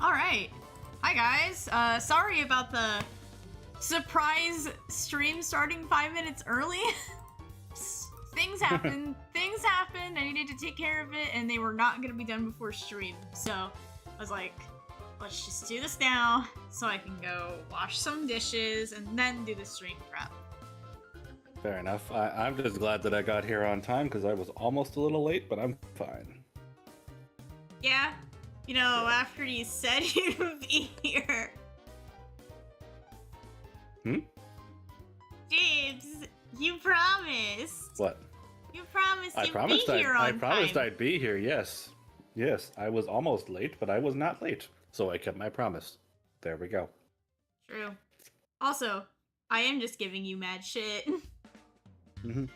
Alright. Hi guys. Sorry about the surprise stream starting 5 minutes early. Things happened. Things happened. I needed to take care of it, and they were not going to be done before stream. So I was like, let's just do this now so I can go wash some dishes and then do the stream prep. Fair enough. I'm just glad that I got here on time because I was almost a little late, but I'm fine. Yeah? You know, after you said you'd be here. James, you promised. What? You promised you'd be here on time. I promised I'd be here, yes. Yes, I was almost late, but I was not late. So I kept my promise. There we go. True. Also, I am just giving you mad shit. But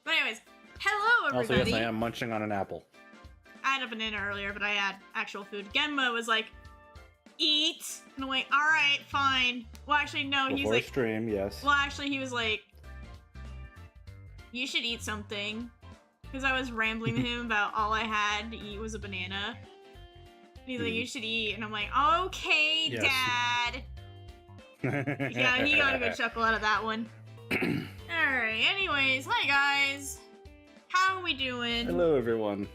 anyways, hello everybody. Also, yes, I am munching on an apple. I had a banana earlier, but I had actual food. Genma was like, eat. And I'm like, alright, fine. Well, actually, no, he's like... Before stream, yes. Well, actually, he was like, you should eat something. Because I was rambling to him about all I had to eat was a banana. And he's like, you should eat. And I'm like, okay, yes. Dad. Yeah, he got a good chuckle out of that one. Alright, anyways, hi guys. How are we doing? Hello, everyone.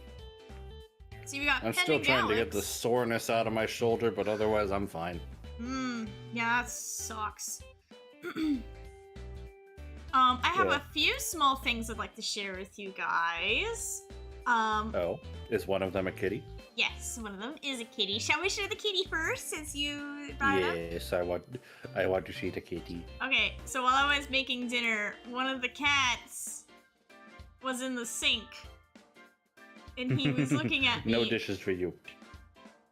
See, we got I'm still trying to get the soreness out of my shoulder, but otherwise I'm fine. Yeah, that sucks. I have a few small things I'd like to share with you guys. Oh, is one of them a kitty? Yes, one of them is a kitty. Shall we share the kitty first, since you brought it up? Yes, I want to see the kitty. Okay, so while I was making dinner, one of the cats was in the sink. And he was looking at me. No dishes for you.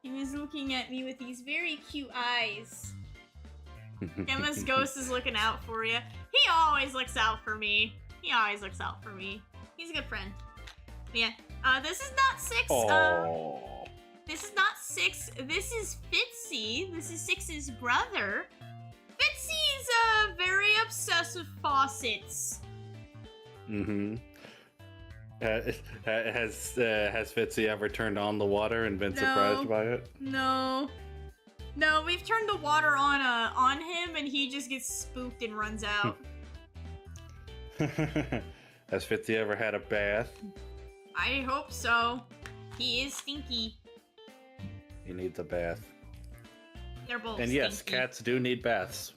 He was looking at me with these very cute eyes. Emma's ghost is looking out for you. He always looks out for me. He always looks out for me. He's a good friend. But yeah, this is not Six. This is not Six. This is Fitzy. This is Six's brother. Fitzy's very obsessed with faucets. Has Fitzy ever turned on the water and been surprised by it? No, we've turned the water on him, and he just gets spooked and runs out. Has Fitzy ever had a bath? I hope so. He is stinky. He needs a bath. They're both And stinky. yes, cats do need baths.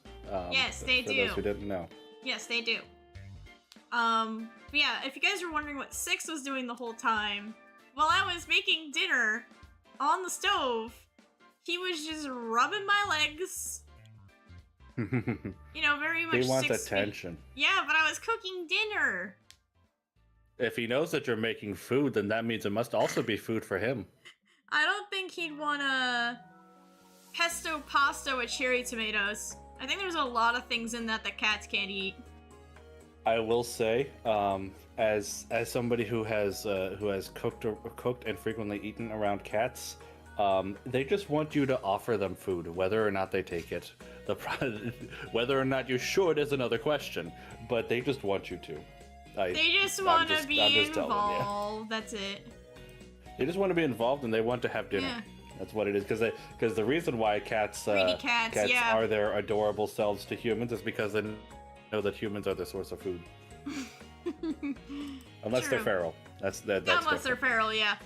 Yes, they do. For those who didn't know. Yes, they do. But yeah, if you guys were wondering what Six was doing the whole time, while I was making dinner on the stove, he was just rubbing my legs. You know, very much. They want attention. Yeah, but I was cooking dinner. If he knows that you're making food, then that means it must also be food for him. I don't think he'd want a pesto pasta with cherry tomatoes. I think there's a lot of things in that cats can't eat. I will say, as somebody who has cooked and frequently eaten around cats, they just want you to offer them food, whether or not they take it. Whether or not you should is another question, but they just want you to. They just want to be involved. That's it. They just want to be involved, and they want to have dinner. Yeah. That's what it is. Because the reason why cats are their adorable selves to humans is because they know that humans are the source of food. Unless they're feral. That's unless they're feral, yeah.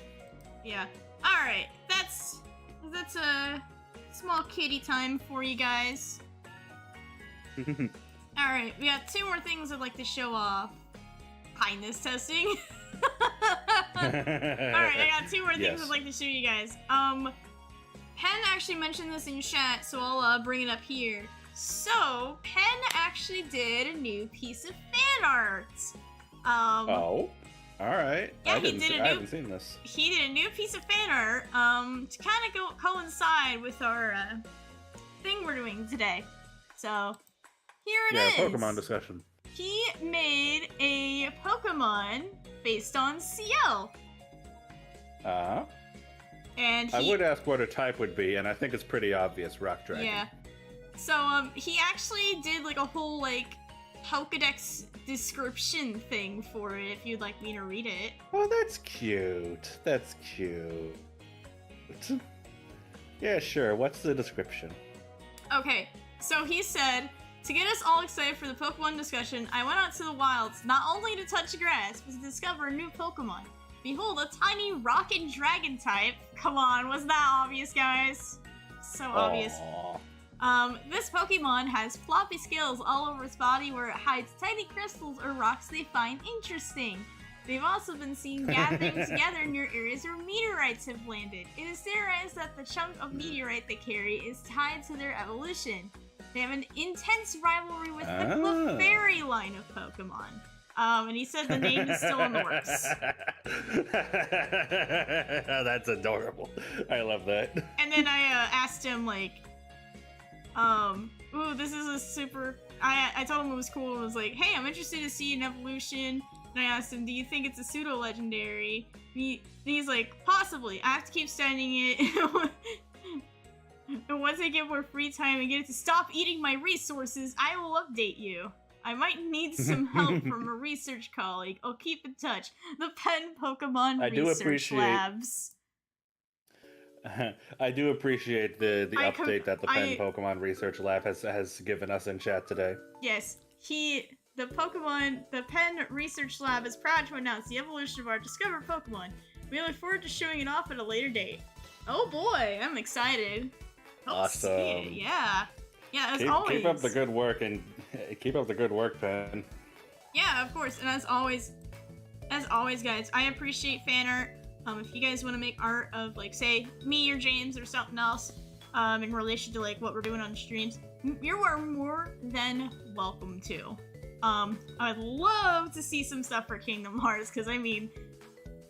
Yeah. Alright, that's a small kitty time for you guys. Alright, we got two more things I'd like to show off. Kindness testing. Alright, I got two more things I'd like to show you guys. Pen actually mentioned this in chat, so I'll bring it up here. So, Pen actually did a new piece of fan art. Oh, alright. Yeah, I haven't seen this. He did a new piece of fan art, to kind of coincide with our, thing we're doing today. So, here it is. Yeah, Pokemon discussion. He made a Pokemon based on CL. And I would ask what a type would be, and I think it's pretty obvious, Rock Dragon. Yeah. So, he actually did, like, a whole, like, Pokedex description thing for it, if you'd like me to read it. Oh, that's cute. That's cute. Yeah, sure. What's the description? Okay, so he said, to get us all excited for the Pokemon discussion, I went out to the wilds not only to touch grass, but to discover a new Pokemon. Behold, a tiny rock and dragon type. Come on, wasn't that obvious, guys? So obvious. This Pokemon has floppy scales all over its body where it hides tiny crystals or rocks they find interesting. They've also been seen gathering together near areas where meteorites have landed. It is theorized that the chunk of meteorite they carry is tied to their evolution. They have an intense rivalry with the Clefairy line of Pokemon. And he said the name is still in the works. That's adorable. I love that. And then I asked him, like, ooh, this is a super... I told him it was cool. It was like, hey, I'm interested to see an evolution. And I asked him, do you think it's a pseudo-legendary? He's like, possibly. I have to keep studying it. And once I get more free time and get it to stop eating my resources, I will update you. I might need some help from a research colleague. I'll keep in touch. The Penn Pokemon Research Labs. I do appreciate the update that the Penn Pokemon Research Lab has given us in chat today. Yes, the Penn Research Lab is proud to announce the evolution of our discovered Pokemon. We look forward to showing it off at a later date. Oh boy, I'm excited. Awesome. Yeah. Yeah, as always. Keep up the good work, Penn. Yeah, of course. And as always, guys, I appreciate fan art. If you guys want to make art of, like, say, me or James or something else, in relation to, like, what we're doing on streams, you are more than welcome to. I'd love to see some stuff for Kingdom Hearts, because, I mean,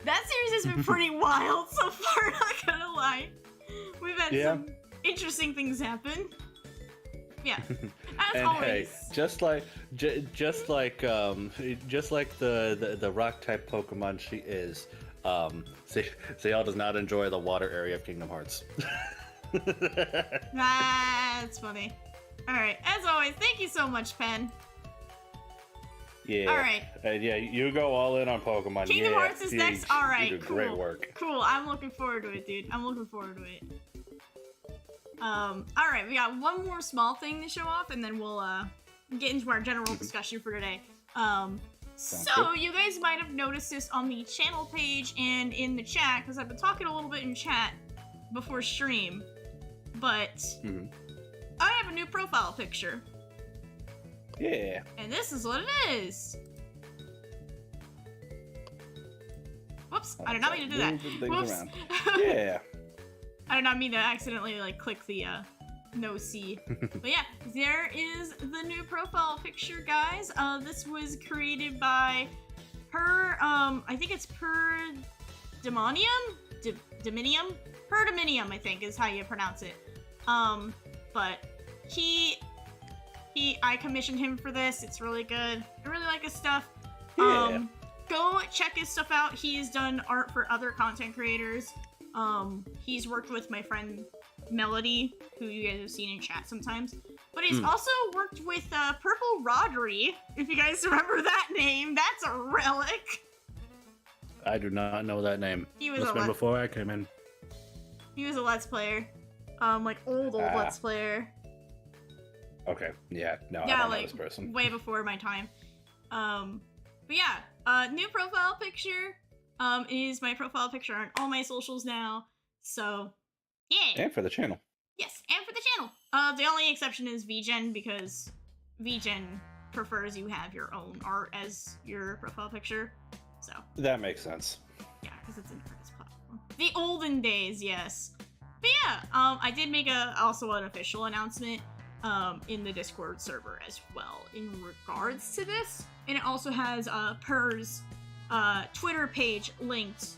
that series has been pretty wild so far, not gonna lie. We've had some interesting things happen. Yeah, as and always. Hey, just like the rock type Pokemon she is, Sayal does not enjoy the water area of Kingdom Hearts. That's funny. All right, as always, thank you so much, Penn. Yeah. All right. Yeah, you go all in on Pokemon. Kingdom Hearts is next. All right, you do cool. Great work. Cool. I'm looking forward to it, dude. I'm looking forward to it. All right, we got one more small thing to show off, and then we'll get into our general discussion for today. So you guys might have noticed this on the channel page and in the chat, because I've been talking a little bit in chat before stream, but I have a new profile picture. Yeah. And this is what it is. Whoops, I did not mean to do that. Whoops. Yeah. I did not mean to accidentally, like, click the, no C. But yeah, there is the new profile picture, guys. This was created by I think it's Dominium, I think is how you pronounce it. But I commissioned him for this. It's really good. I really like his stuff. Yeah. Go check his stuff out. He's done art for other content creators. He's worked with my friend Melody, who you guys have seen in chat sometimes. But he's also worked with Purple Rodri, if you guys remember that name. That's a relic. I do not know that name. He was Must have been before I came in. He was a Let's Player. Like old Let's Player. Okay, yeah, no, yeah, I don't like, know this person. Way before my time. But yeah, new profile picture. Is my profile picture on all my socials now. So, yeah. And for the channel. Yes, and for the channel. The only exception is VGen, because VGen prefers you have your own art as your profile picture. So. That makes sense. Yeah, because it's an artist platform. The olden days, yes. But yeah, I did make also an official announcement in the Discord server as well in regards to this. And it also has Purr's Twitter page linked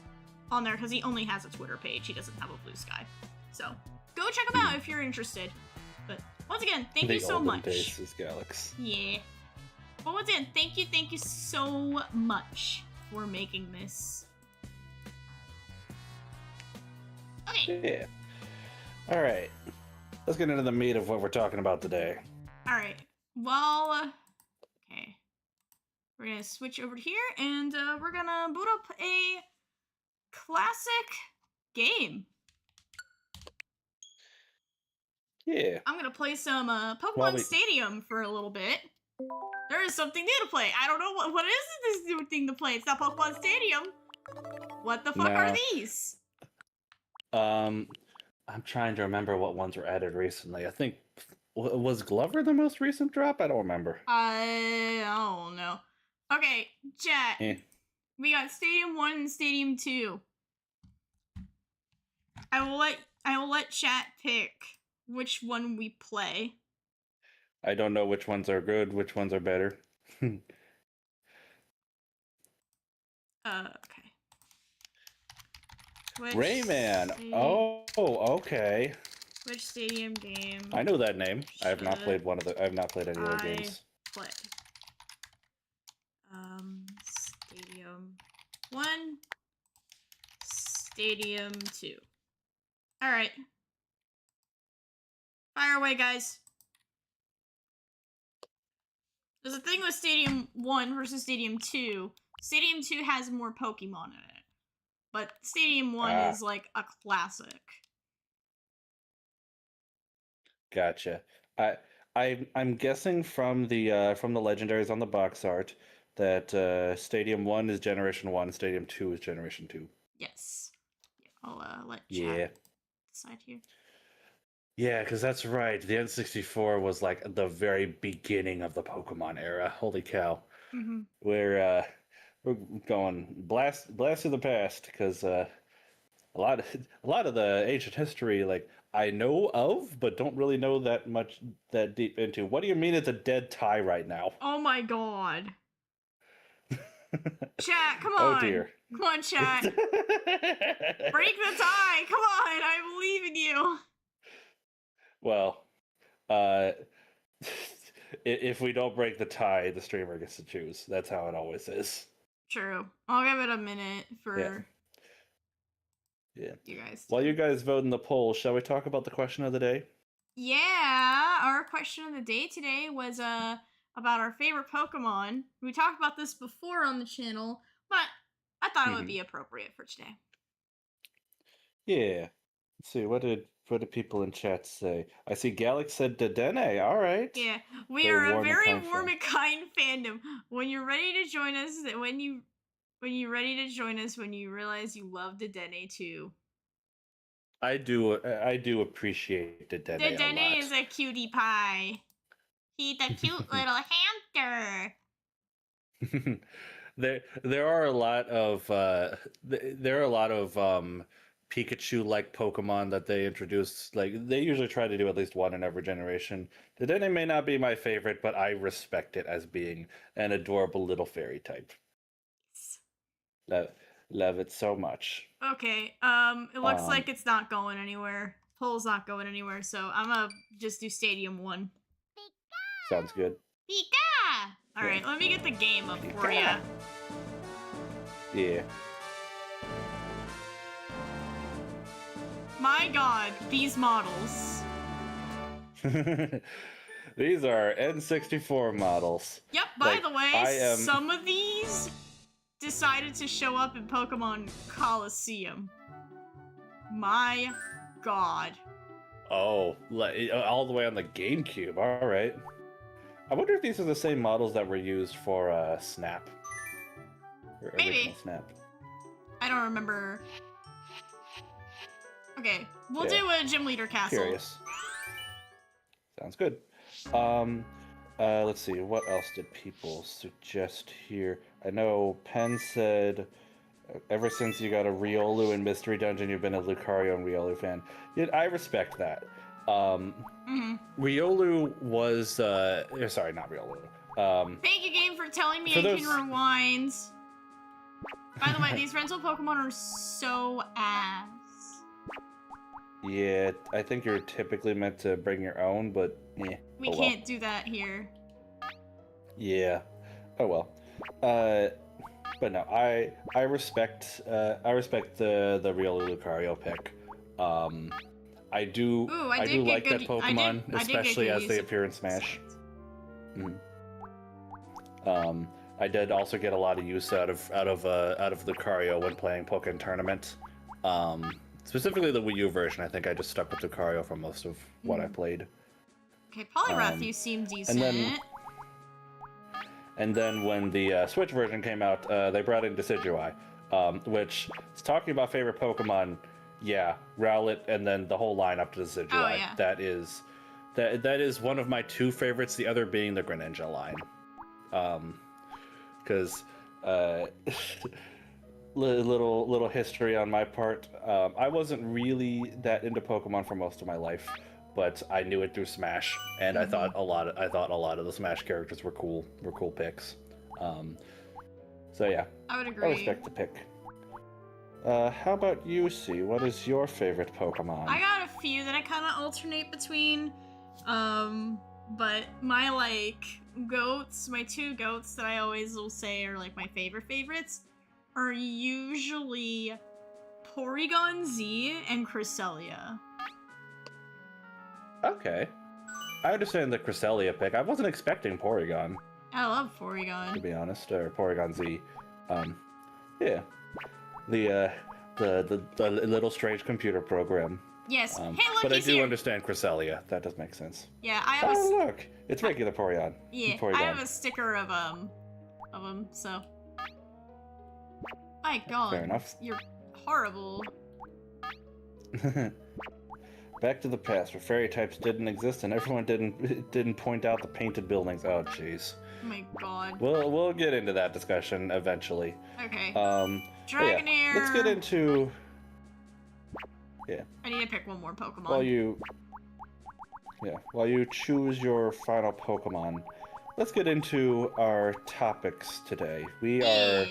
on there, because he only has a Twitter page. He doesn't have a Blue Sky. So go check him out if you're interested. But once again, thank you so much. Days is Galax. Yeah. But once again, thank you so much for making this. Okay. Yeah. All right. Let's get into the meat of what we're talking about today. All right. Well, okay. We're gonna switch over to here, and we're gonna boot up a classic game. Yeah. I'm gonna play some Well, Pokemon Stadium for a little bit. There is something new to play. I don't know what is this new thing to play. It's not Pokemon Stadium. What the fuck are no. these? I'm trying to remember what ones were added recently. I think was Glover the most recent drop? I don't remember. I don't know. Okay, chat. Eh. We got Stadium 1 and Stadium 2. I will let chat pick which one we play. I don't know which ones are good, which ones are better. Okay. Which Rayman. Oh, okay. Which stadium game? I know that name. I have not played I have not played any of their games. Play. Stadium 1, Stadium 2. All right. Fire away, guys. There's a thing with Stadium 1 versus Stadium 2. Stadium 2 has more Pokemon in it. But Stadium 1 is like a classic. Gotcha. I'm guessing from the legendaries on the box art that Stadium 1 is Generation 1, Stadium 2 is Generation 2. Yes. I'll let chat decide here. Yeah, because that's right. The N64 was like the very beginning of the Pokemon era. Holy cow. Mm-hmm. We're going blast through the past because a lot of the ancient history, like I know of, but don't really know that deep into. What do you mean it's a dead tie right now? Oh my god. Chat, come on. Oh dear. Come on, chat. Break the tie. Come on. I believe in you. Well, if we don't break the tie, the streamer gets to choose. That's how it always is. True. I'll give it a minute for you guys. While you guys vote in the poll, shall we talk about the question of the day? Yeah, our question of the day today was about our favorite Pokemon. We talked about this before on the channel, but I thought it would be appropriate for today. Yeah. Let's see, what did people in chat say? I see Galax said Dedenne. All right. Yeah, we are a very warm and kind fandom. When you're ready to join us, when you're ready to join us, when you realize you love Dedenne too. I do appreciate Dedenne a lot. Dedenne is a cutie pie. He's a cute little hamster. There are a lot of Pikachu-like Pokemon that they introduced. Like they usually try to do at least one in every generation. Dedenne may not be my favorite, but I respect it as being an adorable little fairy type. Love it so much. Okay, it looks like it's not going anywhere. Poll's not going anywhere, so I'm gonna just do Stadium 1. Sounds good. Pika! Alright, let me get the game up for ya. Yeah. My god, these models. These are N64 models. Yep, by the way, some of these decided to show up in Pokemon Coliseum. My god. Oh, all the way on the GameCube. All right. I wonder if these are the same models that were used for Snap. Maybe. Snap. I don't remember. Okay, we'll do a Gym Leader Castle. Curious. Sounds good. Let's see. What else did people suggest here? I know Penn said, ever since you got a Riolu in Mystery Dungeon, you've been a Lucario and Riolu fan. Yeah, I respect that. Riolu was, sorry, not Riolu. Thank you, game, for telling me I can rewind. By the way, these rental Pokemon are so ass. Yeah, I think you're typically meant to bring your own, but we can't do that here. Yeah. Oh well. But no, I respect the Riolu Lucario pick. I do like that Pokemon, especially as they appear in Smash. I did also get a lot of use out of Lucario when playing Pokken Tournament. Specifically the Wii U version. I think I just stuck with Lucario for most of what I played. Okay, Poliwrath, you seem decent. And then when the Switch version came out, they brought in Decidueye, which is talking about favorite Pokemon. Yeah, Rowlet, and then the whole lineup to Decidueye. Oh, yeah. That is one of my two favorites. The other being the Greninja line, because little history on my part. I wasn't really that into Pokemon for most of my life, but I knew it through Smash, and I thought a lot of the Smash characters were cool picks. So yeah, I would agree. I respect the pick. How about you, C? What is your favorite Pokemon? I got a few that I kind of alternate between, but my my two goats that I always will say are like my favorites are usually Porygon Z and Cresselia. Okay. I understand the Cresselia pick. I wasn't expecting Porygon. I love Porygon. To be honest, or Porygon Z. Yeah. The little strange computer program. Yes. Hey, look, but I he's do here. understand Cresselia. That does make sense. Yeah, I have look! It's regular Porygon. Yeah, Porygon. I have a sticker of him, so. My God. Fair enough. You're horrible. Back to the past, where fairy types didn't exist and everyone didn't point out the painted buildings. Oh, jeez. Oh my God. We'll get into that discussion eventually. Okay. Dragonair. Yeah, let's get into. Yeah. I need to pick one more Pokemon. While you choose your final Pokemon, let's get into our topics today. We are.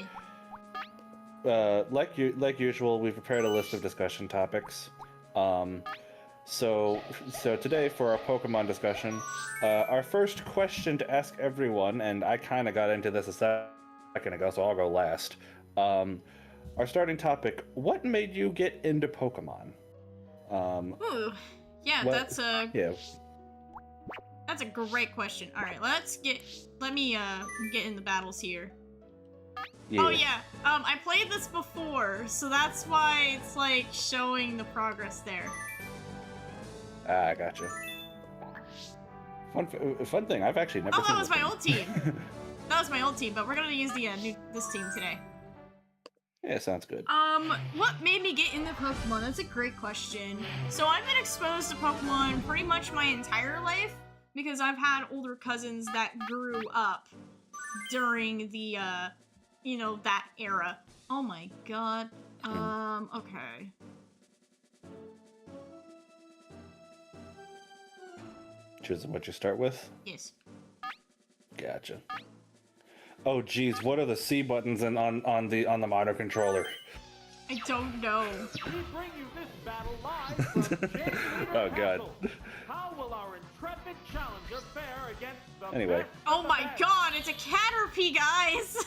Like usual, we've prepared a list of discussion topics. So today for our Pokemon discussion, our first question to ask everyone, and I kind of got into this a second ago, so I'll go last. Our starting topic: what made you get into Pokemon? Ooh, yeah, that's a great question. All right, let me get in the battles here. Yeah. Oh yeah, I played this before, so that's why it's like showing the progress there. Ah, gotcha. Fun thing, I've actually never. Oh, that was my old team. That was my old team, but we're gonna use the this team today. Yeah, sounds good. What made me get into Pokemon? That's a great question. So I've been exposed to Pokemon pretty much my entire life because I've had older cousins that grew up during the that era. Oh my God. Okay. Choosing what you start with? Yes. Gotcha. Oh geez, what are the C buttons on the monitor controller? I don't know. We bring you this battle live from Jade Oh God. How will our intrepid challenger fare against the Anyway. best Oh of the my best? God, it's a Caterpie, guys!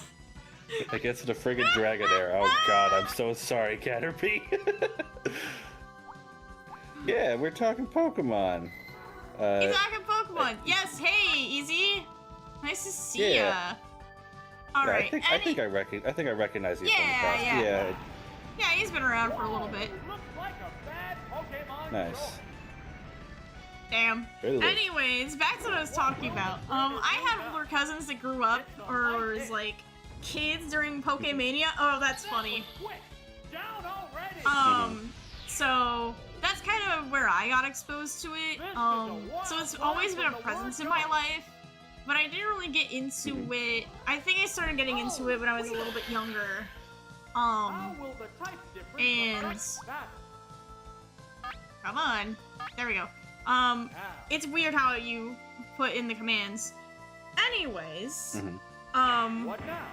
I guess it's a friggin' Dragonair. Oh God, I'm so sorry, Caterpie. Yeah, we're talking Pokemon. He's talking Pokemon. Yes, hey, Easy. Nice to see ya. All right. I think I recognize you from the past. Yeah. Yeah, he's been around for a little bit. Looks like a bad Pokemon Nice. Damn. Really? Anyways, back to what I was talking about. I had older cousins that grew up or was like kids during Pokemania. Oh, that's funny. Quick, down already. So that's kind of where I got exposed to it. So it's always been a presence in my life, but I didn't really get into it. I think I started getting into it when I was a little bit younger. How will the type difference affect that? Come on. There we go. It's weird how you put in the commands. Anyways, What now?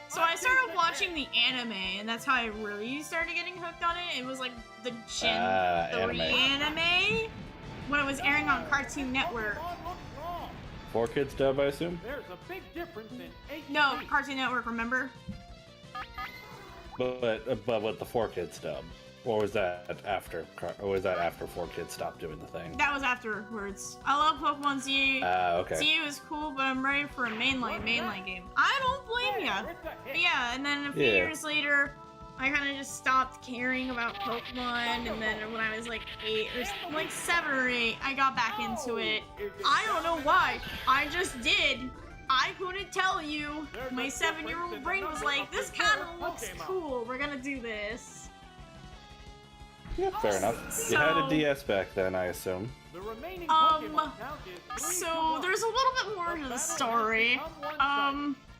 so I started watching the anime, and that's how I really started getting hooked on it. It was like the Gen 3 anime when it was airing on Cartoon Network. Pokemon looks wrong. 4Kids dub, I assume? There's a big difference in HD. No, Cartoon Network, remember? But with the 4Kids dub. Or was that after? Or was that after 4Kids stopped doing the thing? That was afterwards. I love Pokemon Z. Okay. Z was cool, but I'm ready for a mainline game. I don't blame ya. It's a hit. But yeah, and then a few years later, I kind of just stopped caring about Pokemon, and then when I was like 8 or like 7 or 8, I got back into it. I don't know why. I just did. I couldn't tell you. My 7-year-old brain was like, this kind of looks cool. We're gonna do this. Yeah, fair enough. You had a DS back then, I assume. So there's a little bit more to the story.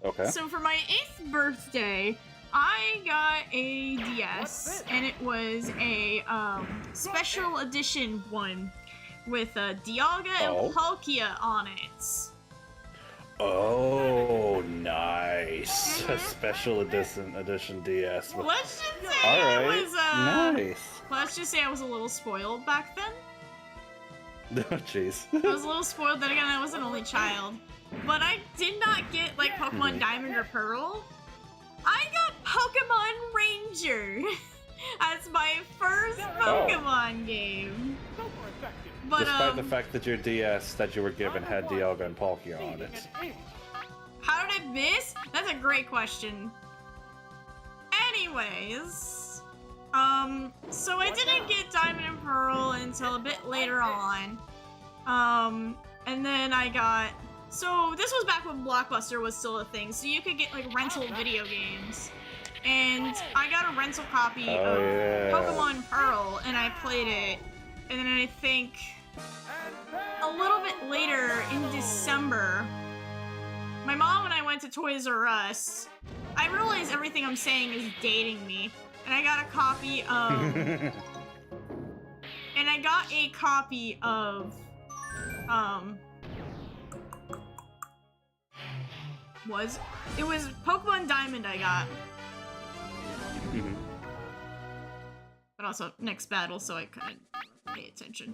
Okay. So for my 8th birthday, I got a DS, and it was a special edition one with Dialga and Palkia on it. Oh, nice! A special edition DS. Let's just say I was nice. Let's just say I was a little spoiled back then. Oh, jeez. I was a little spoiled. Then again, I was an only child, but I did not get like Pokemon Diamond or Pearl. I got Pokemon Ranger. That's my first Pokemon game. But, despite the fact that your DS that you were given had Dialga and Palkia on it. How did I miss? That's a great question. Anyways, so I didn't get Diamond and Pearl until a bit later on. And then I got... So this was back when Blockbuster was still a thing, so you could get like rental video games. And I got a rental copy of Pokemon Pearl, and I played it. And then I think a little bit later in December, my mom and I went to Toys R Us. I realize everything I'm saying is dating me. And I got a copy of... and I got a copy of... It was Pokemon Diamond I got. But also next battle, so I couldn't pay attention.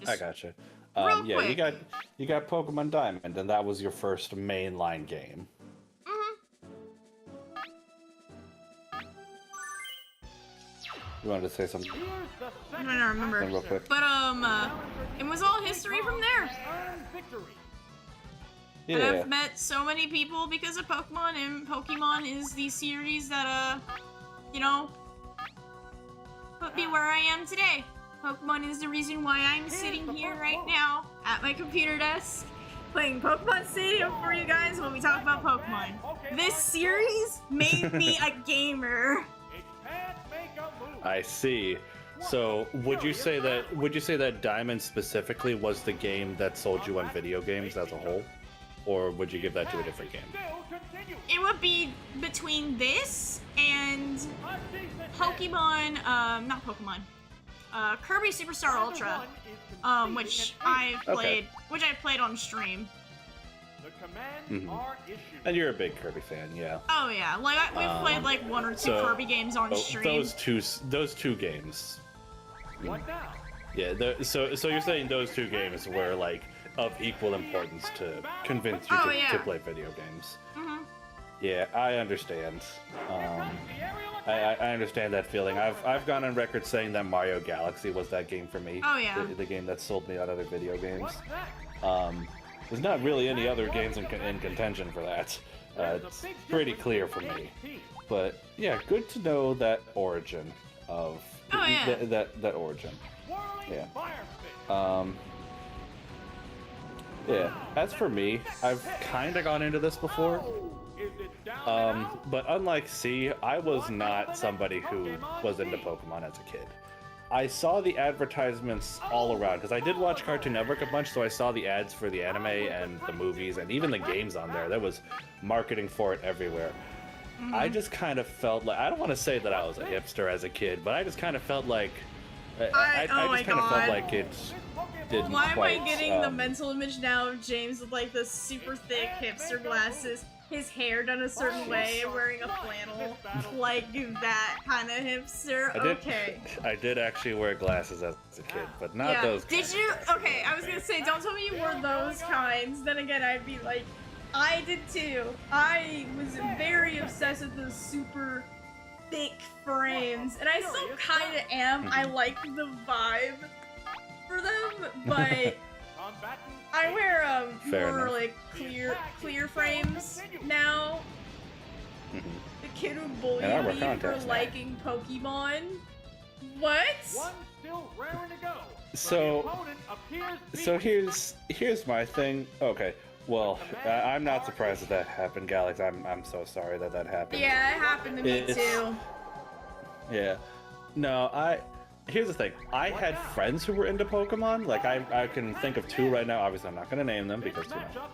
I gotcha. Real yeah, quick. you got Pokemon Diamond, and that was your first mainline game. You wanted to say something? I don't remember. Real quick. But it was all history from there. Yeah. And I've met so many people because of Pokemon, and Pokemon is the series that you know, put me where I am today. Pokemon is the reason why I'm sitting here right now at my computer desk playing Pokemon Stadium for you guys when we talk about Pokemon. This series made me a gamer. I see. So, would you say that Diamond specifically was the game that sold you on video games as a whole? Or would you give that to a different game? It would be between this and Pokemon, not Pokemon, Kirby Superstar Ultra, which I've played on stream. And you're a big Kirby fan, yeah. Oh yeah, like we've played like 1 or 2 Kirby games on stream. Those two games. What now? Yeah, so you're saying those two games were like of equal importance to convince you to play video games. Yeah, I understand. I understand that feeling. I've gone on record saying that Mario Galaxy was that game for me. Oh yeah. The game that sold me on other video games. There's not really any other games in contention for that. It's pretty clear for me. But yeah, good to know that origin of that origin. Yeah. Yeah. As for me, I've kind of gone into this before. But unlike C, I was not somebody who was into Pokemon as a kid. I saw the advertisements all around, because I did watch Cartoon Network a bunch, so I saw the ads for the anime and the movies and even the games on there. There was marketing for it everywhere. I just kind of felt like, I don't want to say that I was a hipster as a kid, but I just kind of felt like, I just kind of felt like it didn't Why quite, am I getting the mental image now of James with like the super thick hipster glasses, his hair done a certain way, and wearing a flannel, like that kind of hipster? I did actually wear glasses as a kid, but not those kinds. Did you? Okay, I was gonna say, don't tell me you wore those kinds. Then again, I'd be like, I did too. I was very obsessed with those super thick frames, and I still kind of am. I like the vibe for them, but I wear more like clear frames now. The kid who And I bullied wear me for contacts now. liking Pokemon? What? One still raring to go. So- The opponent appears So beaten. here's my thing. Okay, well, I'm not surprised that happened, Galax. I'm so sorry that happened. Yeah, it happened to me It's- too. Yeah. No, here's the thing. I had friends who were into Pokemon. Like I can think of two right now. Obviously, I'm not gonna name them because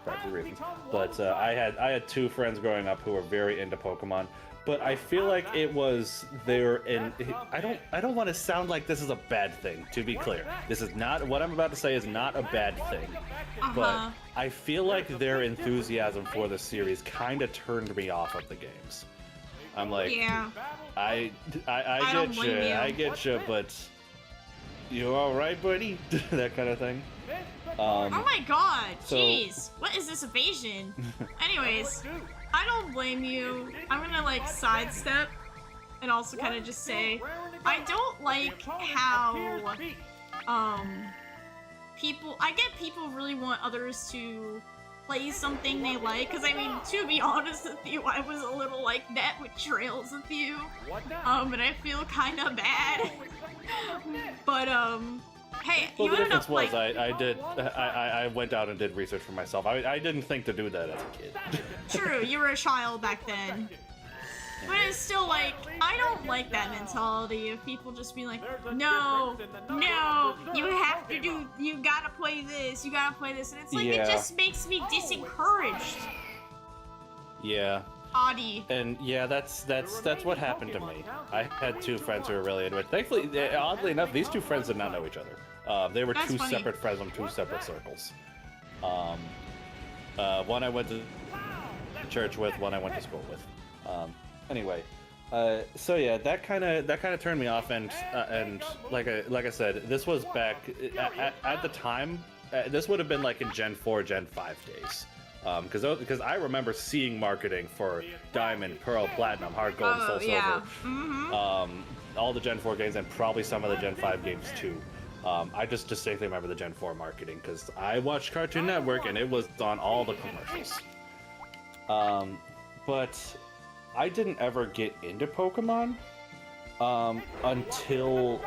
privacy reasons. But I had two friends growing up who were very into Pokemon. But I feel like it was I don't want to sound like this is a bad thing. To be clear, this is not what I'm about to say is not a bad thing. But I feel like their enthusiasm for the series kind of turned me off of the games. I'm like, Yeah. I don't get blame you, you. I get you, but you all right, buddy? That kind of thing. Oh my god, so- jeez. What is this evasion? Anyways, I don't blame you. I'm gonna like sidestep and also kind of just say I don't like how I get people really want others to play something they like, because I mean, to be honest with you, I was a little like that with Trails with you, and I feel kind of bad. But hey, Well, you the wanna know, difference was like, I went out and did research for myself. I didn't think to do that as a kid. true, you were a child back then. But it's still like, I don't like that mentality of people just being like, no, you have to do, you gotta play this, and it's like, Yeah. it just makes me disencouraged. Yeah. Audie. And yeah, that's what happened to me. I had two friends who were really into it. Thankfully, oddly enough, these two friends did not know each other. They were That's two funny. separate friends from two separate circles. One I went to church with, one I went to school with. Anyway, so yeah, that kind of turned me off, and like I said, this was back at the time. This would have been like in Gen 4, Gen 5 days. Because I remember seeing marketing for Diamond, Pearl, Platinum, Heart Gold, Soul yeah. Silver, all the Gen 4 games, and probably some of the Gen 5 games too. I just distinctly remember the Gen 4 marketing because I watched Cartoon Network and it was on all the commercials. But I didn't ever get into Pokemon until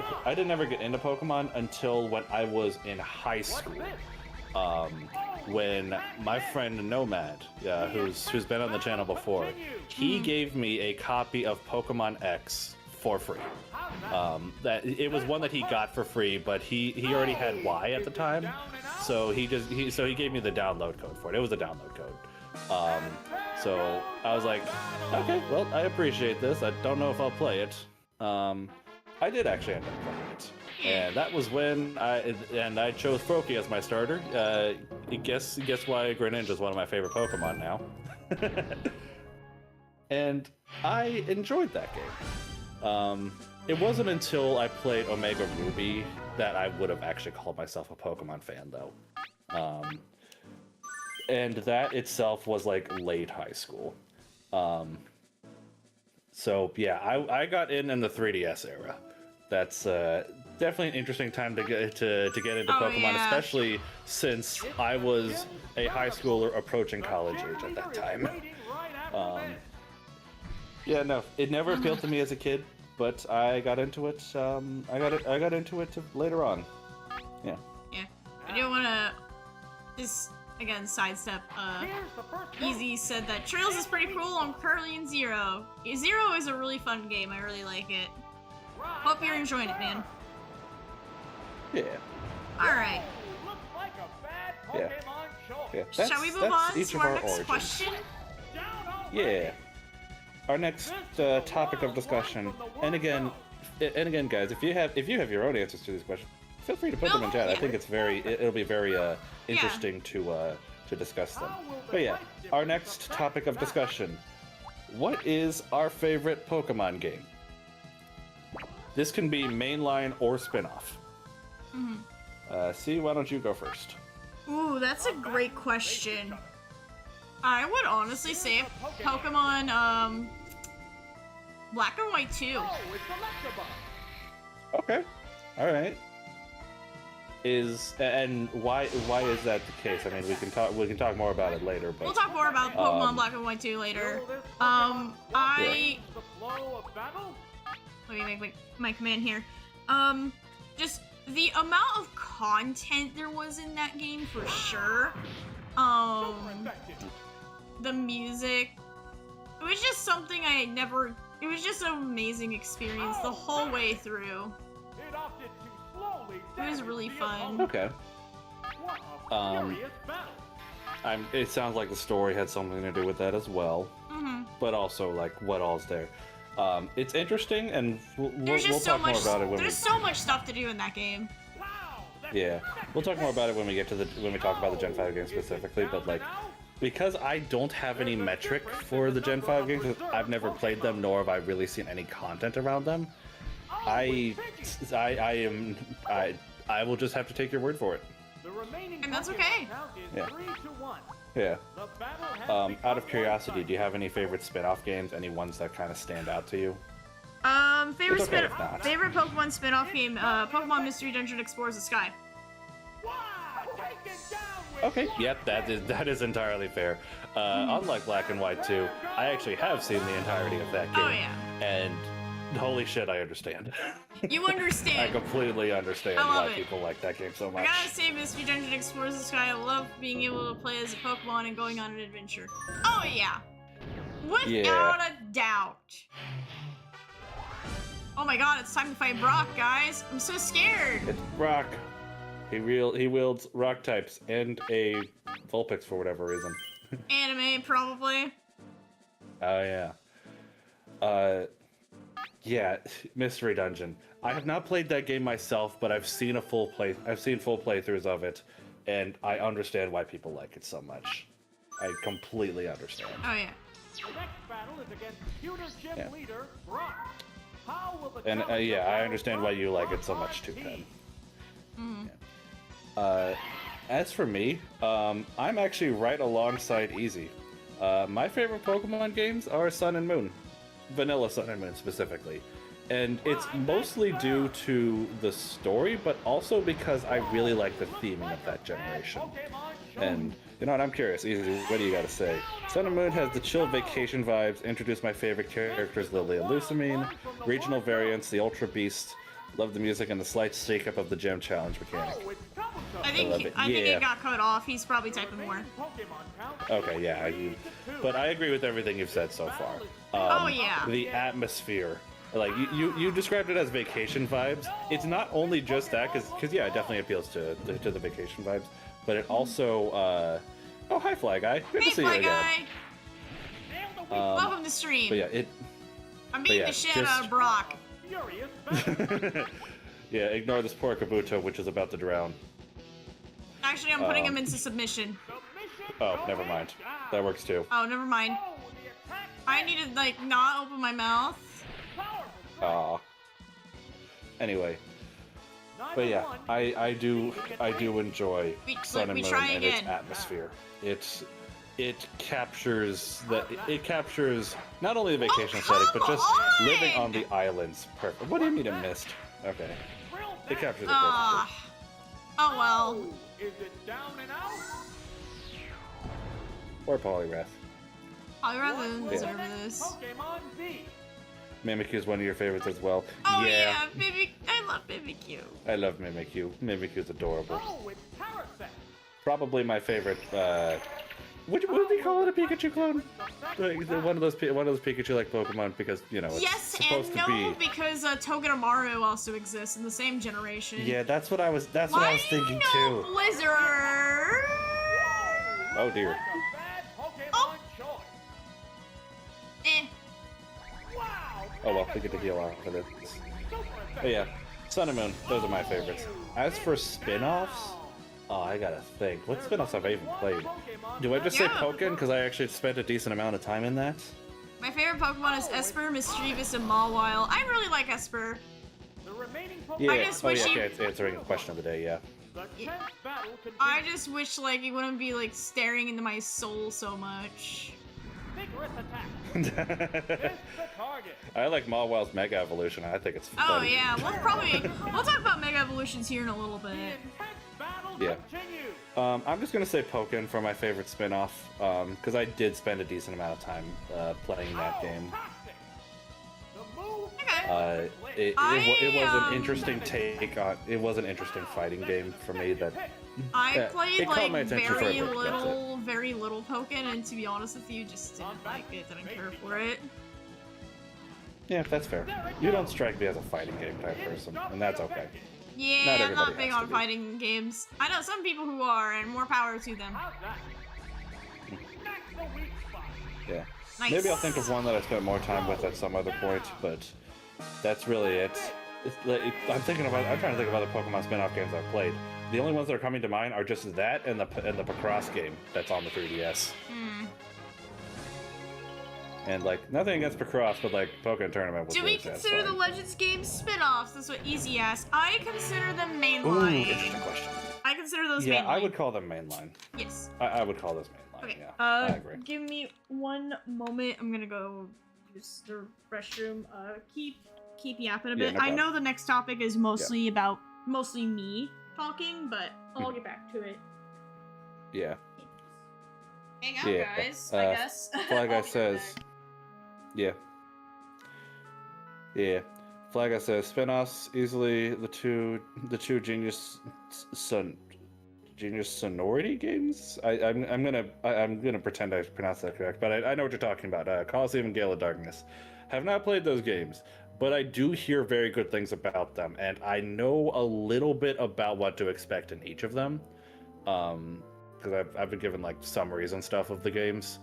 when I was in high school. When my friend Nomad, who's been on the channel before, he gave me a copy of Pokemon X for free. That it was one that he got for free, but he already had Y at the time, so he gave me the download code for it. It was a download code. So I was like, okay, well, I appreciate this. I don't know if I'll play it. I did actually end up playing it. And that was when I chose Froakie as my starter. Guess why Greninja is one of my favorite Pokemon now. And I enjoyed that game. It wasn't until I played Omega Ruby that I would have actually called myself a Pokemon fan, though. And that itself was like late high school. So yeah, I got in the 3DS era. That's definitely an interesting time to get into Pokemon, yeah. especially since I was a high schooler approaching college age at that time. Yeah, no, it never appealed to me as a kid, but I got into it. I got into it later on. Yeah. Yeah. I do want to just, again, sidestep. Easy said that Trails is pretty cool. I'm currently in Zero. Zero is a really fun game. I really like it. Hope you're enjoying it, man. Yeah. Alright. Yeah. Yeah. Shall we move on each to of our our next origins. question? Yeah. Our next topic of discussion, and again, guys, if you have your own answers to these questions, feel free to put them in chat. I think it'll be very interesting to discuss them. But yeah, our next topic of discussion: what is our favorite Pokemon game? This can be mainline or spin-off. See, why don't you go first? Ooh, that's a great question. I would honestly say Pokemon, Black and White 2. Okay. All right. and why is that the case? I mean, we can talk more about it later, but We'll talk more about Pokemon Black and White 2 later. I The flow of battle? let me make my command here. Just the amount of content there was in that game for sure. The music. It was just something I had never. It was just an amazing experience the whole way through. It opted to slowly It was really fun. okay. What a furious battle. It sounds like the story had something to do with that as well, but also like what all's there. It's interesting, and There's we'll just so talk more much. about it when There's so much stuff to do in that game. Wow, that's yeah, we'll talk more about it when we talk about the Gen 5 games specifically. But like, because I don't have any metric for the Gen 5 games, I've never played them, nor have I really seen any content around them. I will just have to take your word for it. The remaining And that's Pokemon okay. count is Yeah. 3-1. Yeah. The battle has Out of become curiosity, one-sided. do you have any favorite spin-off games? Any ones that kind of stand out to you? Favorite It's okay if not. favorite Pokemon spin-off game, Pokemon Mystery Dungeon Explores the Sky. Wow, take it down with Okay, one yep, that is entirely fair. Unlike Black and White 2, I actually have seen the entirety of that game. Oh yeah. And holy shit, I understand. You I understand. completely understand I love why it. people like that game so I much. gotta say, Mystery Dungeon Explores the Sky. I love being able to play as a Pokemon and going on an adventure. Oh yeah, without a doubt. Oh my god, it's time to fight Brock, guys. I'm so scared. It's Brock. He wields rock types and a Vulpix for whatever reason. Anime, probably. Oh yeah. Yeah, Mystery Dungeon. I have not played that game myself, but I've seen full playthroughs of it, and I understand why people like it so much. I completely understand. Oh yeah. The next battle is against Computer Gym Yeah. leader Brock. How will the And challenger yeah, I battle understand why you like it so Brock much too, Pen. Mm. As for me, I'm actually right alongside Easy. My favorite Pokemon games are Sun and Moon. Vanilla Sun and Moon specifically. And it's mostly due to the story, but also because I really like the theming of that generation. And, you know what, I'm curious, Easy, what do you gotta say? Sun and Moon has the chill vacation vibes, introduced my favorite characters, Lily and Lusamine, regional variants, the Ultra Beast, love the music and the slight shake-up of the Gem Challenge mechanic. Oh, it's Troublesome. I think love it. I think Yeah. it got cut off. He's probably typing more. Pokemon count Okay, yeah, but I agree with everything you've said so far. Oh, yeah. The atmosphere, like you described it as vacation vibes. It's not only just that, because yeah, it definitely appeals to the vacation vibes, but it also. Oh, hi, Fly Guy. Good Hey, to see you Fly again. Guy. Welcome to But stream. yeah, it. I'm beating yeah, the shit just- out of Brock. furious battle. Yeah, ignore this poor Kabuto, which is about to drown. Actually, I'm putting him into submission. Submission Oh, never mind. That works too. Oh, never mind. Oh, the attack I need to like not open my mouth. powerful. Aw. Anyway, but yeah, I do enjoy Sun and we Moon try and its again. atmosphere. It captures not only the vacation setting, but just on! living on the islands. Perfect. What do you mean it missed? Okay, it captures it perfectly. Ah. Oh well. Is it down and out? Or Poliwrath. I'd rather What will deserve the next this. Pokemon be? Mimikyu is one of your favorites as well. Oh yeah, baby, I love Mimikyu. I love Mimikyu. Mimikyu's adorable. Oh, it's Parasect. Probably my favorite. Would they call it a Pikachu clone? Like, one of those Pikachu-like Pokemon, because you know it's Yes supposed and to no, be. because Togedemaru also exists in the same generation. Yeah, that's what I was. That's what Why I was thinking no too. Blizzard? Oh dear. Like a bad Pokemon Oh. choice. Eh. Wow. Oh well, we get to heal off of this. But yeah, Sun and Moon, those are my favorites. As for spin-offs, oh, I gotta think. What spin-offs have I even played? Do I just say Yeah. Pokken because I actually spent a decent amount of time in that? My favorite Pokemon is Esper, Mischievous, and Mawile. I really like Esper. The remaining Pokemon. Yeah. just Oh wish yeah. he- Okay, it's answering a question of the day. Yeah. The 10th battle continues. I just wish like he wouldn't be like staring into my soul so much. Vigorous Hit the target. I like Mawwell's Mega Evolution. I think it's Oh funny. yeah, we'll talk about Mega Evolutions here in a little The bit. intense battle Yeah. continues. I'm just gonna say Pokken for my favorite spin-off, because I did spend a decent amount of time playing that game. Fantastic. The move. Okay. It was an I, interesting take on. It was an interesting fighting game for me. That I Yeah, played it caught like my attention for a bit, that's very little Pokken, and to be honest with you, just didn't like it, didn't care for it. yeah, that's fair. You don't strike me as a fighting game type person, and that's okay. Yeah, Not I'm everybody not big has to on be. fighting games. I know some people who are, and more power to them. How's that? Smack the weak spot. Yeah. Nice. Maybe I'll think of one that I spent more time with at some other point, but that's really it. I'm trying to think of other Pokemon spin-off games I've played. The only ones that are coming to mind are just that and the Picross game that's on the 3DS. Hmm. And like nothing against Picross, but like Pokemon Tournament was Do really we consider the satisfying. Legends games spin-offs? That's what Easy asked. I consider them Ooh, mainline. interesting question. I consider those Yeah, mainline. I would call them mainline. Yes. I would call those mainline. Okay. Yeah, I agree. Give me one moment. I'm gonna go use the restroom. Keep yapping a Yeah, bit. no I know problem. the next topic is mostly me talking, but I'll get back to it. Yeah. Hang out, Yeah, guys. I guess. Fly Guy I'll be says. back. Yeah. Yeah. Fly Guy says spin-offs easily the two genius sonority games. I'm gonna pretend I pronounced that correct, but I know what you're talking about. Coliseum and Gale of Darkness. Have not played those games, but I do hear very good things about them, and I know a little bit about what to expect in each of them. Because I've been given like summaries and stuff of the games.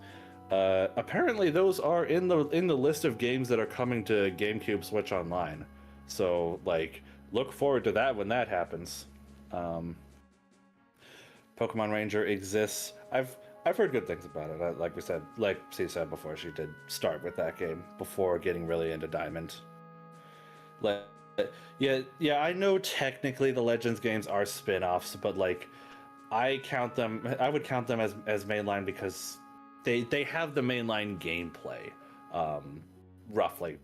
Apparently, those are in the list of games that are coming to GameCube Switch Online. So like, look forward to that when that happens. Pokemon Ranger exists. I've heard good things about it. Like we said, like C said before, she did start with that game before getting really into Diamond. Like, yeah, I know technically the Legends games are spin-offs, but like, I would count them as mainline because they have the mainline gameplay, roughly.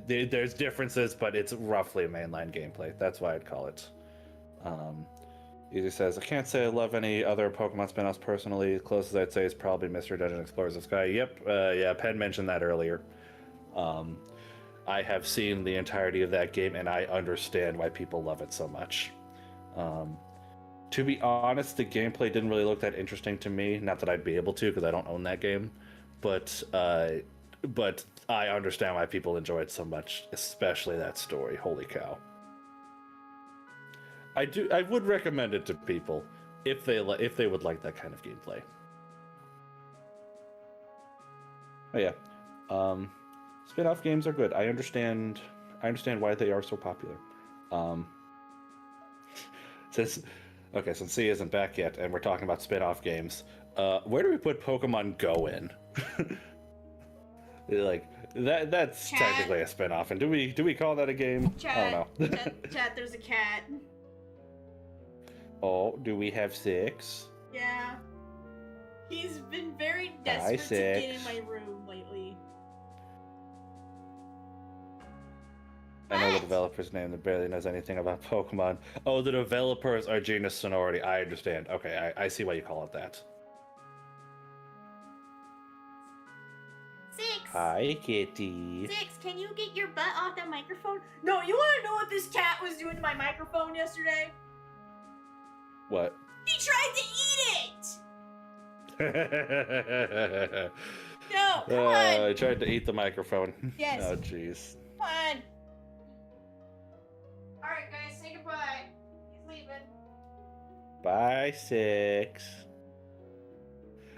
There's differences, but it's roughly a mainline gameplay. That's why I'd call it. Easy says, I can't say I love any other Pokemon spin-offs personally. The closest I'd say is probably Mr. Dungeon Explorers of Sky. Yep, yeah, Penn mentioned that earlier. I have seen the entirety of that game, and I understand why people love it so much. To be honest, the gameplay didn't really look that interesting to me. Not that I'd be able to, because I don't own that game. But I understand why people enjoy it so much, especially that story. Holy cow. I would recommend it to people if they would like that kind of gameplay. Oh yeah, spin-off games are good. I understand why they are so popular. Since C isn't back yet, and we're talking about spin-off games, where do we put Pokemon Go in? Like that's Chat. technically a spin-off, and do we call that a game? I don't know. Chat, there's a cat. Oh, do we have 6? Yeah. He's been very Hi, desperate to get in 6. my room lately. I know the What? developer's name that barely knows anything about Pokemon. Oh, the developers are Genus Sonority. I understand. Okay, I see why you call it that. 6. Hi, kitty. 6, can you get your butt off the microphone? No, you want to know what this cat was doing to my microphone yesterday? What? He tried to eat it! No, come on! I tried to eat the microphone. Yes. Oh, jeez. Come on! Alright, guys, say goodbye. He's leaving. Bye, 6.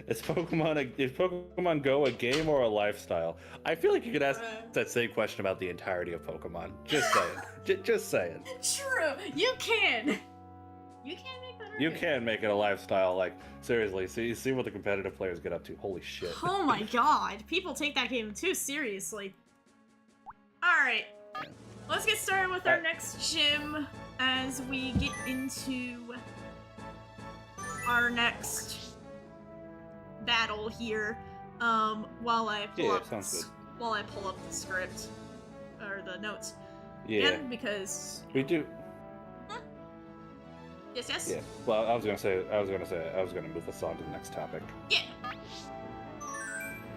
Is Pokemon Go a game or a lifestyle? I feel like you could ask that same question about the entirety of Pokemon. Just saying. Just saying. True, you can! You can make that You argument. can make it a lifestyle, like, seriously, see what the competitive players get up to. Holy shit. Oh my god, people take that game too seriously. Alright, let's get started with our next gym as we get into our next battle here. while I pull Yeah, up sounds good. while I pull up the script or the notes. Yeah, Again, because we do. yes. Yeah. Well, I was gonna move us on to the next topic. Yeah.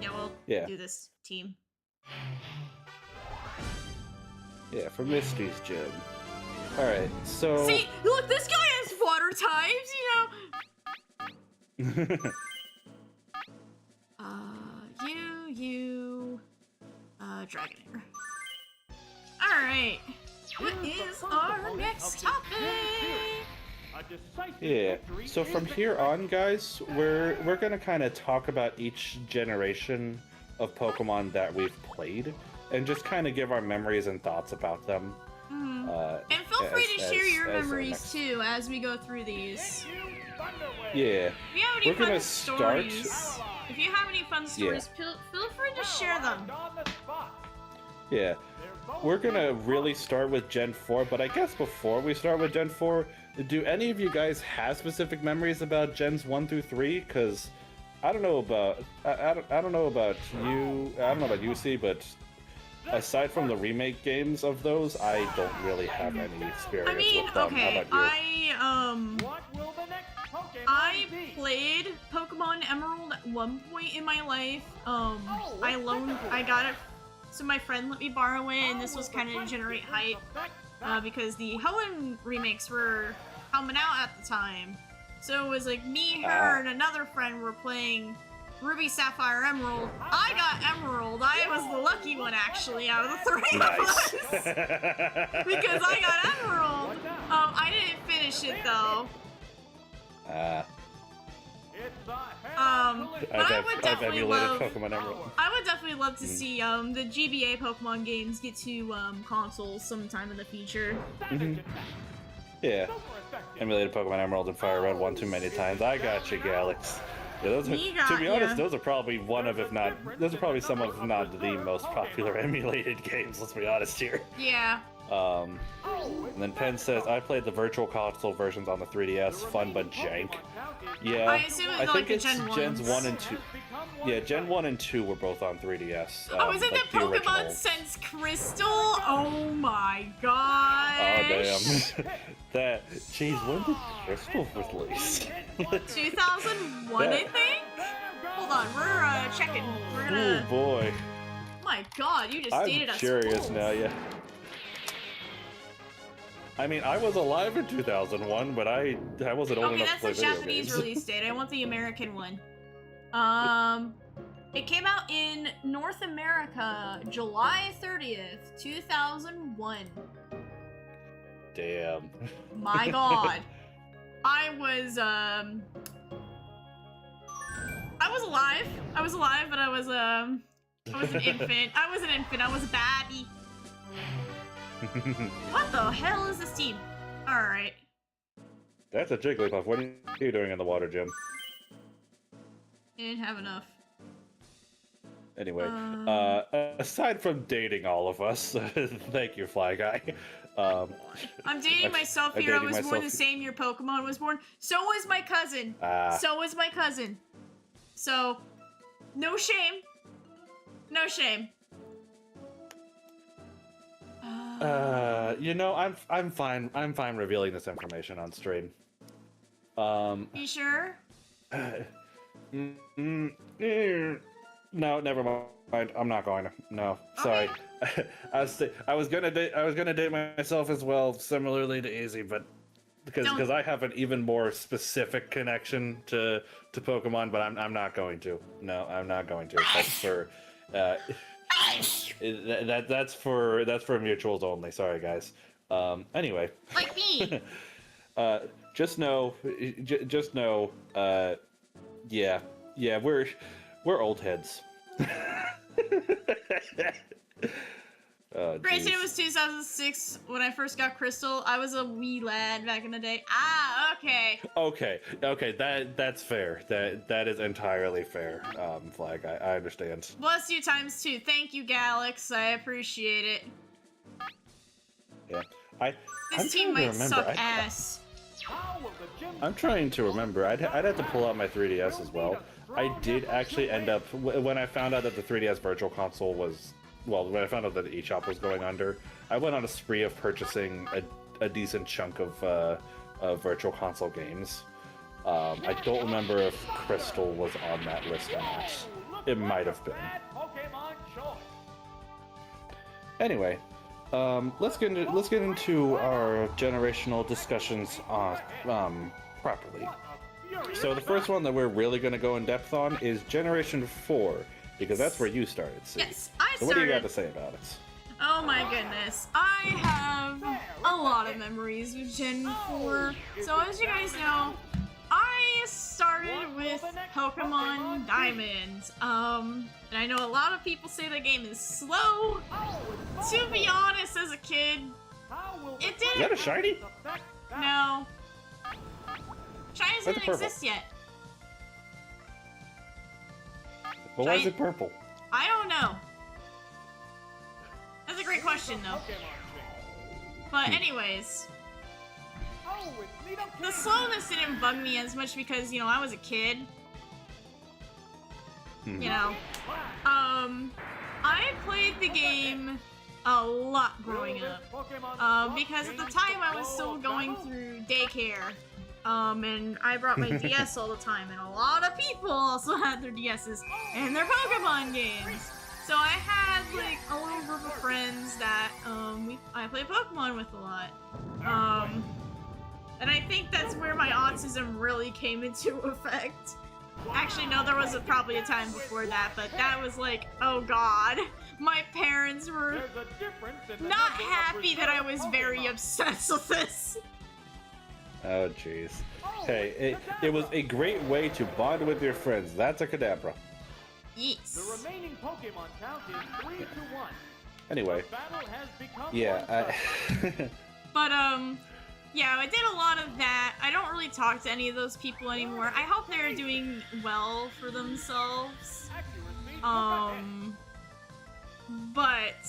Yeah, we'll Yeah. do this team. Yeah, for Misty's gym. All right, so. See, look, this guy has water types, you know. Dragonair. All right. What is our next topic? Yeah. So from here on, guys, we're gonna kind of talk about each generation of Pokemon that we've played, and just kind of give our memories and thoughts about them. And feel free to share your memories next... too as we go through these. Yeah. If you have any we're fun gonna stories, start. if you have any fun stories, feel free to share them. Yeah. We're gonna really start with Gen 4, but I guess before we start with Gen 4, do any of you guys have specific memories about Gens 1 through 3? Because I don't know about I don't know about you. I don't know about you, C, but aside from the remake games of those, I don't really have any experience I mean, with them. okay, How about you? I played Pokemon Emerald at one point in my life. I got it, so my friend let me borrow it, and this was kind of to generate hype, because the Hoenn remakes were coming out at the time. So it was like me, her, and another friend were playing Ruby, Sapphire, Emerald. I got Emerald. I was the lucky one, actually, out of the three of us. Because I got Emerald. I didn't finish it, though. But I would definitely love Pokemon Emerald. I would definitely love to see the GBA Pokemon games get to consoles sometime in the future. Yeah. Emulated Pokemon Emerald and Fire Red one too many times. I got you, Galax. Yeah, those are, to be honest, those are probably one of, if not, those are probably some of, if not the most popular emulated games, let's be honest here. Yeah. And then Penn says, I played the virtual console versions on the 3DS, fun but jank. Yeah, I assume it's I like think the it's Gen Gens 1s. 1 and 2. Yeah, Gen 1 and 2 were both on 3DS. Was it like the Pokemon original. Sense Crystal? Oh my god. Oh, damn. That, jeez, when did Crystal release? 2001, I think? Hold on, we're checking. We're gonna... Oh boy. My god, you just dated us. I'm curious fools. now, yeah. I mean, I was alive in 2001, but I wasn't old enough to play Okay, that's the video Japanese games. release date. I want the American one. It came out in North America, July 30th, 2001. Damn. My god. I was alive. I was alive, but I was an infant. I was a baby. What the hell is this team? Alright. That's a Jigglypuff. What are you doing in the water gym? I didn't have enough. Anyway, aside from dating all of us, thank you, Fly Guy. I'm dating myself here. I was born the same year Pokemon was born. So was my cousin. So was my cousin. So, no shame. No shame. You know, I'm fine. I'm fine revealing this information on stream. You sure? No, never mind. I'm not going to. No, sorry. Okay. I was gonna date myself as well, similarly to Easy, but because I have an even more specific connection to Pokemon, but I'm not going to. No, I'm not going to. That's for that's for mutuals only. Sorry, guys. Anyway. Like me. Just know. Yeah, we're old heads. Granted, it was 2006 when I first got Crystal. I was a wee lad back in the day. Okay. Okay, that's fair. That is entirely fair, Flag. I understand. Bless you times two. Thank you, Galax. I appreciate it. Yeah, This team might suck ass. I'm trying to remember. I'd have to pull out my 3DS as well. I did actually end up, when I found out that the 3DS Virtual Console was, well, when I found out that the eShop was going under, I went on a spree of purchasing a decent chunk of Virtual Console games. I don't remember if Crystal was on that list or not. It might have been. Anyway, let's get into our generational discussions properly. So the first one that we're really going to go in depth on is Generation 4, because that's where you started. Sue. Yes, I started. So what do you got to say about it? Oh my goodness, I have a lot of memories with Gen 4. So as you guys know, I started with Pokemon Diamond. And I know a lot of people say the game is slow. To be honest, as a kid, it didn't. Is that a shiny? No. Shinies didn't exist yet. But why is it purple? I don't know. That's a great question, though. But anyways, the slowness didn't bug me as much because, you know, I was a kid. You know. I played the game a lot growing up. Because at the time I was still going through daycare. And I brought my DS all the time, and a lot of people also had their DSs and their Pokemon games. So I had, like, a little group of friends that, I played Pokemon with a lot. And I think that's where my autism really came into effect. Actually, no, there was probably a time before that, but that was like, oh god. My parents were not happy that I was very obsessed with this. Oh, jeez. Hey, it was a great way to bond with your friends. That's a Kadabra. Yes. The remaining Pokemon count is 3-1. Anyway. The battle has become Yeah, But, yeah, I did a lot of that. I don't really talk to any of those people anymore. I hope they're doing well for themselves. But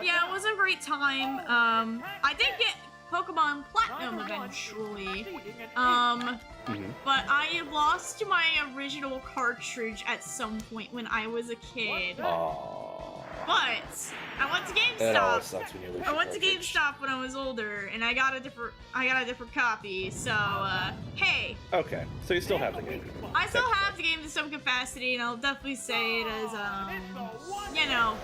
yeah, it was a great time. I did get Pokemon Platinum eventually. But I lost my original cartridge at some point when I was a kid. But I went to GameStop. I went to GameStop when I was older, and I got a different copy. So, hey. Okay, so you still have the game. I still have the game to some capacity, and I'll definitely say it as, you know,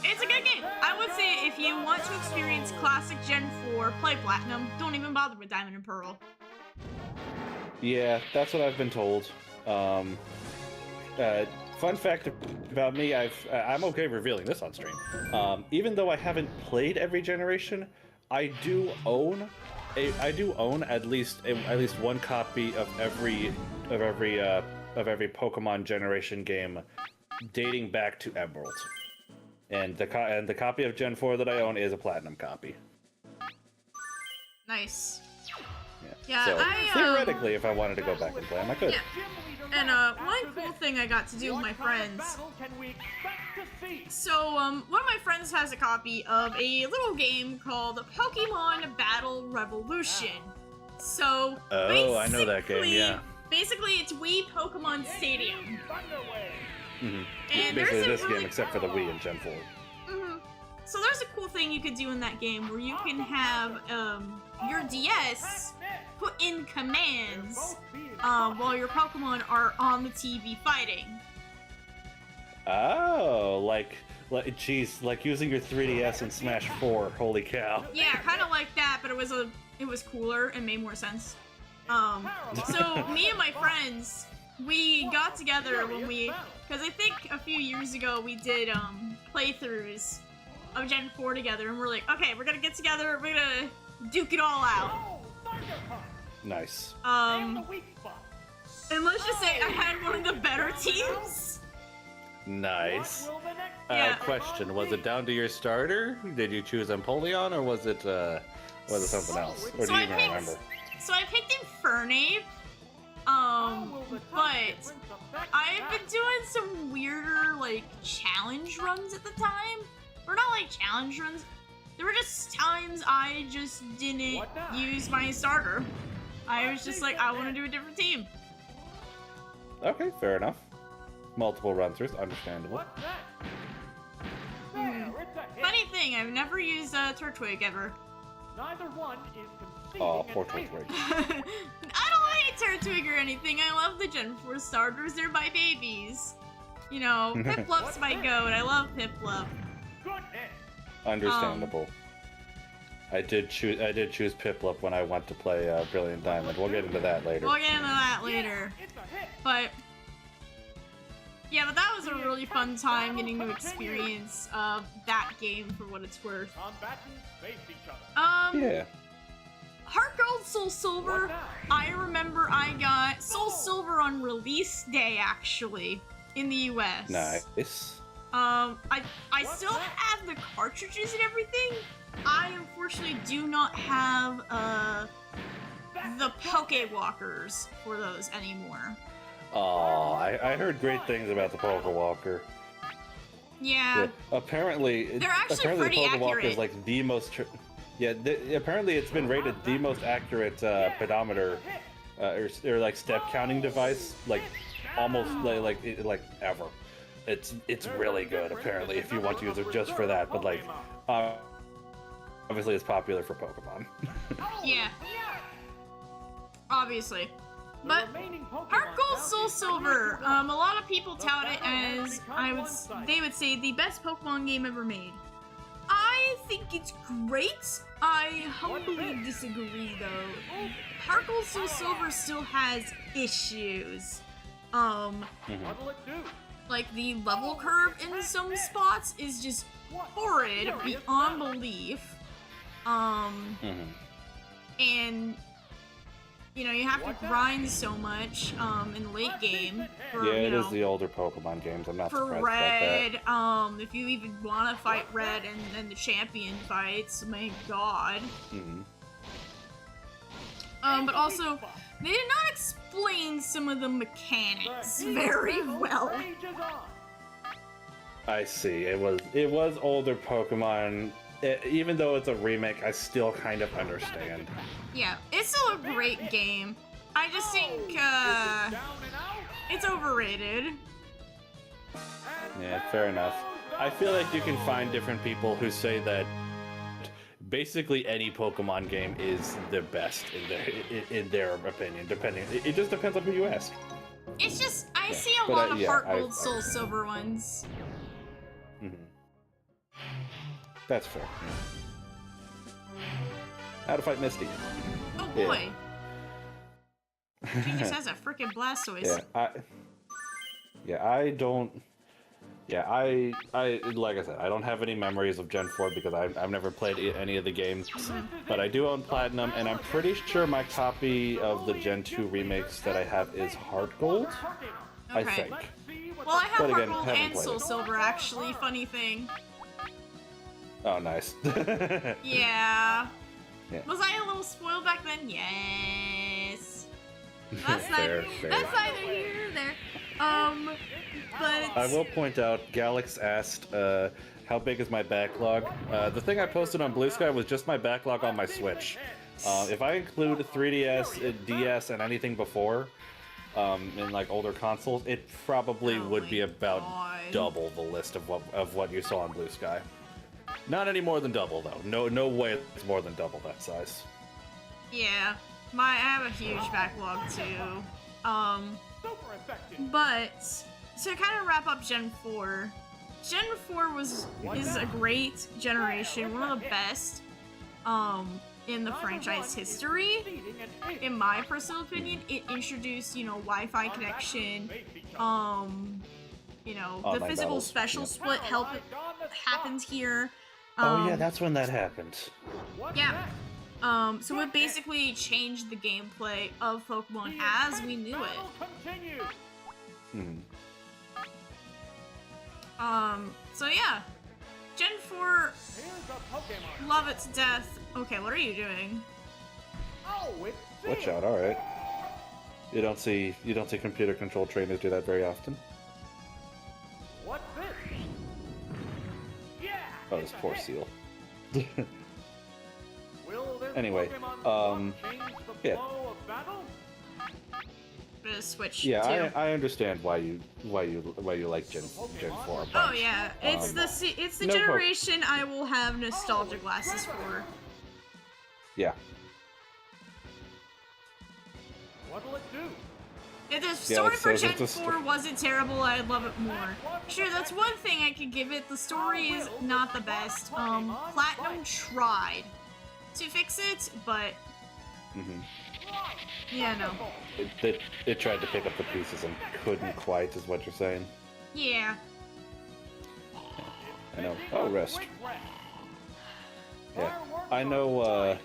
it's a good game. I would say if you want to experience classic Gen 4, play Platinum. Don't even bother with Diamond and Pearl. Yeah, that's what I've been told. Fun fact about me, I'm okay revealing this on stream. Even though I haven't played every generation, I do own at least one copy of every Pokemon generation game dating back to Emerald. And the copy of Gen 4 that I own is a Platinum copy. Nice. Yeah, so theoretically, if I wanted to go back and play them, I could. Yeah. And one cool thing I got to do with my friends. So one of my friends has a copy of a little game called Pokemon Battle Revolution. So I know that game. Yeah. Basically, it's Wii Pokemon Stadium. And basically this game, except for the Wii and Gen 4. So there's a cool thing you could do in that game where you can have your DS put in commands while your Pokemon are on the TV fighting. Oh, like using your 3DS in Smash 4. Holy cow! Yeah, kind of like that, but it was cooler and made more sense. So me and my friends, we got together because I think a few years ago we did playthroughs of Gen 4 together, and we're like, okay, we're gonna get together, we're gonna duke it all out. Nice. And let's just say I had one of the better teams. Nice. Yeah. Question: was it down to your starter? Did you choose Empoleon, or was it something else? Or do you even remember? So I picked Infernape. But I've been doing some weirder, like, challenge runs at the time. Or not like challenge runs. there were just times I just didn't use my starter. I was just like, I want to do a different team. Okay, fair enough. Multiple run-throughs, understandable. Funny thing, I've never used Turtwig ever. Neither one is conceding. Oh, poor Turtwig. I don't hate Turtwig or anything. I love the Gen 4 starters. They're my babies. You know, Piplup's my goat. I love Piplup. Understandable. I did choose Piplup when I went to play Brilliant Diamond. We'll get into that later. We'll get into that later. But yeah, but that was a really fun time getting to experience that game for what it's worth. Yeah. Heart Gold, Soul Silver. I remember I got Soul Silver on release day actually in the US. Nice. I still have the cartridges and everything. I unfortunately do not have the Pokewalkers for those anymore. Oh, I heard great things about the Pokewalker. Yeah. Apparently, they're actually pretty the Pokewalker accurate. is like the most. Apparently it's been rated the most accurate pedometer or like step counting device, like almost like ever. It's really good apparently if you want to use it just for that, but like obviously it's popular for Pokemon. Yeah. Obviously. But Heart Gold, Soul Silver, a lot of people tout it as they would say the best Pokemon game ever made. I think it's great. I humbly disagree though. Heart Gold, Soul Silver still has issues. Like the level curve in some spots is just horrid beyond belief. And you know, you have to grind so much in the late game for, it is the older Pokemon games. I'm not for surprised Red, about that. if you even want to fight Red and then the champion fights, my god. But also, they did not explain some of the mechanics very well. I see. It was older Pokemon. Even though it's a remake, I still kind of understand. Yeah, it's still a great game. I just think it's overrated. Yeah, fair enough. I feel like you can find different people who say that basically any Pokemon game is the best in their opinion. It just depends on who you ask. It's just I see a lot of Heart Gold, Soul Silver ones. That's fair. How to fight Misty. Oh boy. She just has a freaking Blastoise. I like I said, I don't have any memories of Gen 4 because I've never played any of the games, but I do own Platinum, and I'm pretty sure my copy of the Gen 2 remakes that I have is Heart Gold, I think. Well, I have But Heart again, Gold haven't and played Soul it. Silver, actually. Funny thing. Oh, nice. Yeah. Yeah. Was I a little spoiled back then? Yes. That's Fair. That's neither here nor there. But I will point out, Galax asked, how big is my backlog? The thing I posted on Blue Sky was just my backlog on my Switch. If I include 3DS, DS, and anything before, in like older consoles, it probably would be about double the list of what you saw on Blue Sky. Not any more than double though. No way it's more than double that size. yeah, I have a huge backlog too. But to kind of wrap up Gen 4, Gen 4 is a great generation, one of the best in the franchise history. In my personal opinion, it introduced, Wi-Fi connection, the physical battles. special split happened here. Oh yeah, that's when that happened. Yeah. So it basically changed the gameplay of Pokemon as we knew it. So yeah. Gen 4, love it to death. Okay, what are you doing? Watch out, alright. You don't see computer control trainers do that very often. What's this? Yeah. Oh, this poor seal. Will this Anyway, Pokemon swap change the yeah. flow of battle? Gonna switch Yeah, to. I understand why you like Gen 4 a bunch. Oh yeah, it's the no generation I will have nostalgia glasses for. Yeah. What'll it do? If the story it for says Gen it's a 4 wasn't terrible, I'd love it more. Sure, that's one thing I could give it. The story is not the best. Platinum tried to fix it, but yeah, no. It tried to pick up the pieces and couldn't quite, is what you're saying. Yeah. I know. Oh, rest. Yeah. I know,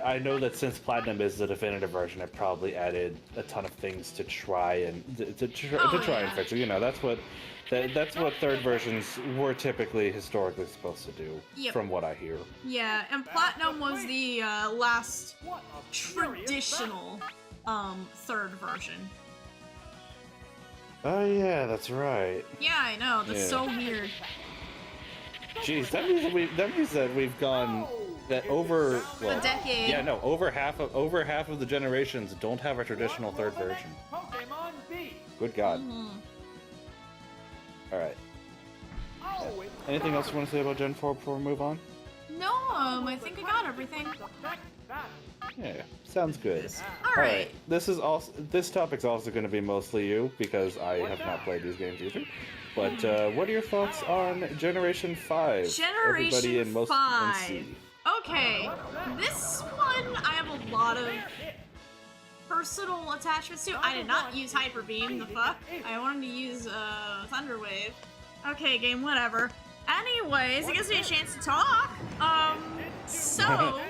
I know that since Platinum is the definitive version, it probably added a ton of things to try and try and fix it. You know, that's what third versions were typically historically supposed to do, from what I hear. Yeah, and Platinum was the last traditional third version. Oh yeah, that's right. Yeah, I know. That's so weird. Jeez, that means that we've gone over a decade. Yeah, no, over half of the generations don't have a traditional third version. Good God. All right. Anything else you want to say about Gen 4 before we move on? No, I think I got everything. Yeah, sounds good. All right. This topic's also going to be mostly you because I have not played these games either. But what are your thoughts on Generation 5? Everybody in most 5. NC. Okay, this one I have a lot of personal attachments to. I did not use Hyper Beam. The fuck? I wanted to use Thunder Wave. Okay, game, whatever. Anyways, it gives me a chance to talk. So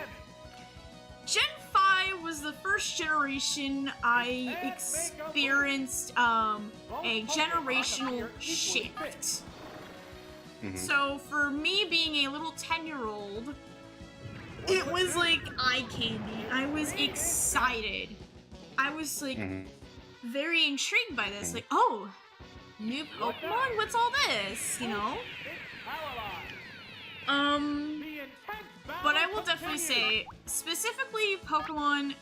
Gen 5 was the first generation I experienced a generational shift. So for me being a little 10-year-old, it was like eye candy. I was excited. I was like very intrigued by this. Like, oh, new Pokemon? What's all this? You know? But I will definitely say, specifically Pokemon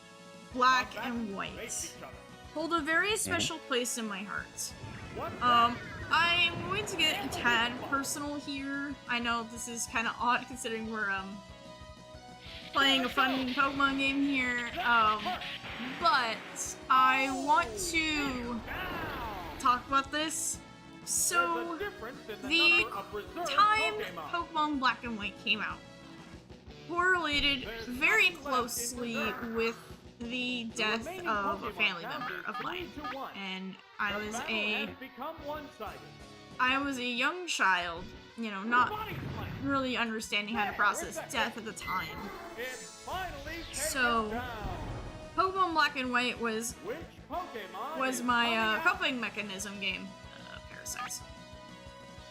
Black and White hold a very special place in my heart. I'm going to get a tad personal here. I know this is kind of odd considering we're playing a fun Pokemon game here, but I want to talk about this. So, the time Pokemon Black and White came out correlated very closely with the death of a family member of mine, and I was a young child, you know, not really understanding how to process death at the time. So, Pokemon Black and White was my coping mechanism game. Parasites.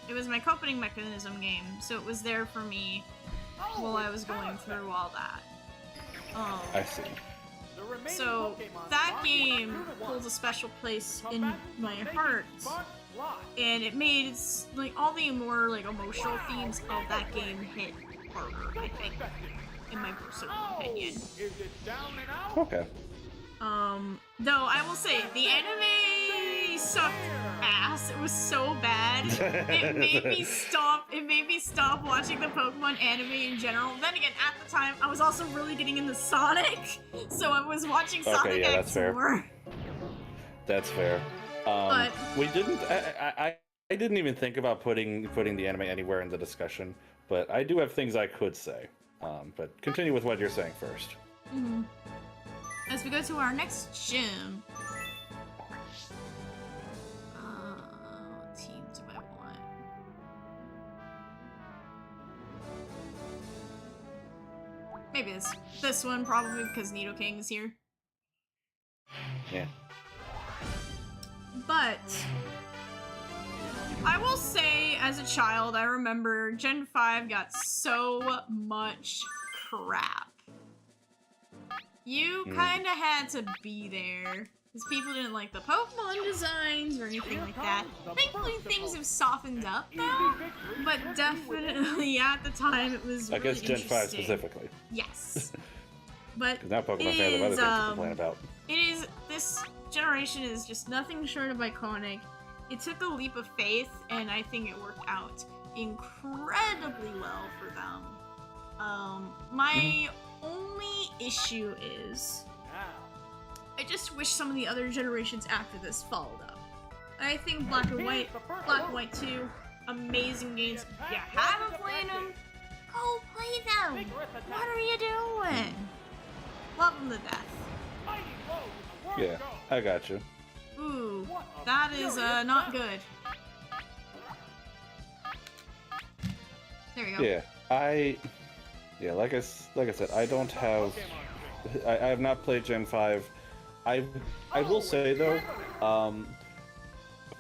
It was my coping mechanism game, so it was there for me while I was going through all that. I see. So that game holds a special place in my heart, and it made like all the more like emotional themes of that game hit harder, I think, in my personal opinion. Okay. Though I will say the anime sucked ass. It was so bad. It made me stop watching the Pokemon anime in general. Then again, at the time, I was also really getting into Sonic, so I was watching Sonic X more. That's fair. But we didn't. I didn't even think about putting the anime anywhere in the discussion, but I do have things I could say. But continue with what you're saying first. As we go to our next gym. What team do I want? Maybe this one, probably because Nidoking is here. Yeah. But I will say, as a child, I remember Gen 5 got so much crap. You kinda had to be there Because people didn't like the Pokemon designs or anything like that. Thankfully, things have softened up now, but definitely at the time it was I really guess Gen 5 interesting. specifically. Yes. But Because now Pokemon fans have other things to complain about. This generation is just nothing short of iconic. It took a leap of faith, and I think it worked out incredibly well for them. My only issue is I just wish some of the other generations after this followed up. I think Black and White 2, amazing games. If you haven't played them, go play them. What are you doing? Love them to death. Yeah, I got you. Ooh, that is not good. There we go. Yeah, like I said, I don't have. I have not played Gen 5. I will say though,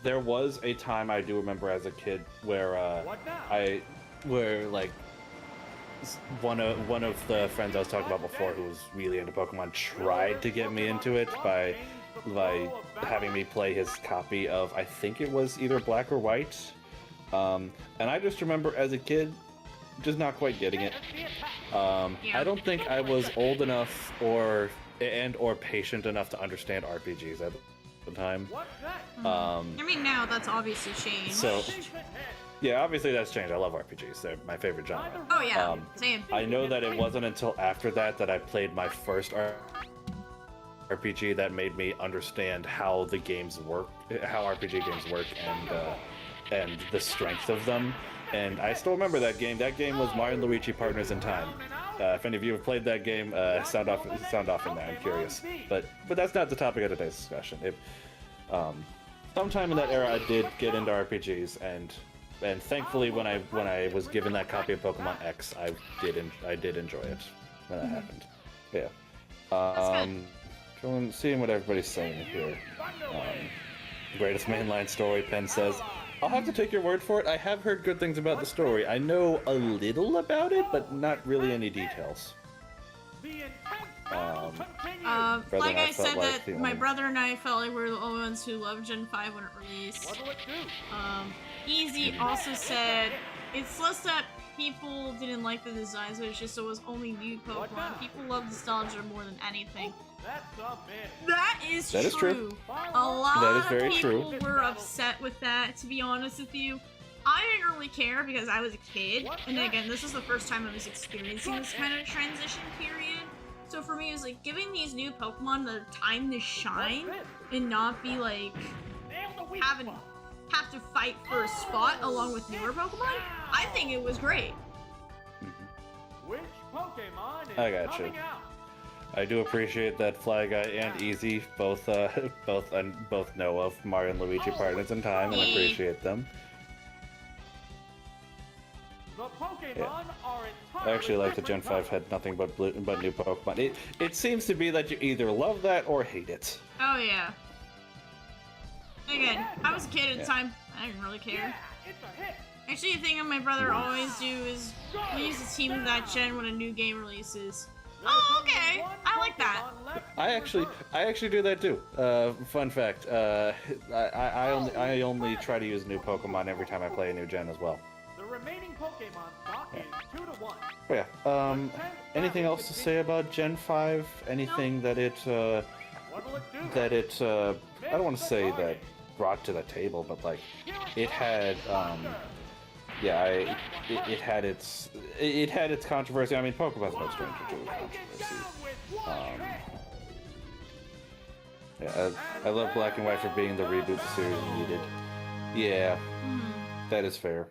there was a time I do remember as a kid where like one of the friends I was talking about before who was really into Pokemon tried to get me into it by having me play his copy of, I think it was either Black or White, and I just remember as a kid just not quite getting it. I don't think I was old enough or patient enough to understand RPGs at the time. I mean, now that's obviously changed. So, yeah, obviously that's changed. I love RPGs. They're my favorite genre. Oh yeah, same. I know that it wasn't until after that I played my first RPG that made me understand how the games work, how RPG games work, and the strength of them. And I still remember that game. That game was Mario and Luigi Partners in Time. If any of you have played that game, sound off in there. I'm curious, but that's not the topic of today's discussion. Sometime in that era, I did get into RPGs, and thankfully, when I was given that copy of Pokemon X, I did enjoy it when that happened. Yeah. Seeing what everybody's saying here. Greatest mainline story, Penn says. I'll have to take your word for it. I have heard good things about the story. I know a little about it, but not really any details. Like I said, that my brother and I felt like we were the only ones who loved Gen 5 when it released. Easy also said, it's less that people didn't like the designs, but it's just it was only new Pokemon. People love nostalgia more than anything. That is true. A lot of people were upset with that, to be honest with you. I didn't really care because I was a kid, and again, this was the first time I was experiencing this kind of transition period. So for me, it was like giving these new Pokemon the time to shine and not be like have to fight for a spot along with newer Pokemon. I think it was great. Which Pokemon is I got you. I do appreciate that Fly Guy and Easy both know of Mario and Luigi Partners in Time, and I appreciate them. The Pokemon are I actually like that Gen 5 had nothing but new Pokemon. It seems to be that you either love that or hate it. Oh yeah. Again, I was a kid at the time. I didn't really care. Actually, the thing my brother always do is we use the team of that gen when a new game releases. Oh, okay. I like that. I actually do that too. Fun fact. I only try to use new Pokemon every time I play a new gen as well. The remaining Pokemon stock is 2-1. Yeah. Anything else to say about Gen 5? Anything that it I don't want to say that brought to the table, but like it had it had its controversy. I mean, Pokemon's no stranger to controversy. Yeah, I love Black and White for being the reboot the series needed. Yeah, that is fair.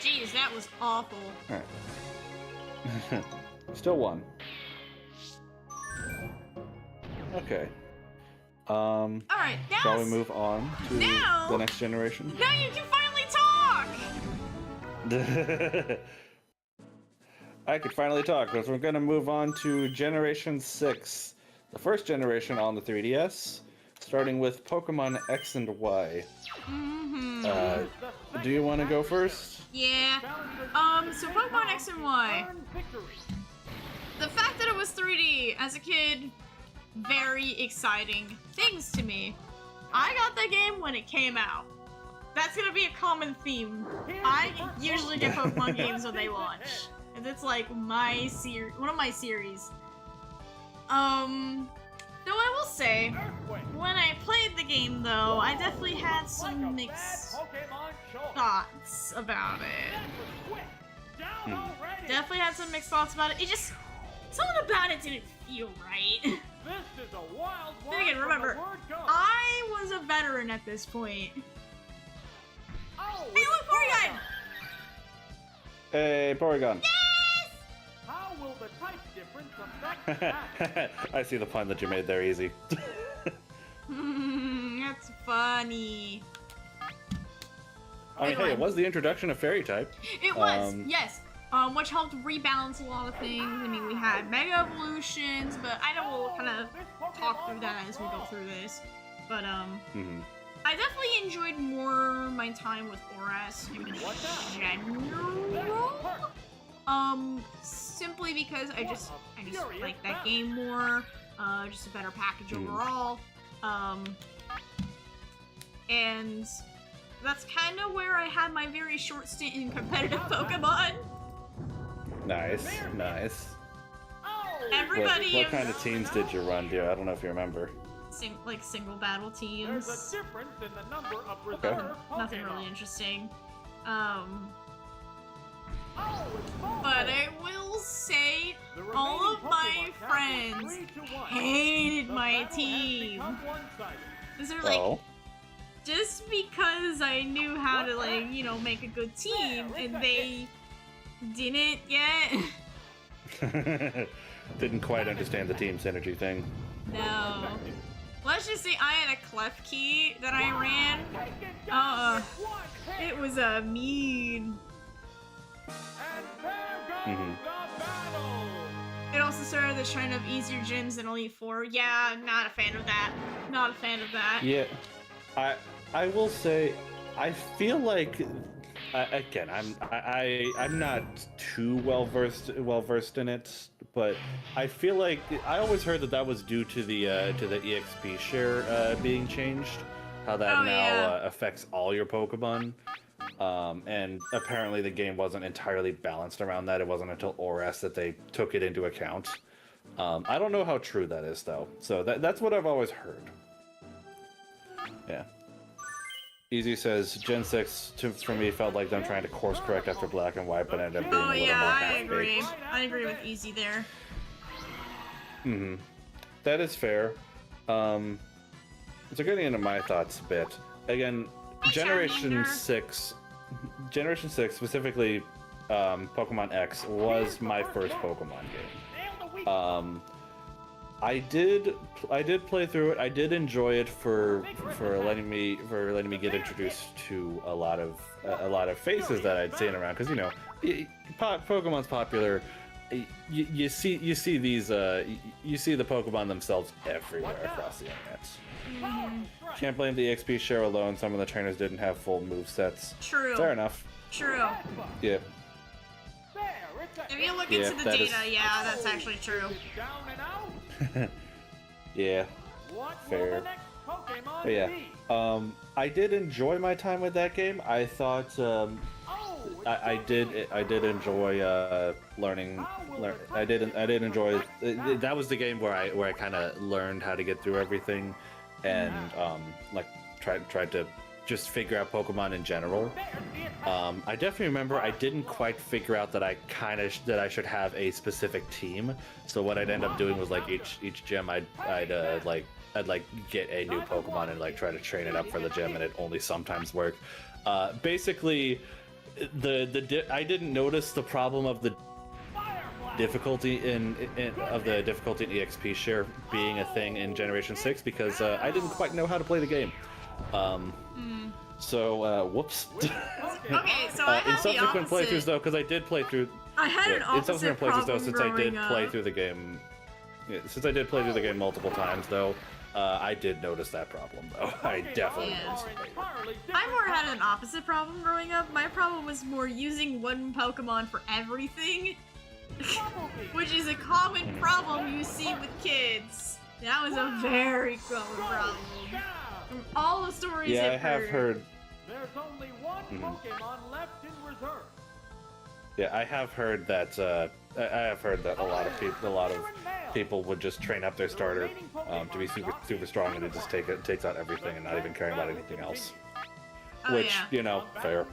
Jeez, that was awful. All right. Still one. Okay. Alright, now shall we move on to the next generation? Now you can finally talk! I could finally talk, because we're gonna move on to Generation 6. The first generation on the 3DS, starting with Pokemon X and Y. Do you want to go first? Yeah. So Pokemon X and Y. The fact that it was 3D, as a kid, very exciting things to me. I got the game when it came out. That's gonna be a common theme. I usually get Pokemon games when they launch. And it's like my one of my series. Though I will say, when I played the game though, I definitely had some mixed thoughts about it. Definitely had some mixed thoughts about it. It just, something about it didn't feel right. Then again, remember, I was a veteran at this point. Hey, look, Porygon! Hey, Porygon. Yes! How will the type difference affect I see the pun that you made there, Easy. That's funny. I mean, hey, it was the introduction of Fairy type. It was, yes. Which helped rebalance a lot of things. I mean, we had Mega Evolutions, but I know we'll kind of talk through that as we go through this. But, I definitely enjoyed more my time with Oras in general. Simply because I just like that game more. Just a better package overall. And that's kind of where I had my very short stint in competitive Pokemon. Nice, nice. Everybody. What kind of teams did you run, dear? I don't know if you remember. Like single battle teams. There's a difference in the number of reserve Nothing really interesting. But I will say, all of my friends hated my team. These are like, just because I knew how to, like, you know, make a good team, and they didn't yet. Didn't quite understand the team synergy thing. No. Let's just say I had a Clef Key that I ran. It was mean. It also started the trend of easier gyms in Elite Four. Yeah, not a fan of that. Not a fan of that. Yeah, I will say, I feel like, again, I'm not too well versed in it, but I feel like I always heard that was due to the EXP share being changed, how that affects all your Pokemon. And apparently the game wasn't entirely balanced around that. It wasn't until ORAS that they took it into account. I don't know how true that is, though. So that's what I've always heard. Yeah. Easy says, Gen 6, for me, felt like them trying to course correct after Black and White, but ended up being a little more half-baked. I agree. I agree with Easy there. That is fair. So getting into my thoughts a bit. Again, Generation 6, specifically Pokemon X, was my first Pokemon game. I did play through it. I did enjoy it for letting me get introduced to a lot of faces that I'd seen around, because, you know, Pokemon's popular. You see these you see the Pokemon themselves everywhere across the internet. Can't blame the EXP share alone. Some of the trainers didn't have full move sets. True. Fair enough. True. Yeah. If you look into the data, yeah, that's actually true. Yeah. Fair. But yeah. I did enjoy my time with that game. I thought I did enjoy learning. I did enjoy. That was the game where I kind of learned how to get through everything, and like tried to just figure out Pokemon in general. I definitely remember I didn't quite figure out that I should have a specific team. So what I'd end up doing was, like, each gym I'd get a new Pokemon and, like, try to train it up for the gym, and it only sometimes worked. Basically, I didn't notice the problem of the difficulty in EXP share being a thing in Generation 6 because I didn't quite know how to play the game. So, whoops. Okay, so I had in subsequent the opposite. playthroughs, though, because I did play through. I had an opposite in subsequent playthroughs, though, problem since I did growing play up. through the game. Yeah, since I did play through the game multiple times, though, I did notice that problem, though. I definitely noticed it. I more had an opposite problem growing up. My problem was more using one Pokemon for everything, which is a common problem you see with kids. That was a very common problem. From all the stories Yeah, I I've have heard. There's only one Pokemon left in reserve. Yeah, I have heard that. I have heard that a lot of people would just train up their starter to be super strong, and it just takes out everything and not even caring about anything else. Oh, Which, yeah. you know, fair.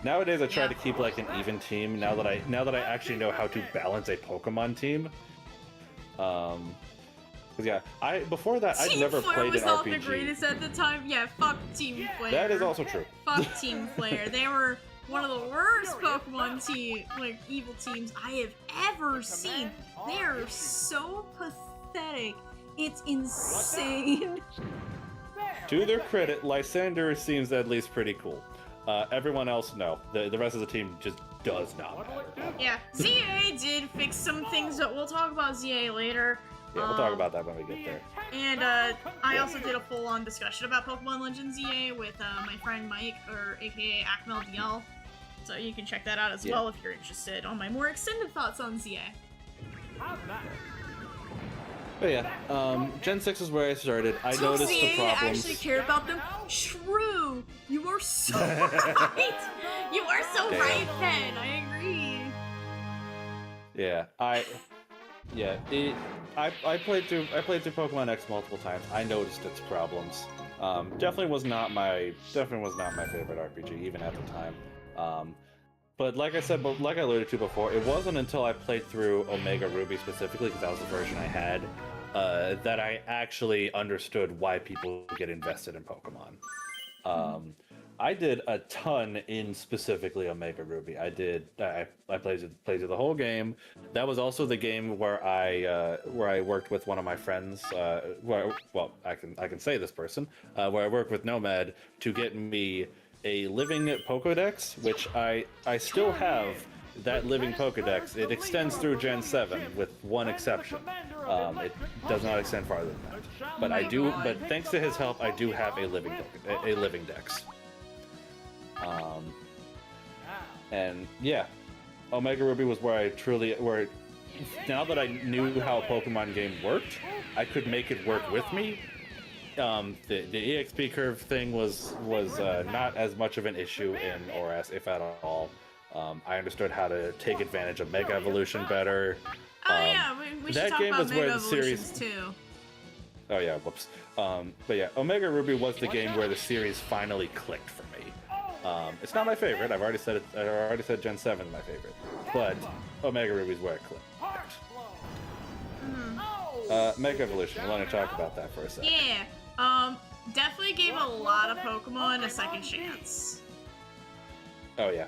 Nowadays, I try to keep like an even team. Now that I actually know how to balance a Pokemon team. Cause yeah, before that I'd never Flare played was an not RPG. the greatest at the time. Yeah, fuck Team Flare. That is also true. Fuck Team Flare. They were one of the worst Pokemon evil teams I have ever seen. They are so pathetic. It's insane. To their credit, Lysander seems at least pretty cool. Everyone else, no. The rest of the team just does not matter. Yeah, ZA did fix some things, but we'll talk about ZA later. Yeah, we'll talk about that when we get there. And I also did a full-on discussion about Pokemon Legends ZA with my friend Mike, or aka Akmel DL. So you can check that out as well if you're interested on my more extended thoughts on ZA. But yeah, Gen 6 is where I started. I So noticed the ZA problems. actually care about them? True! You are so right! You are so right, Ben! I agree. Yeah, I played through Pokemon X multiple times. I noticed its problems. Definitely was not my favorite RPG even at the time. But like I said, like I alluded to before, it wasn't until I played through Omega Ruby specifically, because that was the version I had, that I actually understood why people get invested in Pokemon. I did a ton in specifically Omega Ruby. I played through the whole game. That was also the game where I worked with one of my friends. Well, I can say this person where I worked with Nomad to get me a living Pokédex, which I still have. That living Pokédex. It extends through Gen 7 with one exception. It does not extend farther than that. But I do. But thanks to his help, I do have a living Dex. And yeah, Omega Ruby was where now that I knew how a Pokemon game worked, I could make it work with me. The EXP curve thing was not as much of an issue in ORAS, if at all. I understood how to take advantage of Mega Evolution better. Oh yeah, we should talk about Mega Evolutions too. Oh yeah, whoops. But yeah, Omega Ruby was the game where the series finally clicked for me. It's not my favorite. I've already said it. I already said Gen 7 is my favorite, but Omega Ruby is where it clicked. Mega Evolution. I want to talk about that for a second. Yeah. Definitely gave a lot of Pokemon a second chance. Oh yeah.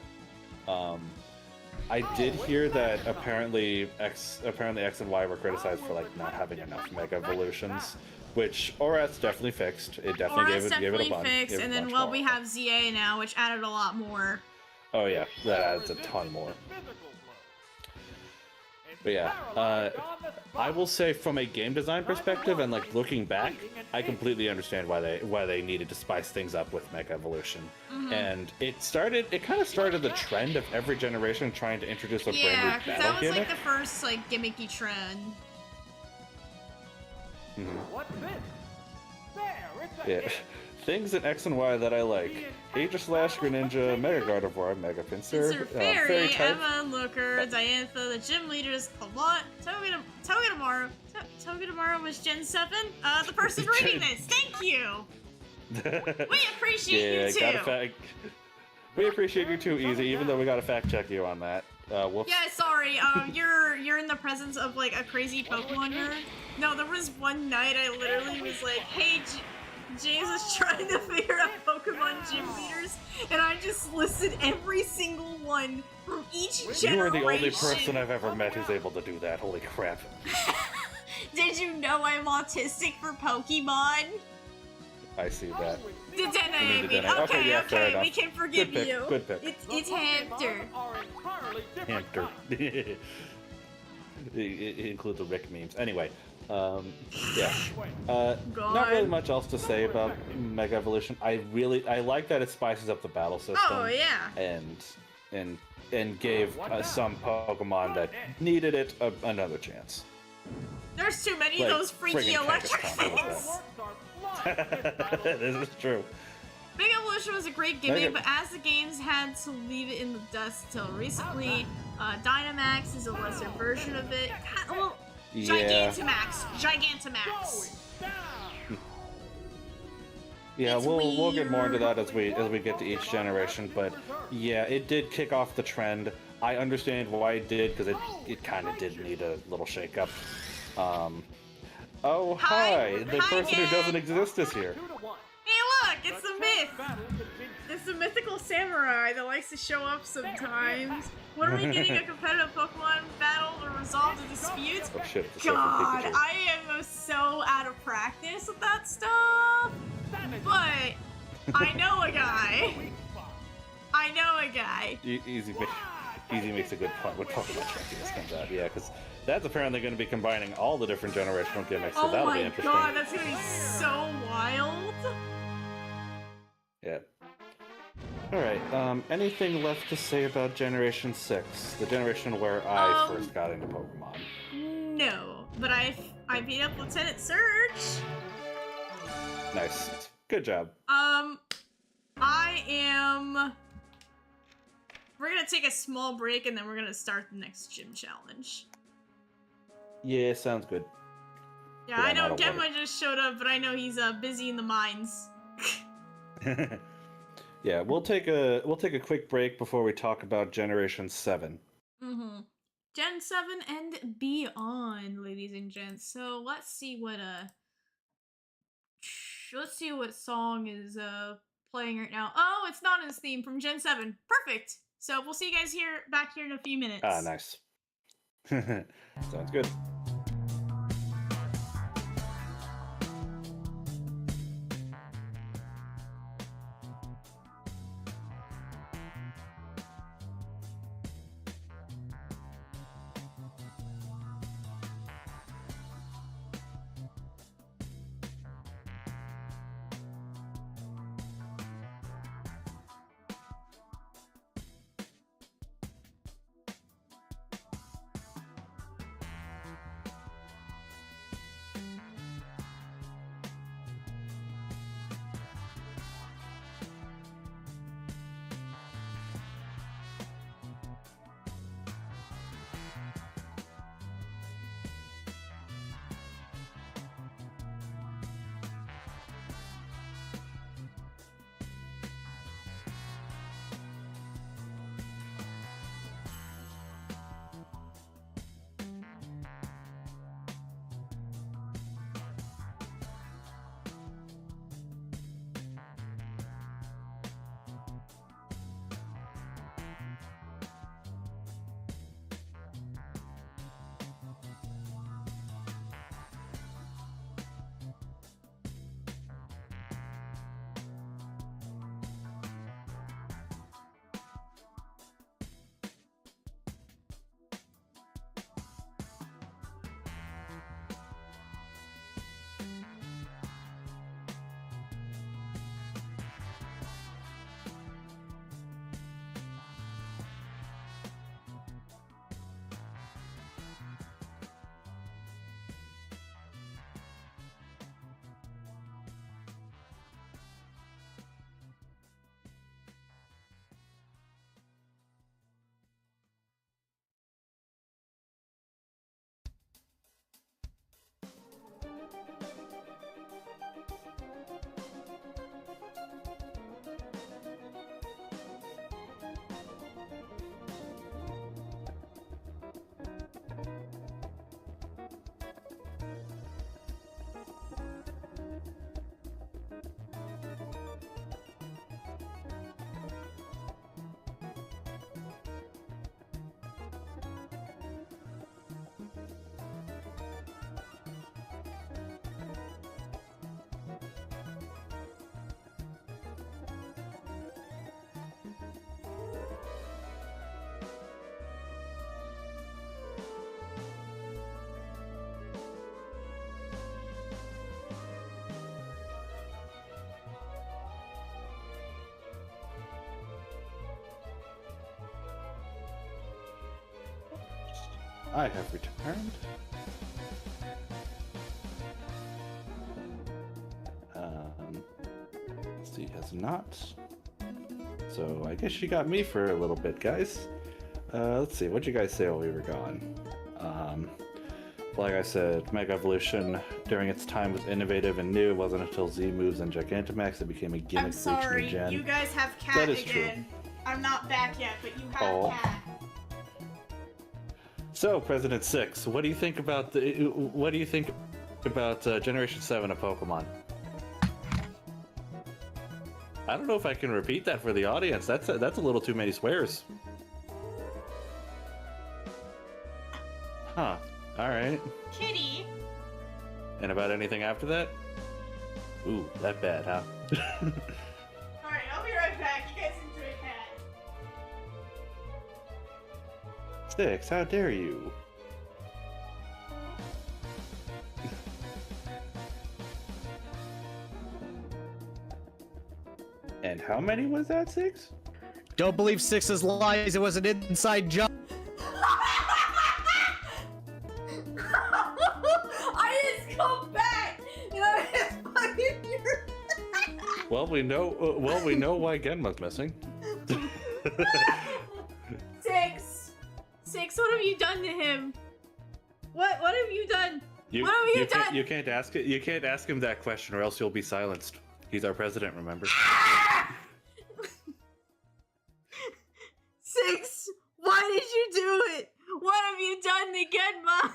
I did hear that apparently X and Y were criticized for like not having enough Mega Evolutions, which ORAS definitely fixed. It definitely gave it a bunch. Fixed, and then more. We have ZA now, which added a lot more. Oh yeah, that adds a ton more. But yeah, I will say from a game design perspective and like looking back, I completely understand why they needed to spice things up with Mega Evolution. And it kind of started the trend of every generation trying to introduce a brand new battle gimmick. That was like the first like gimmicky trend. What's this? There, it's a Yeah. Things in X and Y that I like. Aegislash, Greninja, Mega Gardevoir, Mega Pinsir, Fairy, type. Emma, Looker, Diantha, the gym leaders, Pavant, Togedemaru was Gen 7? The person reading this, thank you! We appreciate you too! We appreciate you too, Easy, even though we gotta fact check you on that. Whoops. Yeah, sorry, you're in the presence of like a crazy Pokemon nerd. No, there was one night I literally was like, hey, James is trying to figure out Pokemon gym leaders, and I just listed every single one from each generation. You are the only person I've ever met who's able to do that, holy crap. Did you know I'm autistic for Pokemon? I see that. Okay, we can forgive Good pick, you. Good pick. It's Hamster. Hamster. It includes the Rick memes. Anyway, yeah. Not really much else to say about Mega Evolution. I like that it spices up the battle system. Oh yeah. And gave some Pokemon that needed it another chance. There's too many Like, of those freaky friggin' electric Kangaskhan, what things. was Fireworks are flying this battle. This is true. Big Evolution was a great gimmick, Okay. but as the games had to leave it in the dust till recently, Dynamax is a lesser version of it. Well, Yeah. Gigantamax. Gigantamax. Going down. Yeah, It's we'll get more into weird. that as we get to each generation, but yeah, it did kick off the trend. I understand why it did, because it kind of did need a little shakeup. Oh Hi. hi, the Hi, person who gang. doesn't exist is here. 2-1. Hey, look, it's The the myth. battle continues. It's the mythical samurai that likes to show up sometimes. When are we getting a competitive Pokemon battle to resolve the disputes? Oh shit, it's a God, Pikachu. I am so out of practice with that stuff. But I know a guy. I know a guy. Easy makes a good point when Pokemon Champions comes out, yeah, because that's apparently going to be combining all the different generational gimmicks, so Oh that'll be my interesting. god, that's gonna be so wild. Yeah. Alright, anything left to say about Generation 6? The generation where I first got into Pokemon. No, but I beat up Lieutenant Surge. Nice. Good job. We're gonna take a small break and then we're gonna start the next gym challenge. Yeah, sounds good. Yeah, But I I'm know out of Gemma just showed up, but I know he's busy in the mines. Yeah, we'll take a quick break before we talk about Generation 7. Mm-hmm. Gen 7 and beyond, ladies and gents. So let's see what song is playing right now. Oh, it's Nana's theme from Gen 7. Perfect. So we'll see you guys back here in a few minutes. Ah, nice. Sounds good. I have returned. Z has not. So I guess she got me for a little bit, guys. Let's see, what'd you guys say while we were gone? Like I said, Mega Evolution during its time was innovative and new. It wasn't until Z moves and Gigantamax it became a gimmick I'm for each sorry, new gen. you guys have Cat That is again. true. I'm not back yet, but you have Oh. Cat. So, President 6, what do you think about Generation 7 of Pokemon? I don't know if I can repeat that for the audience. That's a little too many swears. Huh. All right. Kitty. And about anything after that? Ooh, that bad, huh? Alright, I'll be right back. You guys enjoy Cat. 6, how dare you? And how many was that, 6? Don't believe Six's lies. It was an inside job. I just come back and I just fucking hear. Well, we know why Genma's missing. 6, what have you done to him? What have you done? What have you done? You can't ask it. You can't ask him that question, or else you'll be silenced. He's our president, remember? 6, why did you do it? What have you done to Genma?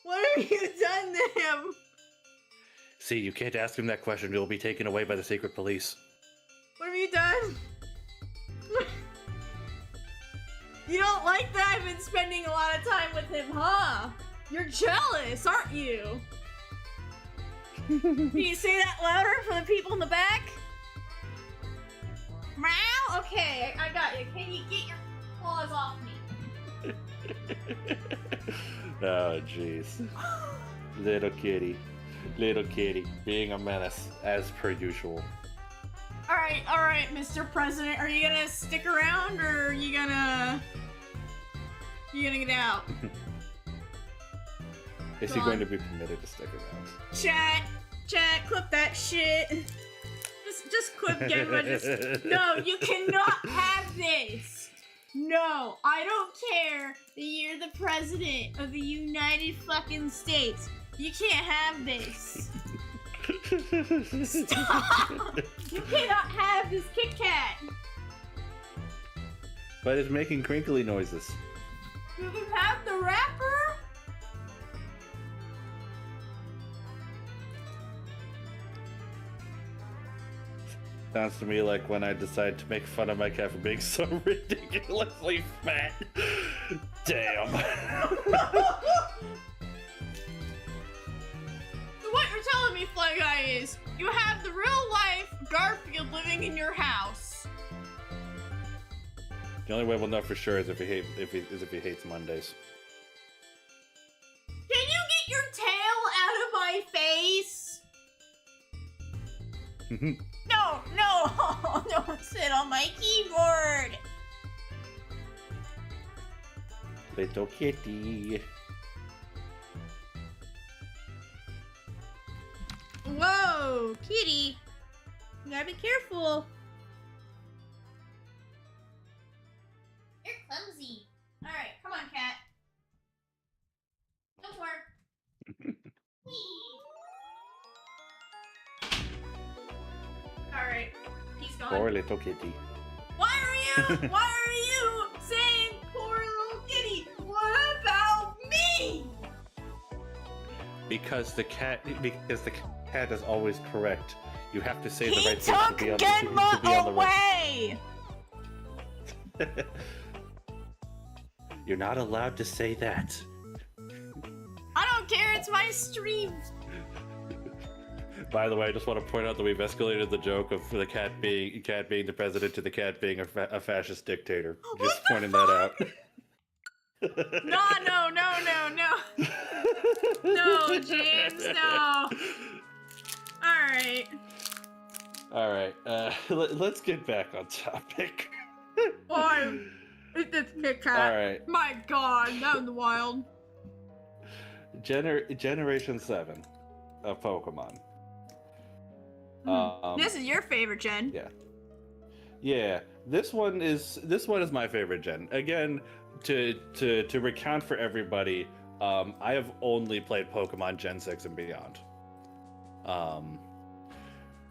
What have you done to him? See, you can't ask him that question. You'll be taken away by the secret police. What have you done? You don't like that I've been spending a lot of time with him, huh? You're jealous, aren't you? Can you say that louder for the people in the back? Meow? Okay, I got you. Can you get your claws off me? Oh, jeez. Little kitty, being a menace as per usual. All right, Mr. President. Are you gonna stick around, or are you gonna get out? Is he going to be permitted to stick around? Chat, clip that shit. Just clip Genma. No, you cannot have this. No, I don't care that you're the president of the United fucking States. You can't have this. Stop! You cannot have this Kit Kat. But it's making crinkly noises. You can have the wrapper. Sounds to me like when I decide to make fun of my cat for being so ridiculously fat. Damn. So what you're telling me, Fly Guy, is you have the real life Garfield living in your house. The only way we'll know for sure is if he hates Mondays. Can you get your tail out of my face? No, don't sit on my keyboard. Little kitty. Whoa, kitty. You gotta be careful. You're clumsy. Alright, come on, cat. No more. Alright, he's gone. Poor little kitty. Why are you saying poor little kitty? What about me? Because the cat is always correct. You have to say the He right thing took to be on Genma the away! right. You're not allowed to say that. I don't care, it's my stream. By the way, I just want to point out that we've escalated the joke of the cat being the president to the cat being a fascist dictator. Just pointing that out. No. No, James, no. Alright, let's get back on topic. It's this Kit Kat. Alright. My god, that was wild. Generation 7 of Pokemon. This is your favorite gen. Yeah. Yeah. This one is my favorite gen. Again, to recount for everybody, I have only played Pokemon Gen 6 and beyond.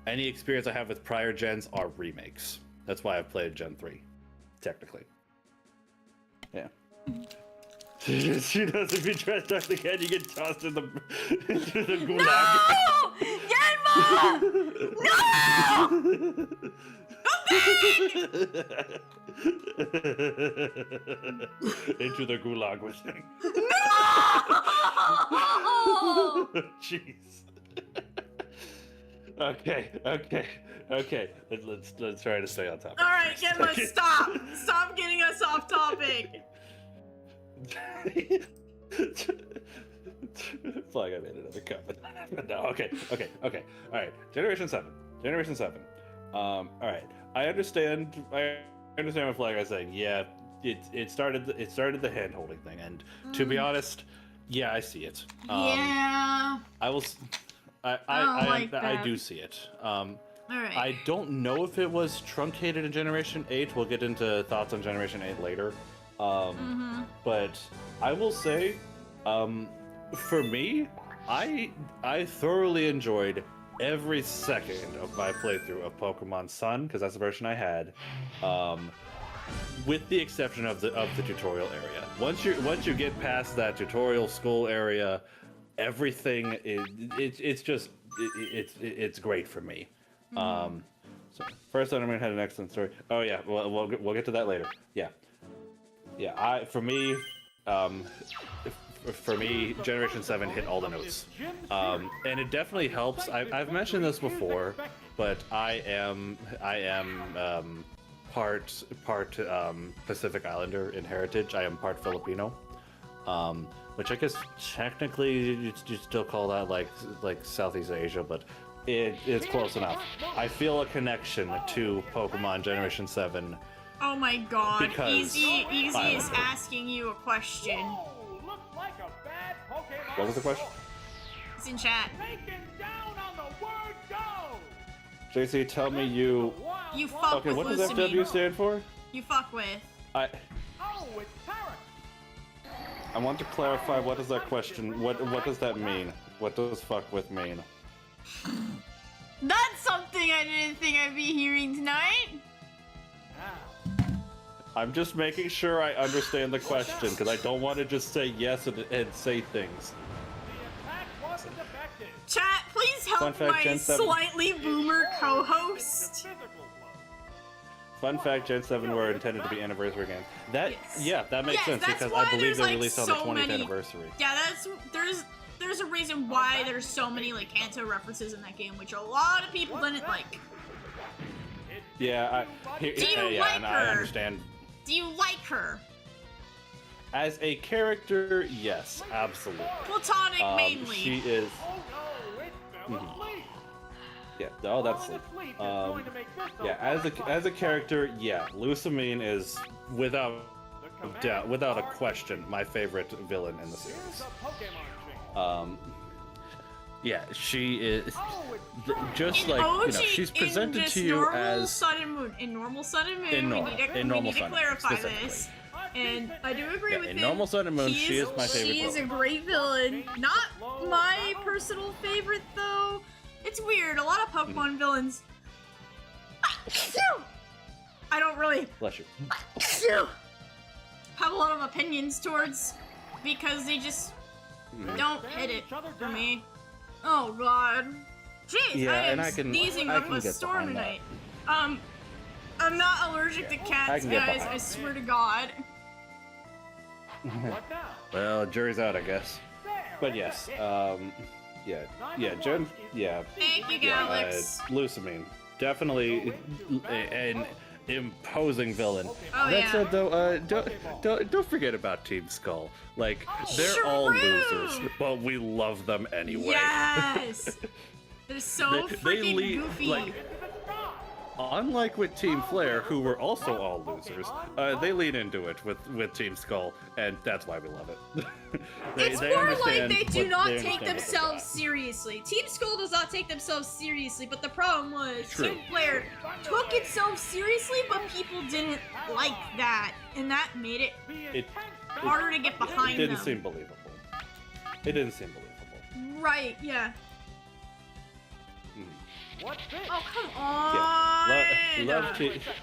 Any experience I have with prior gens are remakes. That's why I've played Gen 3, technically. Yeah. She knows if you try to start again, you get tossed into the gulag. No! Yanma! No! Into the gulag with him. No! Jeez. Okay. Let's try to stay on topic. All right, Yanma, stop! Stop getting us off topic. Flag, I made another cut, but no. Okay. All right. Generation 7. All right. I understand what Flag is saying. Yeah, it started the hand holding thing, and to be honest, yeah, I see it. Yeah. I do see it. All right. I don't know if it was truncated in Generation 8. We'll get into thoughts on Generation 8 later. But I will say, for me, I thoroughly enjoyed every second of my playthrough of Pokemon Sun, because that's the version I had, with the exception of the tutorial area. Once you get past that tutorial school area, everything it's great for me. So first, Underman had an excellent story. Oh yeah, we'll get to that later. Yeah. For me, Generation 7 hit all the notes, and it definitely helps. I've mentioned this before, but I am part Pacific Islander in heritage. I am part Filipino, which I guess technically you still call that like Southeast Asia, but it's close enough. I feel a connection to Pokemon Generation 7. Oh my god, Because Easy is asking you a question. Looks like a bad Pokemon. What was the question? It's in chat. Taken down on the word go. JC, tell me you... You fuck Okay, with what does Lusamine. FW stand for? You fuck with. Oh, it's Parrot. I want to clarify, what does that question... What does that mean? What does fuck with mean? That's something I didn't think I'd be hearing tonight. I'm just making sure I understand the question, because I don't want to just say yes and say things. The attack wasn't effective. Chat, please help Fun fact, my Gen 7. slightly boomer co-host. Fun fact, Gen 7 were intended to be anniversary games. That makes Yes, sense, that's because why I believe there's, they like, released on so the 20th many- anniversary. Yeah, there's a reason why there's so many like Kanto references in that game, which a lot of people didn't like. Yeah, Do you like and her? I understand. Do you like her? As a character, yes, absolutely. Platonic mainly. She is... Oh no, it's fell asleep. Yeah, oh, that's Falling asleep is going to make this the yeah, as a character, yeah, Lusamine is without doubt, without a question, my favorite villain in the Here's series. a Pokemon chain. Yeah, she is just In like OG, she's presented in just to you normal as Sun and Moon. In normal Sun and Moon, In we normal- need to, in we normal need to Sun, clarify specifically. this. And I do agree with in it. normal Sun and Moon, she is my favorite. She is a villain. great villain. Not my personal favorite though. It's weird. A lot of Pokemon villains. I don't really Bless you. have a lot of opinions towards because they just don't hit it for me. Oh god. Jeez, Yeah, I am and I can- sneezing I up can a get storm behind that. tonight. I'm not allergic to I cats, can get guys. behind I that. swear to God. What now? Well, jury's out, I guess. There, But that's yes, it. Jen, Thank you, Galax. Lusamine, definitely an imposing villain. Oh, That yeah. said, though, don't forget about Team Skull. Like, they're all True. losers, but we love them anyway. Yes! They're so They freaking lead- goofy. like- Into the sky. unlike with Team Flare, who were also all losers, they lean into it with Team Skull, and that's why we love it. It's more like they do not take understand what they themselves got. seriously. Team Skull does not take themselves seriously, but the problem was True. Team Flare took itself seriously, but people didn't like that, and that made it harder to get behind It didn't them. seem believable. It didn't seem believable. Right, yeah. What's this? Oh, come on!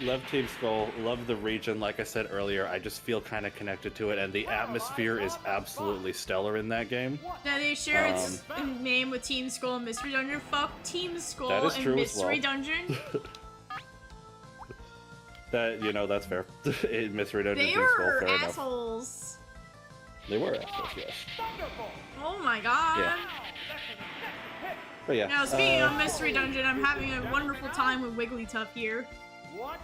Love Team Skull, love the region. Like I said earlier, I just feel kind of connected to it, and the atmosphere is absolutely stellar in that game. Now they share its name with Team Skull and Mystery Dungeon. Fuck Team Skull That is and true as Mystery well. Dungeon. That's fair. Mystery Dungeon, They Team Skull, were fair enough. assholes. They were assholes, yes. Oh my god. Yeah. But yeah. Now speaking of Mystery Dungeon, I'm having a wonderful time with Wigglytuff here.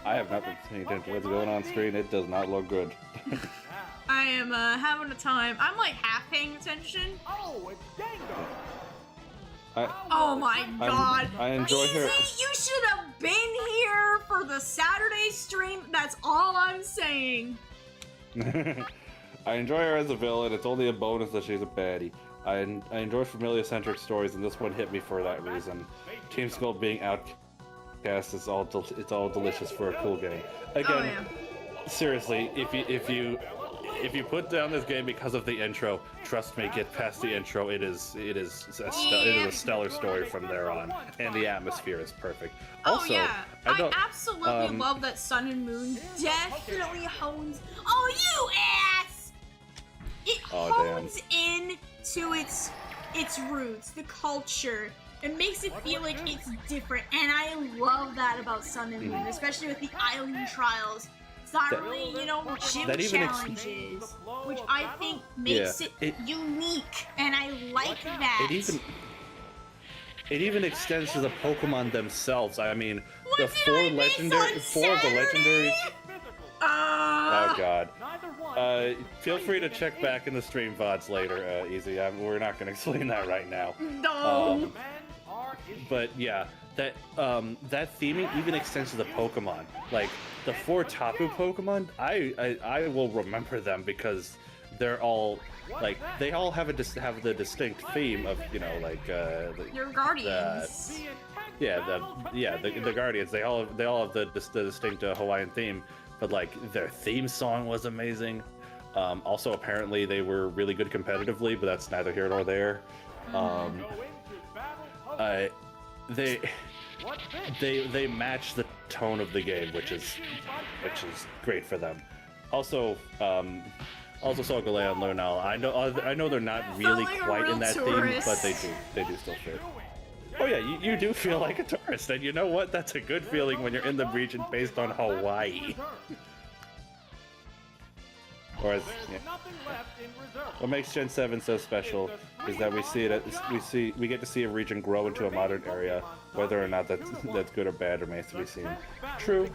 I have not been paying attention to what's going on screen. It does not look good. I am having a time. I'm like half paying attention. Oh, it's Dango. Oh my god. I enjoy Easy, her. you should have been here for the Saturday stream. That's all I'm saying. I enjoy her as a villain. It's only a bonus that she's a baddie. I enjoy familiar-centric stories, and this one hit me for that reason. Team Skull being outcast is all delicious for a cool game. Again, seriously, if you put down this game because of the intro, trust me, get past the intro. It is a stellar story from there on, and the atmosphere is perfect. Also, oh yeah, I absolutely um, love that Sun and Moon definitely hones. Oh you ass! It hones in to its roots, the culture. It makes it feel like it's different, and I love that about Sun and Moon, especially with the island trials. It's not really, gym challenges, which I think makes it unique, and I like that. It even extends to the Pokemon themselves. I mean, What did I miss on four of the legendaries. Oh god. Neither one. Feel free to check back in the stream VODs later, Easy. We're not going to explain that right now. No. Men are issues. But yeah, that theming even extends to the Pokemon. Like the 4 Tapu Pokemon, I will remember them because they're all like they all have the distinct theme of Your guardians. the Guardians. They all have the distinct Hawaiian theme. But like their theme song was amazing. Also, apparently they were really good competitively, but that's neither here nor there. Go into battle. They match the tone of the game, which is great for them. Also saw Galea and Lunel. I know they're not really like a quite real in that tourist. theme, but they do still fit. Oh yeah, you do feel like a tourist, and you know what? That's a good feeling when you're in the region based on Hawaii. Whereas, Nothing left in reserve. what makes Gen 7 so special is that we get to see a region grow into a modern area, whether or not that's good or bad remains to be seen. True.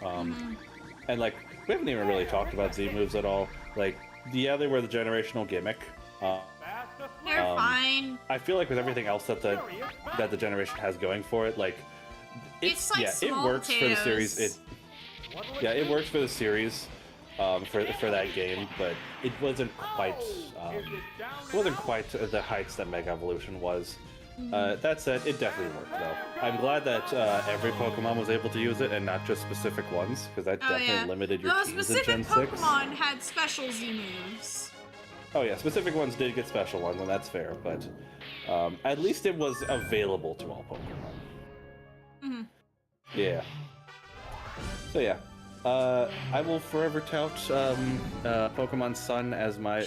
And like we haven't even really talked about Z moves at all. Like, yeah, they were the generational gimmick. They're fine. I feel like with everything else that the generation has going for it, like It's like it small works for the potatoes. series. It works for the series, for that game, but it wasn't quite the heights that Mega Evolution was. That said, it definitely worked though. I'm glad that every Pokemon was able to use it and not just specific ones, because that definitely limited your Those teams in specific Gen 6. Pokemon had special Z moves. Oh yeah, specific ones did get special ones, and that's fair, but at least it was available to all Pokemon. Yeah. So yeah, I will forever tout Pokemon Sun as my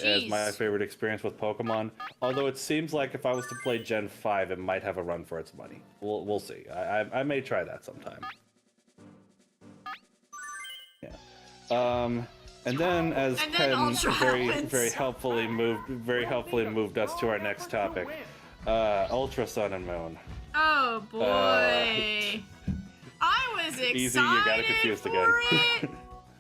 favorite experience with Pokemon. Although it seems like if I was to play Gen 5, it might have a run for its money. We'll see. I may try that sometime. Yeah. And then as Pen very helpfully moved us to our next topic, Ultra Sun and Moon. Oh boy. I was excited Easy, you got it confused for again. it.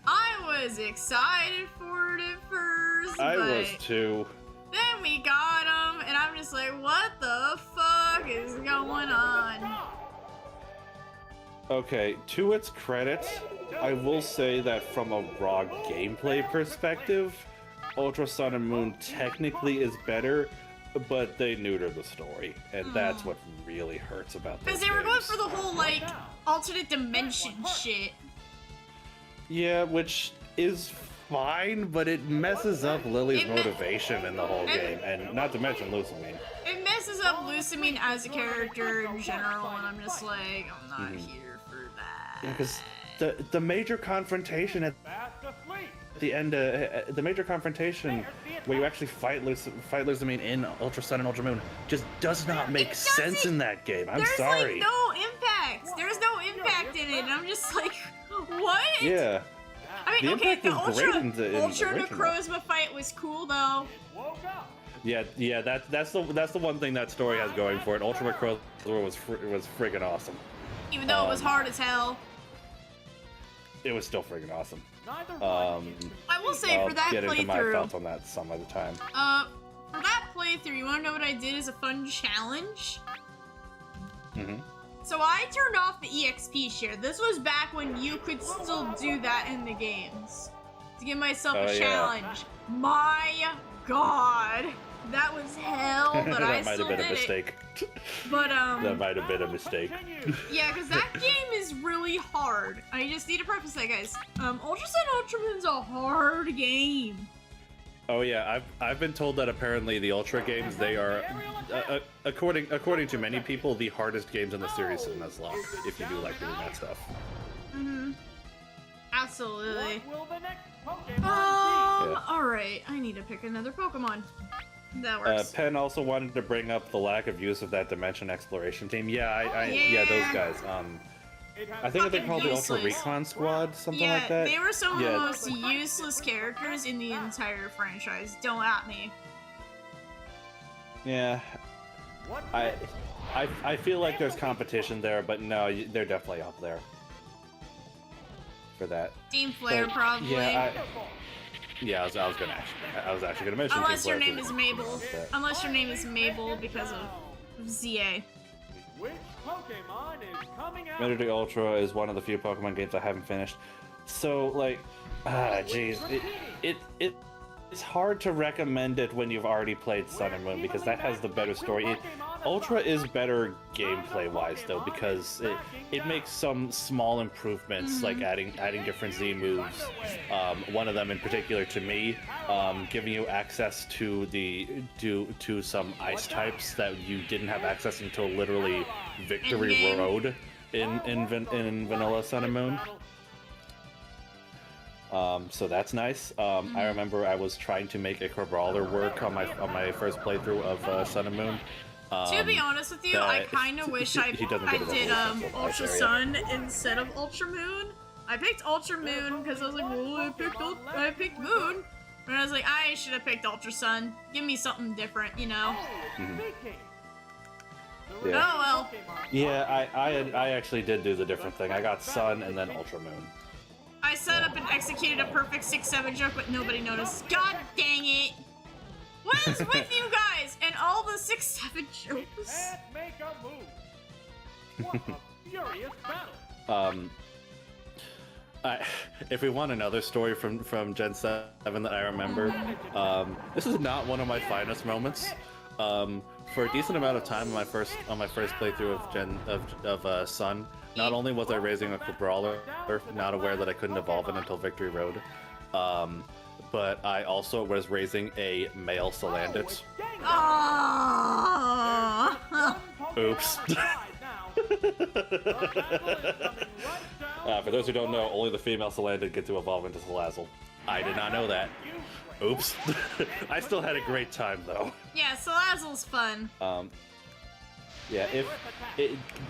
I was excited for it at first. I but was too. Then we got them, and I'm just like, what the fuck is going on? Okay, to its credit, I will say that from a raw gameplay perspective, Ultra Sun and Moon technically is better, but they neuter the story, and that's what really hurts about this. Because they were going for the whole, like, alternate dimension shit. Yeah, which is fine, but it messes up Lily's motivation in the whole game, and not to mention Lucamine. It messes up Lucamine as a character in general, and I'm just like, I'm not here for that. Yeah, because the major confrontation at the end, the major confrontation where you actually fight Lucamine in Ultra Sun and Ultra Moon just does not make sense in that game. I'm sorry. There's like no impact. There's no impact in it, and I'm just like, what? Yeah. I mean, okay, the Ultra original. Necrozma fight was cool though. Yeah, that's the one thing that story has going for it. Ultra Macross was friggin' awesome. Even though it was hard as hell. It was still friggin' awesome. I will say I'll for that get into my thoughts playthrough. on that some other time. For that playthrough, you wanna know what I did as a fun challenge? So I turned off the EXP share. This was back when you could still do that in the games. To give myself a challenge. My god. That was hell, but I still did it. That might have been a mistake. But, That might have been a mistake. yeah, because that game is really hard. I just need to preface that, guys. Ultra Sun Ultra Moon's a hard game. Oh yeah, I've been told that apparently the Ultra games, they are, according to many people, the hardest games in the series in Nuzlocke, if you do like doing that stuff. Absolutely. Yeah. Alright, I need to pick another Pokemon. That works. Penn also wanted to bring up the lack of use of that Dimension Exploration team. Yeah, those guys. I think they're called the Ultra useless. Recon Squad, something like that. They were some of the most useless characters in the entire franchise. Don't at me. Yeah. I feel like there's competition there, but no, they're definitely up there for that. Team Flare, But, probably. Yeah, I was actually gonna mention. Unless Team your Flare name too. is Mabel. Unless your name is Mabel because of ZA. Which Pokemon is coming out? Metro Ultra is one of the few Pokemon games I haven't finished. So like, jeez, it's hard to recommend it when you've already played Sun and Moon because that has the better story. Ultra is better gameplay-wise though because it makes some small improvements like adding different Z moves. One of them in particular to me, giving you access to to some ice types that you didn't have access until literally Victory Road in Vanilla Sun and Moon. So that's nice. I remember I was trying to make a Brawler work on my first playthrough of Sun and Moon. To be honest with you, I kind of wish I did Ultra Sun instead of Ultra Moon. I picked Ultra Moon because I was like, well, I picked Moon. And I was like, I should have picked Ultra Sun. Give me something different, you know? Yeah. Oh well. Yeah, I actually did do the different thing. I got Sun and then Ultra Moon. I set up and executed a perfect 6-7 joke, but nobody noticed. God dang it! What is with you guys and all the 6-7 jokes? Let's make a move. What a furious battle. If we want another story from Gen 7 that I remember, this is not one of my finest moments. For a decent amount of time on my first playthrough of Sun, not only was I raising a Brawler, not aware that I couldn't evolve it until Victory Road, but I also was raising a male Salandit. Oops. For those who don't know, only the female Salandit get to evolve into Salazzle. I did not know that. Oops. I still had a great time though. Yeah, Salazzle's fun. Yeah,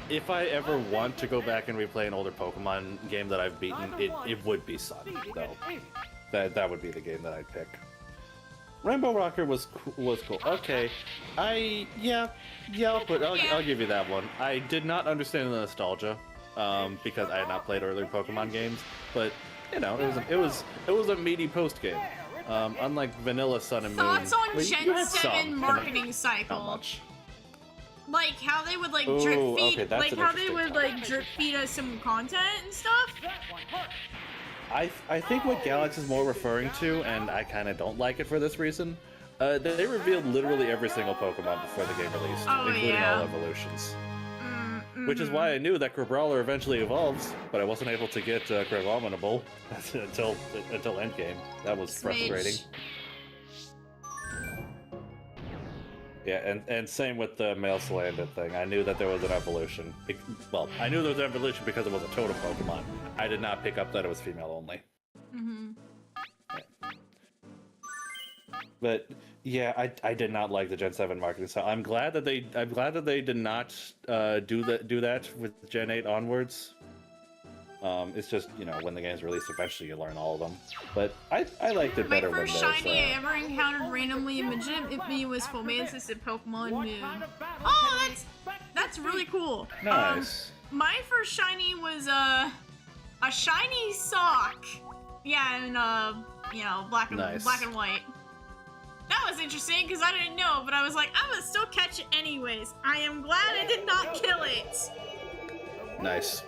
if I ever want to go back and replay an older Pokemon game that I've beaten, it would be Sun, though. That would be the game that I'd pick. Rainbow Rocker was cool. Okay, I'll give you that one. I did not understand the nostalgia, because I had not played earlier Pokemon games, but you know, it was a meaty post game. Unlike Vanilla Sun and Moon. Thoughts on you Gen had 7 some, marketing not cycle. much. Like how they would like Ooh, drip feed, okay, that's like an how they interesting would like drip feed us some content and stuff. I think what Galax is more referring to, and I kind of don't like it for this reason, they revealed literally every single Pokemon before the game released, including all evolutions. Which is why I knew that Crabrawler eventually evolves, but I wasn't able to get Crabominable until endgame. That was frustrating. Yeah, and same with the male Salandit thing. I knew that there was an evolution. Well, I knew there was an evolution because it was a totem Pokemon. I did not pick up that it was female only. Yeah. But yeah, I did not like the Gen 7 marketing style. I'm glad that they did not do that with Gen 8 onwards. It's just, you know, when the game's released, eventually you learn all of them. But I liked it better when My there's... first shiny I ever encountered randomly in Magim was Fomantis at Pokemon Moon. Oh, that's really cool. Nice. My first shiny was a shiny sock. Yeah, and you know, black and white. That was interesting because I didn't know, but I was like, I'm gonna still catch it anyways. I am glad I did not kill it. Nice.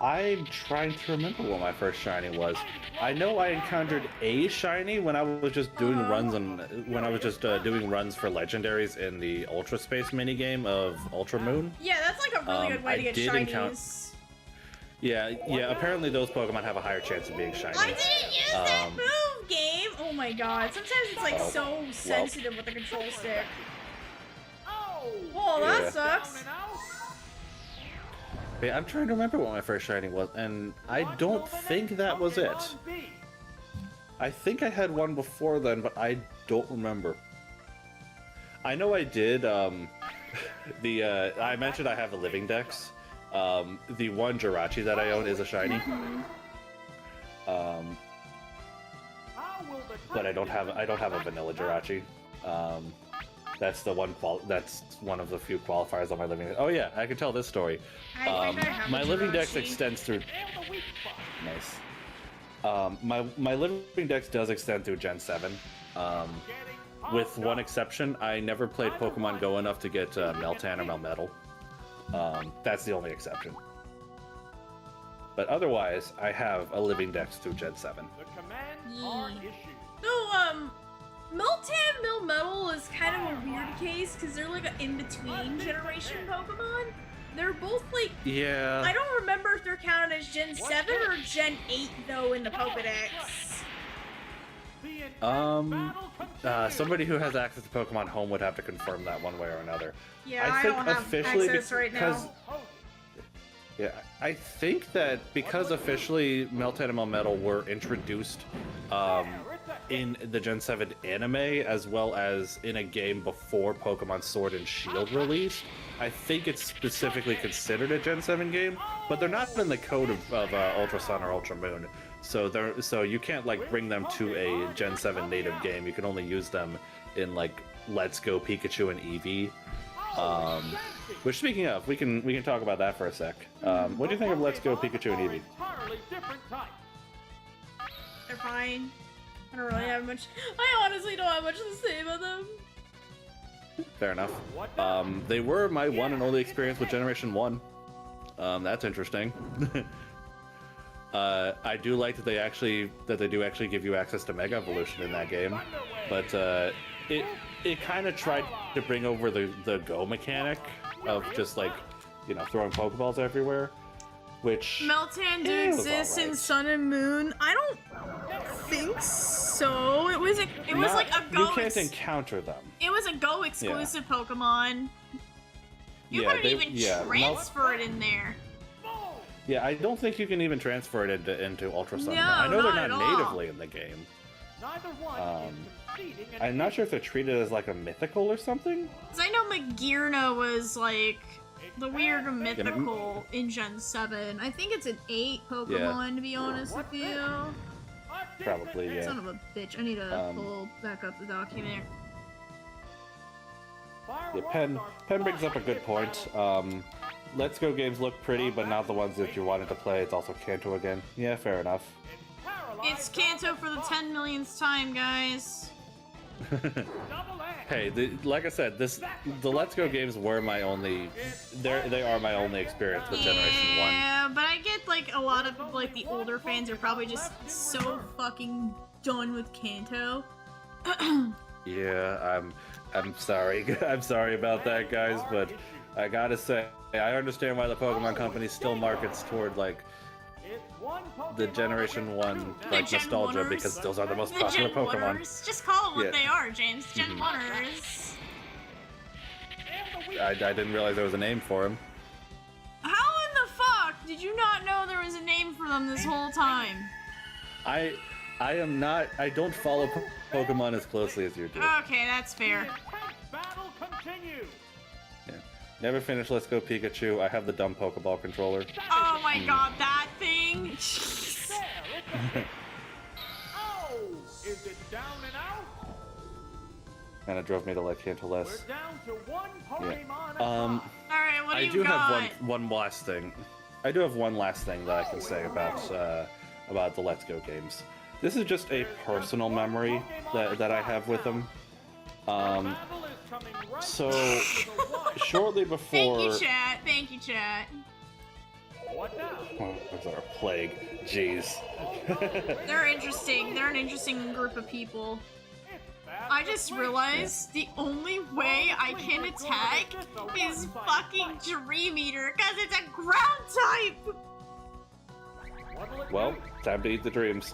I'm trying to remember what my first shiny was. I know I encountered a shiny when I was just doing runs doing runs for legendaries in the Ultra Space minigame of Ultra Moon. Yeah, that's like a really good way to get shinies. Yeah. Apparently those Pokemon have a higher chance of being shiny. I didn't use that move, game. Oh my god! Sometimes it's like so sensitive with the control stick. Oh, that sucks. Yeah, I'm trying to remember what my first shiny was, and I don't think that was it. I think I had one before then, but I don't remember. I know I did, I mentioned I have a living dex. The one Jirachi that I own is a shiny. But I don't have a vanilla Jirachi. That's the one. That's one of the few qualifiers on my living. Oh yeah, I can tell this story. My living dex extends through. Nice. My living dex does extend through Gen 7. With one exception, I never played Pokemon Go enough to get Meltan or Melmetal. That's the only exception. But otherwise, I have a living dex through Gen 7. So, Meltan, Melmetal is kind of a weird case because they're like an in-between generation Pokemon. They're both like... Yeah. I don't remember if they're counted as Gen 7 or Gen 8 though in the Pokedex. Somebody who has access to Pokemon Home would have to confirm that one way or another. Yeah, I don't have access right now. Yeah, I think that because officially Meltan and Melmetal were introduced in the Gen 7 anime as well as in a game before Pokemon Sword and Shield released, I think it's specifically considered a Gen 7 game, but they're not in the code of Ultra Sun or Ultra Moon. So you can't like bring them to a Gen 7 native game. You can only use them in like Let's Go Pikachu and Eevee. Which, speaking of, we can talk about that for a sec. What do you think of Let's Go Pikachu and Eevee? They're fine. I don't really have much. I honestly don't have much to say about them. Fair enough. They were my one and only experience with Generation 1. That's interesting. I do like that they do actually give you access to Mega Evolution in that game, but it kind of tried to bring over the Go mechanic of just like, you know, throwing Pokeballs everywhere, which Meltan do exist in Sun and Moon. I don't think so. It was like a Go. You can't encounter them. It was a Go exclusive Pokemon. You couldn't even transfer it in there. Yeah, I don't think you can even transfer it into Ultra Sun. No, I know they're not all. natively in the game. I'm not sure if they're treated as like a mythical or something. Cause I know Magearna was like the weird mythical in Gen 7. I think it's an 8 Pokemon to be honest with you. Probably, yeah. Son of a bitch. I need to pull back up the document. Yeah, Pen brings up a good point. Let's Go games look pretty, but not the ones that you wanted to play. It's also Kanto again. Yeah, fair enough. It's Kanto for the 10 millionth time, guys. Double X. Hey, like I said, the Let's Go games were my only. They are my only experience with Generation One. Yeah, but I get like a lot of like the older fans are probably just so fucking done with Kanto. Yeah, I'm sorry. I'm sorry about that, guys, but I gotta say, I understand why the Pokemon Company still markets toward like the Generation One like Gen nostalgia Oneers. because those are the most The popular Gen Pokemon. Oneers. Just call them what Yeah. they are, James. Gen Oneers. I didn't realize there was a name for him. How in the fuck did you not know there was a name for them this whole time? I am not. I don't follow Pokemon as closely as you do. Okay, that's fair. Battle continues. Yeah. Never finished Let's Go Pikachu. I have the dumb Pokeball controller. Oh my god, that thing! There, it's a Oh! Is it down and out? And it drove me to like Kanto We're less. down to one Pokemon. Alright, what do I you do got? have one last thing. I do have one last thing that I can say about the Let's Go games. This is just a personal memory that I have with them. So shortly before. Thank you, chat. Thank you, chat. What now? Oh, was our plague? Jeez. They're interesting. They're an interesting group of people. I just realized the only way I can attack is fucking Dream Eater, because it's a ground type! Well, time to eat the dreams.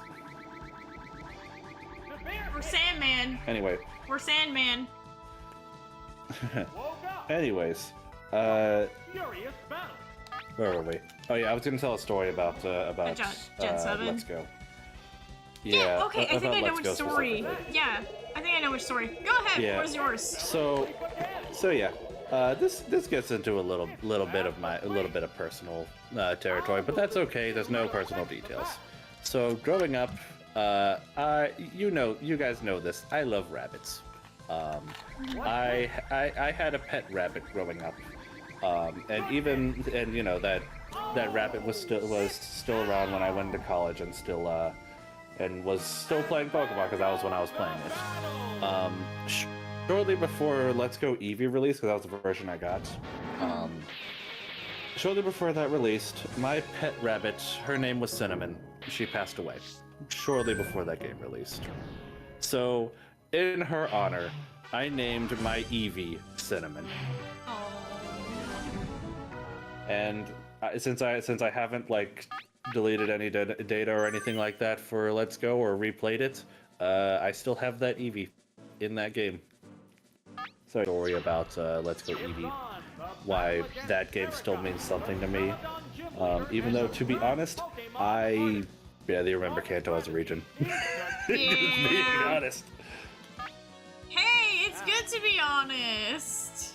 We're Sandman. Anyway. We're Sandman. Anyways. Furious battle. Where were we? Oh yeah, I was gonna tell a story about Gen 7? Let's Go. Yeah, okay, I think about I know Let's which Go story. specifically. Yeah, I think I know which story. Go ahead, Yeah. what is yours? So yeah, this gets into a little bit of personal territory, but that's okay. There's no personal details. So growing up, you guys know this. I love rabbits. I had a pet rabbit growing up, and you know that rabbit was still around when I went to college and was still playing Pokemon because that was when I was playing it. Shortly before Let's Go Eevee released, because that was the version I got. Shortly before that released, my pet rabbit, her name was Cinnamon. She passed away shortly before that game released. So, in her honor, I named my Eevee Cinnamon. And since I haven't like deleted any data or anything like that for Let's Go or replayed it, I still have that Eevee in that game. So, story about Let's Go Eevee, why that game still means something to me. Even though, to be honest, I barely remember Kanto as a region. Being honest. Hey, it's good to be honest.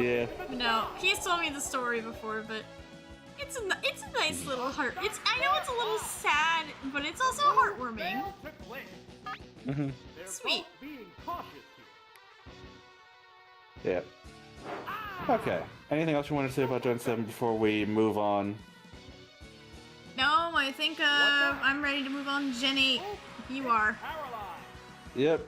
Yeah. No, he's told me the story before, but it's a nice little heart. I know it's a little sad, but it's also heartwarming. Mhm. Sweet. Yeah. Okay. Anything else you want to say about Gen 7 before we move on? No, I think I'm ready to move on to Gen 8. You are. Yep.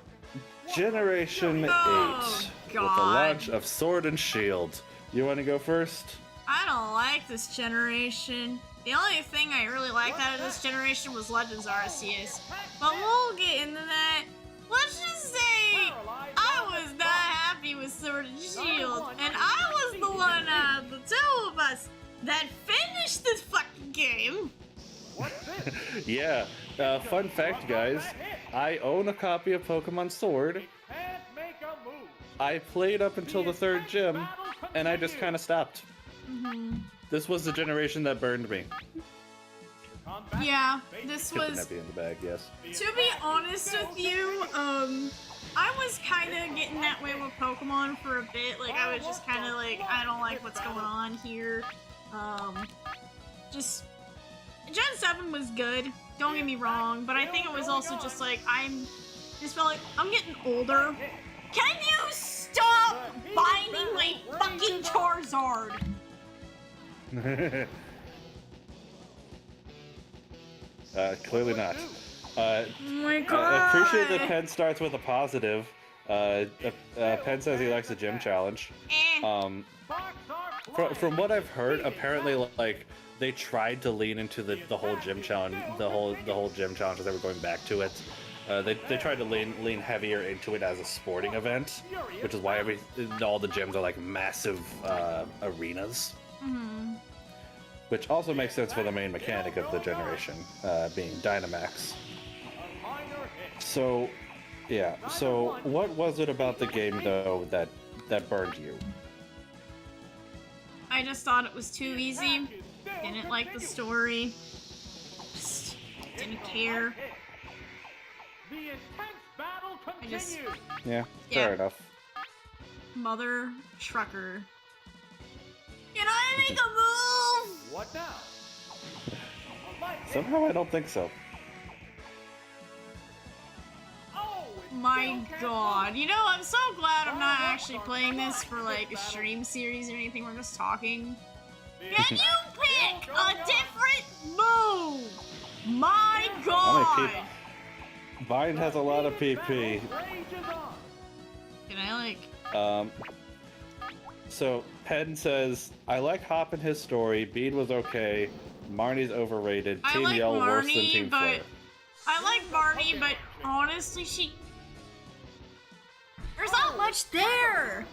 Generation 8 Oh, with the God. launch of Sword and Shield. You want to go first? I don't like this generation. The only thing I really liked out of this generation was Legends Arceus. But we'll get into that. Let's just say I was not happy with Sword and Shield. And I was the one out of the two of us that finished this fucking game. Yeah. Fun fact, guys. I own a copy of Pokemon Sword. I played up until the 3rd gym, and I just kind of stopped. This was the generation that burned me. Yeah, this Get the was... Nebby in the bag, yes. To be honest with you, I was kind of getting that way with Pokemon for a bit. Like, I was just kind of like, I don't like what's going on here. Just... Gen 7 was good, don't get me wrong, but I think it was also just like, just felt like, I'm getting older. Can you stop binding my fucking Charizard? Clearly not. Uh, Oh my I god. appreciate that Penn starts with a positive. Penn says he likes the gym challenge. Eh. From what I've heard, apparently, like they tried to lean into the whole gym challenge, the whole gym challenge as they were going back to it. They tried to lean heavier into it as a sporting event, which is why all the gyms are like massive arenas. Mm-hmm. Which also makes sense for the main mechanic of the generation, being Dynamax. So, yeah. So, what was it about the game though that burned you? I just thought it was too easy. Didn't like the story. Just didn't care. I just... Yeah, fair enough. Mother trucker. Can I make a move? What now? Somehow I don't think so. My god. You know, I'm so glad I'm not actually playing this for like a stream series or anything. We're just talking. Can you pick a different move? My god. Vine has a lot of PP. Can I like... So, Penn says, I like Hop and his story, Bede was okay, Marnie's overrated, I Team like Yell worse than Marnie, Team but... Flare. I like Marnie, but honestly, there's not much there!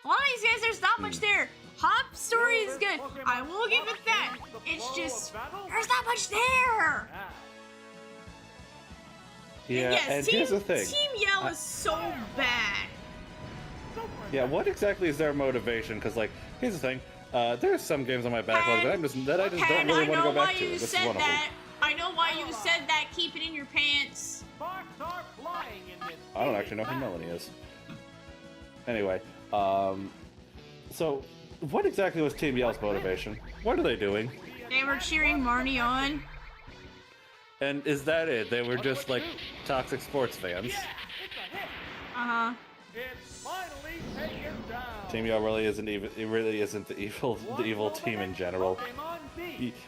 A lot of these guys, there's not much there. Hop's story is good. I will give it that. It's just, there's not much there! Yeah, Yes, and here's the thing. Team Yell is so bad. Yeah, what exactly is their motivation? Because, like, here's the thing. There's some games on my backlog that I just don't really want to go back to. This is one of them. I know why you said that. Keep it in your pants. I don't actually know who Melanie is. Anyway, so what exactly was Team Yell's motivation? What are they doing? They were cheering Marnie on. And is that it? They were just like toxic sports fans. Uh-huh. Team Yell really isn't even. It really isn't the evil team in general.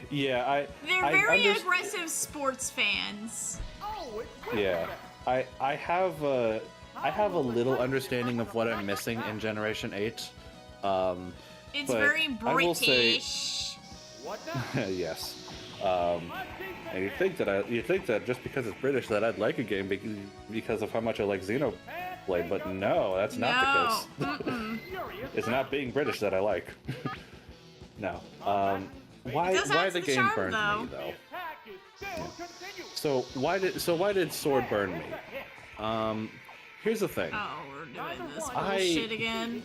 Yeah, They're very aggressive sports fans. Yeah, I have a little understanding of what I'm missing in Generation 8. It's but very I will say, British. yes. And you think that just because it's British that I'd like a game because of how much I like Xenoblade, but no, that's not the case. It's not being British that I like. No. Why the game burned me though? Yeah. So why did Sword burn me? Here's the thing. Oh, we're doing this bullshit again.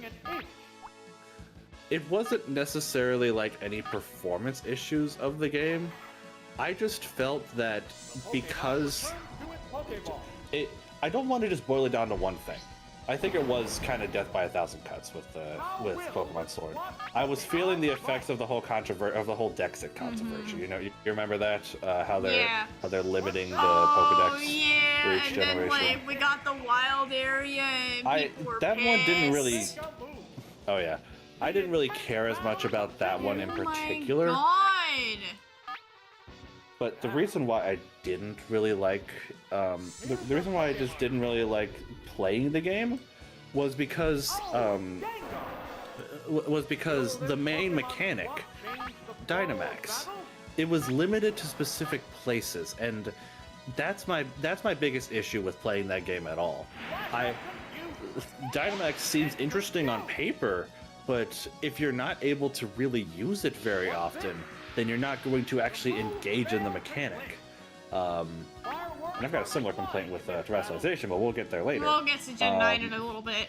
It wasn't necessarily like any performance issues of the game. I just felt that because I don't want to just boil it down to one thing. I think it was kind of death by 1,000 cuts with Pokemon Sword. I was feeling the effects of the whole Dexit controversy. You know, you remember that how they're limiting the Pokedex for each generation. Then like we got the wild area. And people were that pissed. one didn't really. Oh yeah, I didn't really care as much about that one in particular. Oh my god! But the reason why I didn't really like, the reason why I just didn't really like playing the game was because the main mechanic, Dynamax, it was limited to specific places, and that's my biggest issue with playing that game at all. Dynamax seems interesting on paper, but if you're not able to really use it very often, then you're not going to actually engage in the mechanic. And I've got a similar complaint with terrestrialization, but we'll get there later. We'll get to Gen 9 in a little bit.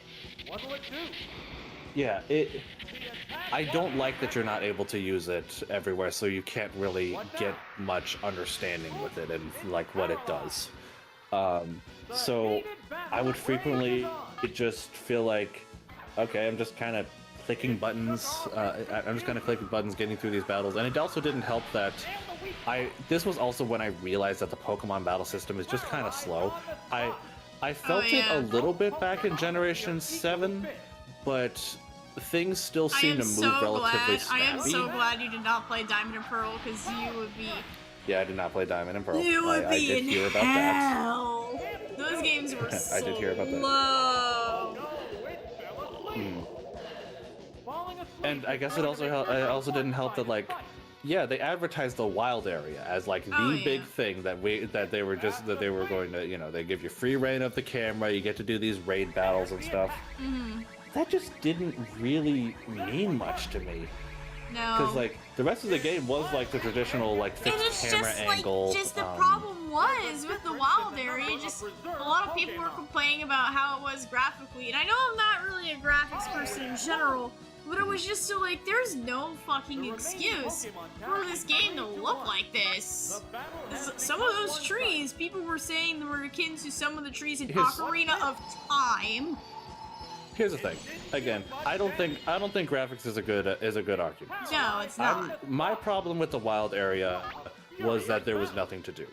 Yeah, I don't like that you're not able to use it everywhere, so you can't really get much understanding with it and like what it does. So I would frequently just feel like, okay, I'm just kind of clicking buttons. I'm just kind of clicking buttons, getting through these battles, and it also didn't help that this was also when I realized that the Pokemon battle system is just kind of slow. I felt it a little bit back in Generation 7, but things still seem to move relatively snappy. I am so glad you did not play Diamond and Pearl, because you would be Yeah, I did not play Diamond and Pearl. You would I be did in hear about that. hell. Those games were so I did hear about that. low. And I guess it also didn't help that, like, yeah, they advertised the wild area as like the big thing that they were going to, you know, they give you free reign of the camera, you get to do these raid battles and stuff. That just didn't really mean much to me. No. Because like the rest of the game was like the traditional like fixed camera angle. Like, just the problem was with the wild area, just a lot of people were complaining about how it was graphically, and I know I'm not really a graphics person in general, but it was just so like, there's no fucking excuse for this game to look like this. Some of those trees, people were saying they were akin to some of the trees in Ocarina of Time. Here's the thing. Again, I don't think graphics is a good argument. No, it's not. My problem with the wild area was that there was nothing to do.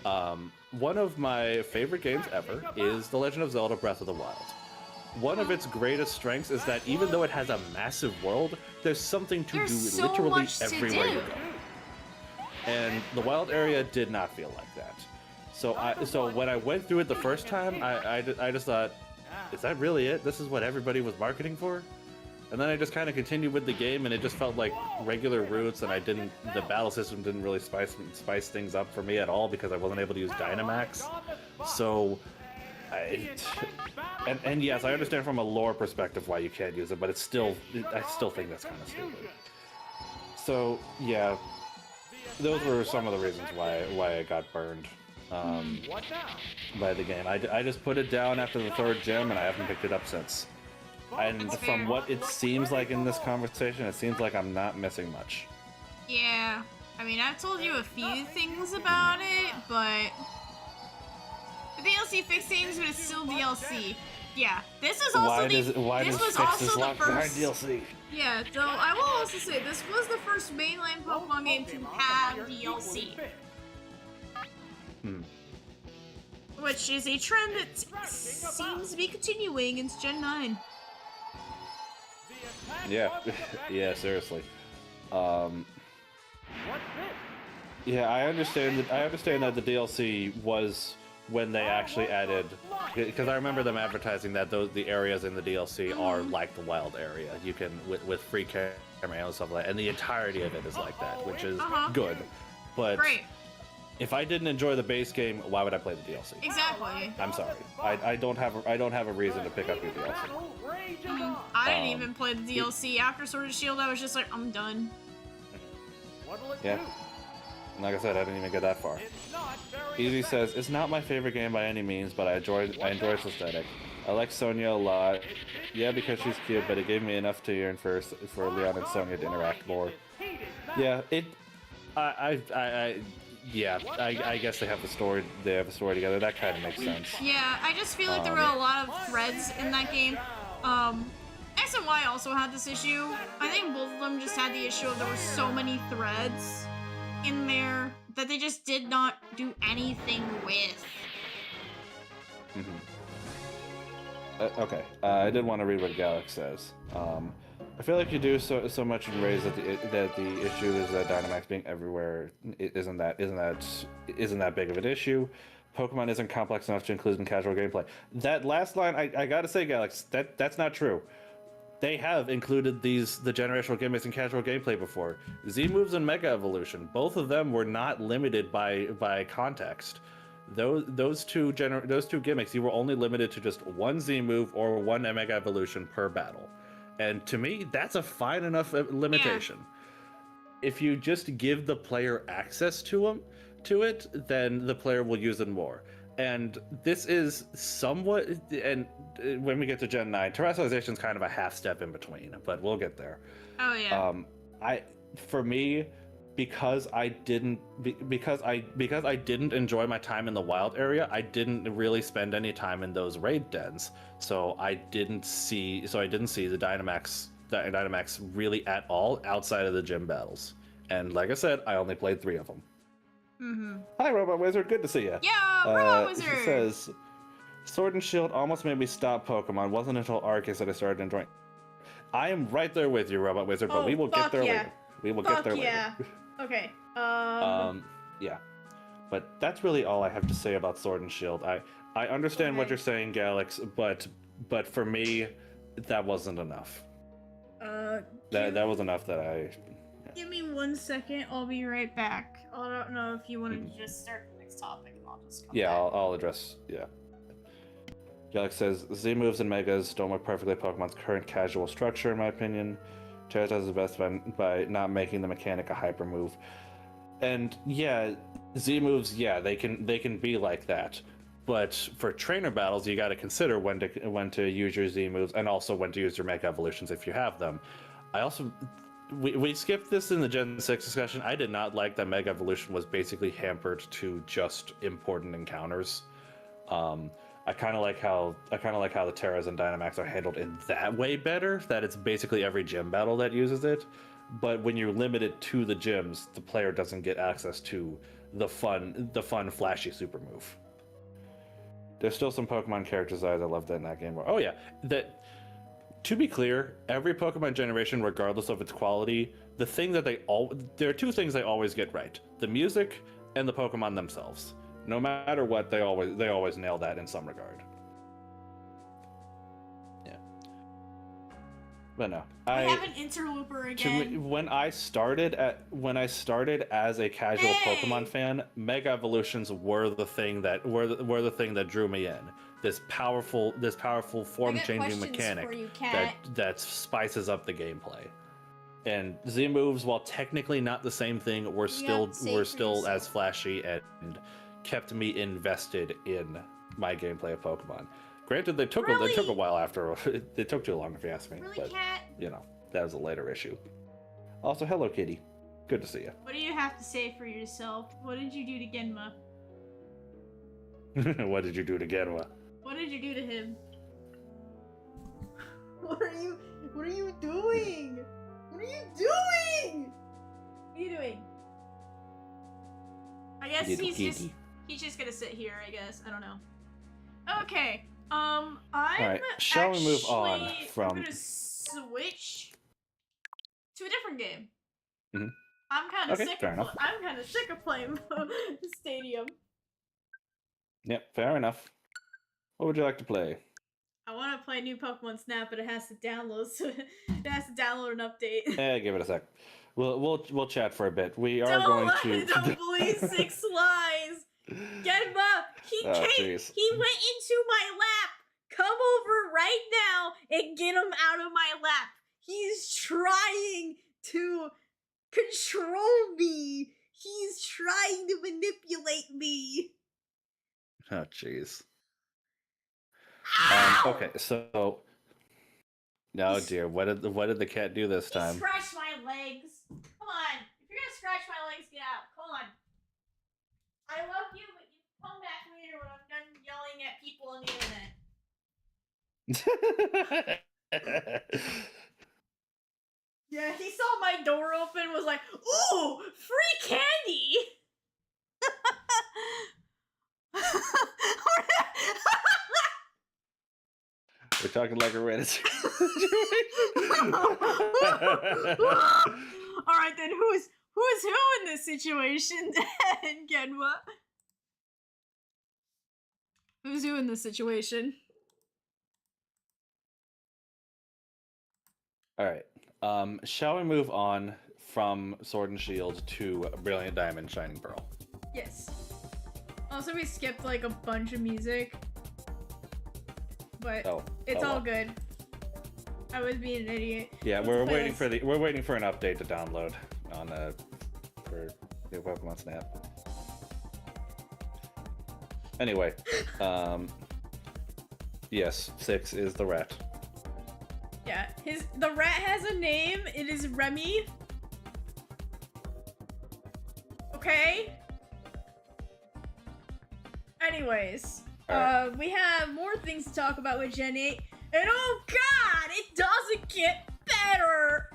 One of my favorite games ever is The Legend of Zelda: Breath of the Wild. One of its greatest strengths is that even though it has a massive world, there's something to do literally everywhere you go. And the wild area did not feel like that. So when I went through it the first time, I just thought, is that really it? This is what everybody was marketing for? And then I just kind of continued with the game, and it just felt like regular routes, and the battle system didn't really spice things up for me at all because I wasn't able to use Dynamax. So, and yes, I understand from a lore perspective why you can't use it, but I still think that's kind of stupid. So yeah, those were some of the reasons why I got burned by the game. I just put it down after the third gym, and I haven't picked it up since. And from what it seems like in this conversation, it seems like I'm not missing much. Yeah, I mean, I've told you a few things about it, but the DLC fixed things, but it's still DLC. Yeah, this is also why does fixes lock behind DLC? Yeah, so I will also say this was the first mainline Pokemon game to have DLC. Which is a trend that seems to be continuing into Gen 9. Yeah, yeah, seriously. Yeah, I understand that the DLC was when they actually added, because I remember them advertising that the areas in the DLC are like the wild area. You can with free camera and stuff like that, and the entirety of it is like that, which is good. But great. If I didn't enjoy the base game, why would I play the DLC? Exactly. I'm sorry. I don't have a reason to pick up your DLC. I didn't even play the DLC. After Sword and Shield, I was just like, I'm done. Yeah. And like I said, I didn't even get that far. Easy says, it's not my favorite game by any means, but I enjoy its aesthetic. I like Sonya a lot. Yeah, because she's cute, but it gave me enough to yearn for Leon and Sonya to interact more. Yeah, I guess they have a story. They have a story together. That kind of makes sense. Yeah, I just feel like there were a lot of threads in that game. X and Y also had this issue. I think both of them just had the issue of there were so many threads in there that they just did not do anything with. Okay, I did want to read what Galax says. I feel like you do so much in raise that the issue is that Dynamax being everywhere isn't that big of an issue. Pokemon isn't complex enough to include in casual gameplay. That last line, I gotta say, Galax, that's not true. They have included the generational gimmicks in casual gameplay before. Z moves and Mega Evolution, both of them were not limited by context. Those two gimmicks, you were only limited to just one Z move or one Mega Evolution per battle. And to me, that's a fine enough limitation. Yeah. If you just give the player access to it, then the player will use it more. And this is somewhat, and when we get to Gen 9, terrestrialization is kind of a half step in between, but we'll get there. Oh yeah. For me, because I didn't enjoy my time in the wild area, I didn't really spend any time in those raid dens. So I didn't see the Dynamax really at all outside of the gym battles. And like I said, I only played 3 of them. Hi, Robot Wizard. Good to see you. Yeah, Robot Wizard. She says, Sword and Shield almost made me stop Pokemon. Wasn't until Arceus that I started enjoying. I am right there with you, Robot Wizard, but we will get there later. We will get there later. Okay. Yeah. But that's really all I have to say about Sword and Shield. I understand what Okay. you're saying, Galax, but for me, that wasn't enough. That was enough that I... Give me 1 second. I'll be right back. I don't know if you want to just start the next topic, and I'll just come Yeah, back. I'll address... Yeah. Galax says, Z moves and Megas don't work perfectly Pokemon's current casual structure, in my opinion. Charizard does the best by not making the mechanic a hyper move. And yeah, Z moves, yeah, they can be like that. But for trainer battles, you got to consider when to use your Z moves and also when to use your Mega Evolutions if you have them. I also... We skipped this in the Gen 6 discussion. I did not like that Mega Evolution was basically hampered to just important encounters. I kind of like how the Terras and Dynamax are handled in that way better. That it's basically every gym battle that uses it. But when you're limited to the gyms, the player doesn't get access to the fun, flashy super move. There's still some Pokemon characters I loved in that game. Oh yeah, that. To be clear, every Pokemon generation, regardless of its quality, there are two things they always get right: the music and the Pokemon themselves. No matter what, they always nail that in some regard. Yeah. But no, I have an interlooper again. To me, when I started as a casual Pokemon fan, Mega Evolutions were the thing that drew me in. This powerful form-changing mechanic that spices up the gameplay. And Z moves, while technically not the same thing, were still as flashy and kept me invested in my gameplay of Pokemon. Granted, they took a while after. It took too long, if you ask me. Really, but Cat? you know, that was a later issue. Also, hello, Kitty. Good to see you. What do you have to say for yourself? What did you do to Genma? What did you do to Genwa? What did you do to him? What are you doing? What are you doing? What are you doing? I guess he's just gonna sit here, I guess. I don't know. Okay. Alright, shall we move on from... I'm gonna switch to a different game. Mhm. I'm kind of sick. Fair enough. I'm kind of sick of playing Stadium. Yep, fair enough. What would you like to play? I want to play new Pokemon Snap, but it has to download. So it has to download an update. Give it a sec. We'll chat for a bit. We are going to. Don't believe 6 lies. Genma, he went into my lap. Come over right now and get him out of my lap. He's trying to control me. He's trying to manipulate me. Oh, jeez. Ow! Okay, so. Oh dear, what did the cat do this time? He scratched my legs. Come on, if you're gonna scratch my legs, get out. Come on. I love you, but you come back later when I'm done yelling at people on the internet. Yeah, he saw my door open, was like, "Ooh, free candy!" We're talking like a Reddit situation. Alright then, who's who in this situation then, Genwa? Who's who in this situation? Alright. Shall we move on from Sword and Shield to Brilliant Diamond Shining Pearl? Yes. Also, we skipped like a bunch of music. But it's all good. I was being an idiot. Yeah, we're waiting for an update to download on for new Pokemon Snap. Anyway, yes, 6 is the rat. Yeah, the rat has a name. It is Remy. Okay. Anyways. We have more things to talk about with Gen 8, and oh god, it doesn't get better!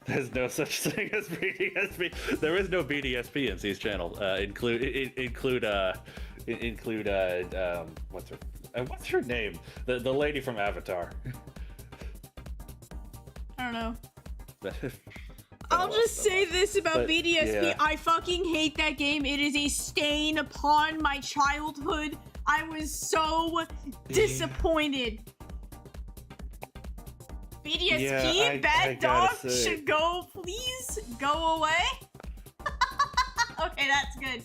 There's no such thing as BDSP. There is no BDSP in C's channel. What's her name? The lady from Avatar. I don't know. I'll just say this about But, BDSP. yeah. I fucking hate that game. It is a stain upon my childhood. I was so disappointed. BDSP, Yeah, I bad gotta dog, say. should go, please go away. Okay, that's good.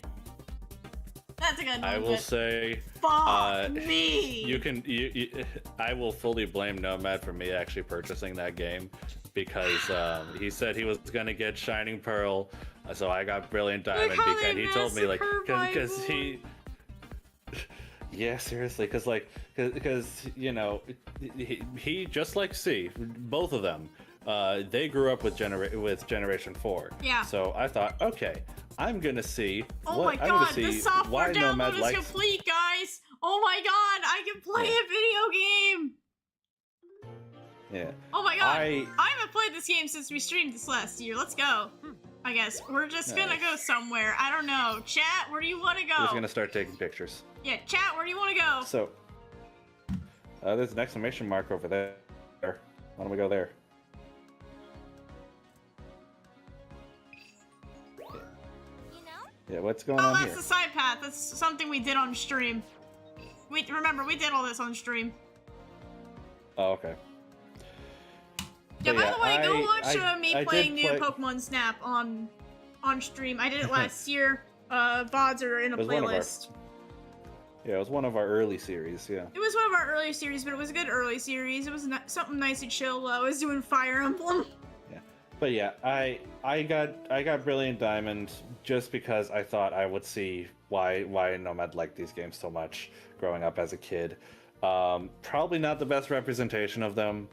That's a good one. I will say, Fuck me. you can. I will fully blame Nomad for me actually purchasing that game because he said he was gonna get Shining Pearl, so I got Brilliant Diamond how because they he told me like massacre my because he. Yeah, seriously, because you know, he just like C, both of them, they grew up with Generation 4. Yeah. So I thought, okay, I'm gonna see. Oh what, my I'm gonna god, the see software why Nomad download is likes. complete, guys! Oh my god, I can play Yeah. a video game! Yeah. Oh my god, I haven't played this game since we streamed this last year. Let's go. I guess we're just gonna go somewhere. I don't know. Chat, where do you want to go? was gonna start taking pictures. Yeah, chat, where do you want to go? So, there's an exclamation mark over there. Why don't we go there? Yeah, what's going Oh, on that's here? the side path. That's something we did on stream. Remember, we did all this on stream. Oh, okay. Yeah, But by the way, go watch me I playing did new play- Pokemon Snap on stream. I did it last year. VODs are in a It was one of our- playlist. Yeah, it was one of our early series. Yeah. It was one of our early series, but it was a good early series. It was something nice and chill while I was doing Fire Emblem. But yeah, I got Brilliant Diamond just because I thought I would see why Nomad liked these games so much growing up as a kid. Probably not the best representation of them,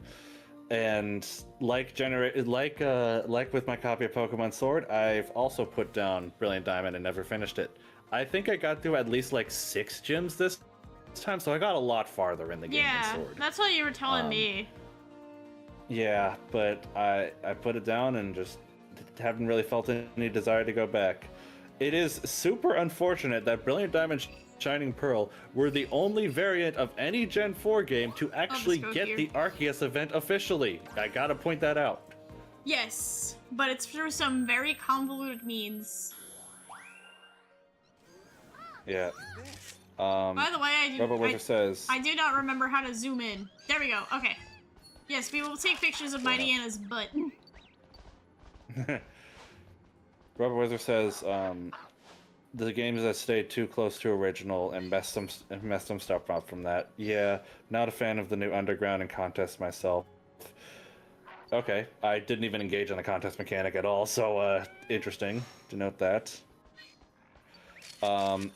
and like with my copy of Pokemon Sword, I've also put down Brilliant Diamond and never finished it. I think I got through at least like 6 gyms this time, so I got a lot farther in the game Yeah, than Sword. that's what you were telling me. Yeah, but I put it down and just haven't really felt any desire to go back. It is super unfortunate that Brilliant Diamond Shining Pearl were the only variant of any Gen 4 game to actually go get here. the Arceus event officially. I gotta point that out. Yes, but it's through some very convoluted means. Yeah. By the way, Rebel Wizard says... I do not remember how to zoom in. There we go. Okay. Yes, we will take pictures of Mighty Anna's butt. Rubber Wizard says, the games that stayed too close to original and messed some stuff up from that. Yeah, not a fan of the new Underground and contest myself. Okay, I didn't even engage on the contest mechanic at all, so interesting to note that.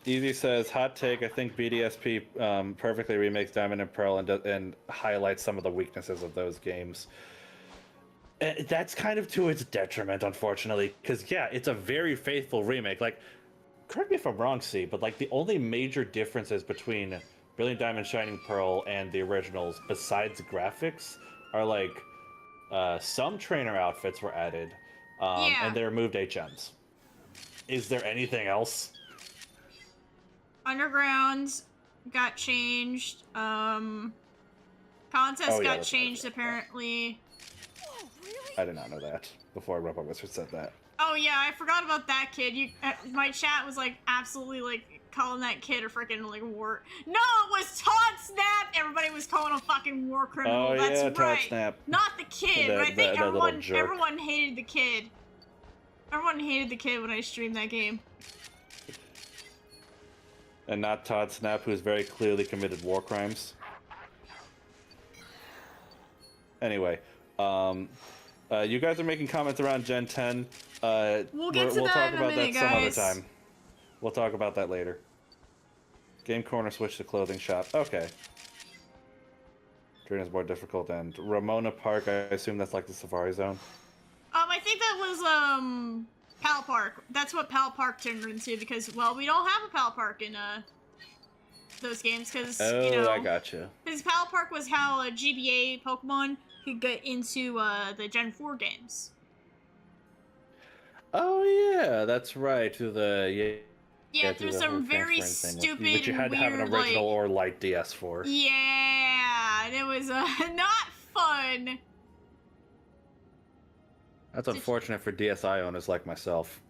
Easy says, hot take, I think BDSP perfectly remakes Diamond and Pearl and highlights some of the weaknesses of those games. That's kind of to its detriment, unfortunately, because yeah, it's a very faithful remake. Like, correct me if I'm wrong, C, but like the only major differences between Brilliant Diamond Shining Pearl and the originals, besides graphics, are like some trainer outfits were added, and they removed HMs. Is there anything else? Underground got changed. Contest got changed apparently. I did not know that before Robot Wizard said that. Oh yeah, I forgot about that kid. My chat was like absolutely like calling that kid a freaking like war. No, it was Todd Snap. Everybody was calling him a fucking war criminal. Oh, That's yeah, right. Todd Snap. Not the kid, but I think that little everyone jerk. everyone hated the kid. Everyone hated the kid when I streamed that game. And not Todd Snap, who's very clearly committed war crimes. Anyway, you guys are making comments around Gen 10. We'll get to we'll that talk in a about minute, that some other guys. time. We'll talk about that later. Game Corner switch to clothing shop. Okay. Dream is more difficult, and Ramona Park, I assume that's like the Safari Zone. I think that was Pal Park. That's what Pal Park turned into because, well, we don't have a Pal Park in those games because you know. I gotcha. Because Pal Park was how a GBA Pokemon could get into the Gen 4 games. Oh yeah, that's right. To the Yeah, through through the whole some very transferring thing, stupid, which you had to have an weird, original like, or light DS for. Yeah, and it was not fun. That's unfortunate for DSi owners like myself.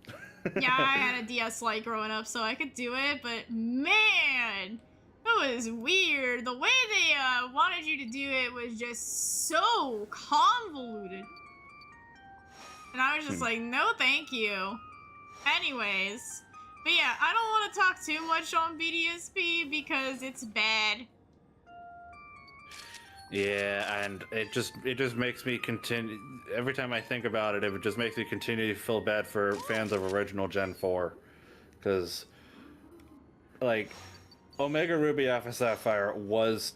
Yeah, I had a DS Lite growing up, so I could do it, but man, it was weird. The way they wanted you to do it was just so convoluted. And I was just like, no thank you. Anyways, but yeah, I don't want to talk too much on BDSP because it's bad. Yeah, and it just makes me continue. Every time I think about it, it just makes me continue to feel bad for fans of original Gen 4, because like Omega Ruby Alpha Sapphire was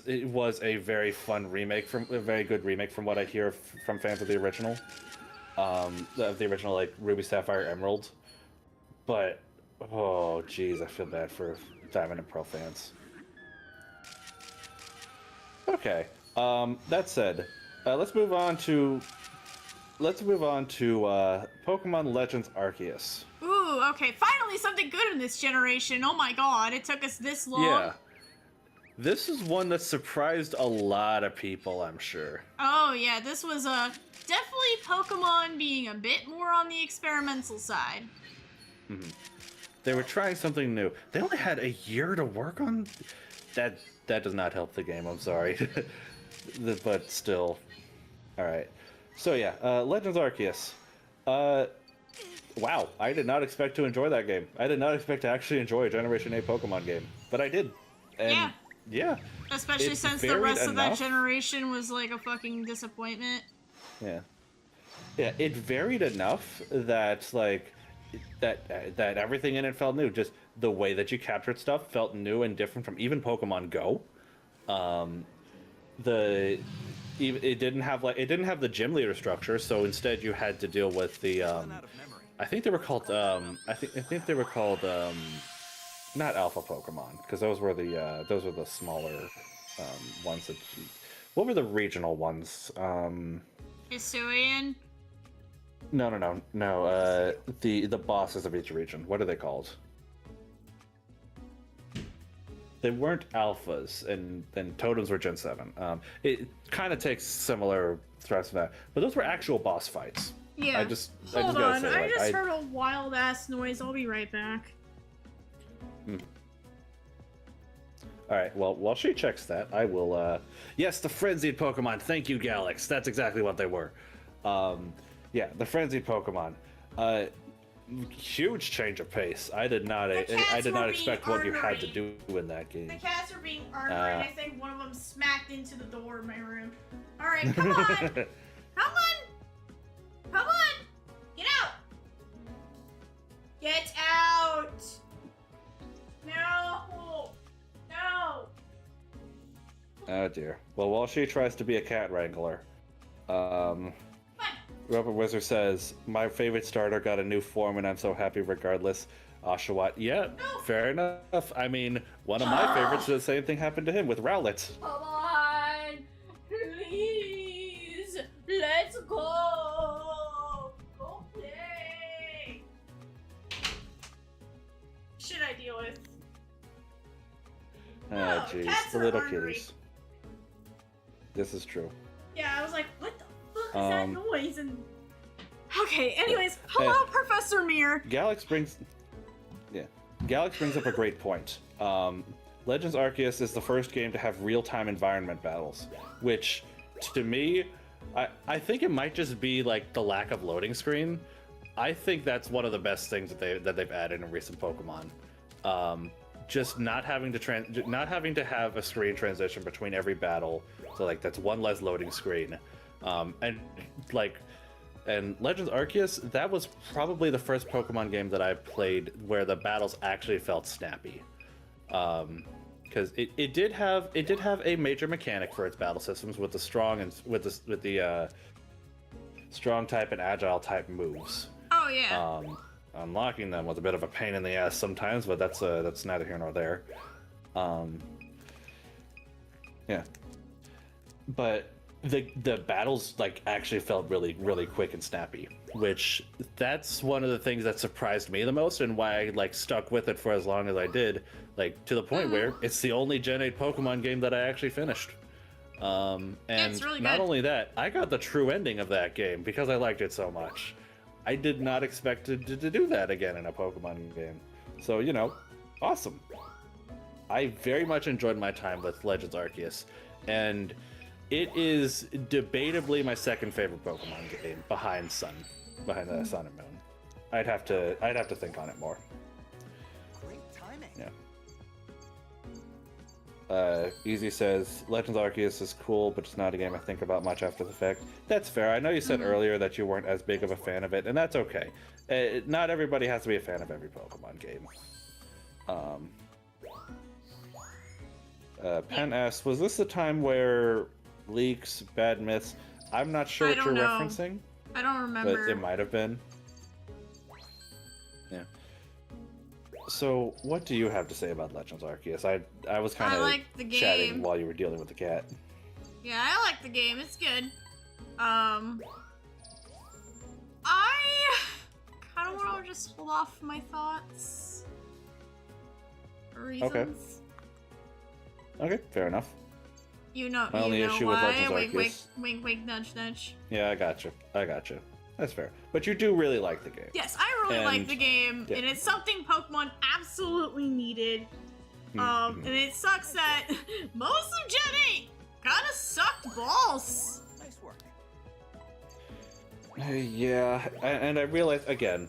a very fun remake, from a very good remake from what I hear from fans of the original, the original like Ruby Sapphire Emerald. But oh geez, I feel bad for Diamond and Pearl fans. Okay. That said, let's move on to Pokemon Legends Arceus. Ooh, okay. Finally something good in this generation. Oh my god, it took us this long. Yeah. This is one that surprised a lot of people, I'm sure. Oh yeah, this was definitely Pokemon being a bit more on the experimental side. Mm-hmm. They were trying something new. They only had a year to work on that. That does not help the game, I'm sorry. But still. Alright. So yeah, Legends Arceus. Wow, I did not expect to enjoy that game. I did not expect to actually enjoy a Generation 8 Pokemon game. But I did. And yeah. Especially since the rest of that generation was like a fucking disappointment. Yeah. Yeah, it varied enough that like that everything in it felt new. Just the way that you captured stuff felt new and different from even Pokemon Go. It didn't have the gym leader structure, so instead you had to deal with the I think they were called not alpha Pokemon, because those were the smaller ones that. What were the regional ones? Hisuian? No. The bosses of each region. What are they called? They weren't alphas, and then totems were Gen 7. It kind of takes similar threats to that, but those were actual boss fights. Yeah. Hold on, I just heard a wild ass noise. I'll be right back. Alright, well, while she checks that, I will, yes, the Frenzied Pokemon. Thank you, Galax. That's exactly what they were. Yeah, the Frenzied Pokemon. Huge change of pace. I did not expect what you had to do in that game. The cats are being armored, and I think one of them smacked into the door of my room. Alright, come on! Come on! Come on! Get out! Get out! No! No! Oh dear. Well, while she tries to be a cat wrangler, Rubber Wizard says, my favorite starter got a new form and I'm so happy regardless. Oshawott, yeah, fair enough. I mean, one of my favorites, the same thing happened to him with Rowlet. Come on! Please! Let's go! Go play! Should I deal with? Ah, jeez, the little kitties. This is true. Yeah, I was like, what the fuck is that noise? And okay, anyways, hello, Professor Mir. Galax brings up a great point. Legends Arceus is the first game to have real-time environment battles, which, to me, I think it might just be like the lack of loading screen. I think that's one of the best things that they've added in recent Pokemon. Just not having to have a screen transition between every battle, so like that's one less loading screen, and Legends Arceus, that was probably the first Pokemon game that I played where the battles actually felt snappy, because it did have a major mechanic for its battle systems with the strong and with the strong type and agile type moves. Oh yeah. Unlocking them was a bit of a pain in the ass sometimes, but that's neither here nor there. Yeah, but the battles like actually felt really, really quick and snappy, which that's one of the things that surprised me the most, and why I like stuck with it for as long as I did, like to the point where it's the only Gen 8 Pokemon game that I actually finished. And it's really not good. only that, I got the true ending of that game because I liked it so much. I did not expect to do that again in a Pokemon game. So, you know, awesome. I very much enjoyed my time with Legends Arceus, and it is debatably my second favorite Pokemon game behind Sun and Moon. I'd have to think on it more. Great timing. Yeah. Easy says, Legends Arceus is cool, but it's not a game I think about much after the fact. That's fair. I know you said earlier that you weren't as big of a fan of it, and that's okay. Not everybody has to be a fan of every Pokemon game. Penn asks, was this the time where leaks, bad myths? I'm not sure what you're referencing. I don't remember. But it might have been. Yeah. So, what do you have to say about Legends Arceus? I was kind of chatting while you were dealing with the cat. Yeah, I like the game. It's good. I kind of want to just hold off my thoughts. For reasons. Okay, fair enough. You know, My only issue with Legends wink, Arceus. wink, wink, nudge, nudge. Yeah, I gotcha. That's fair. But you do really like the game. Yes, I really like the game, and it's something Pokemon absolutely needed. And it sucks that most of Gen 8 kind of sucked balls. Nice work. Yeah, and I realize again,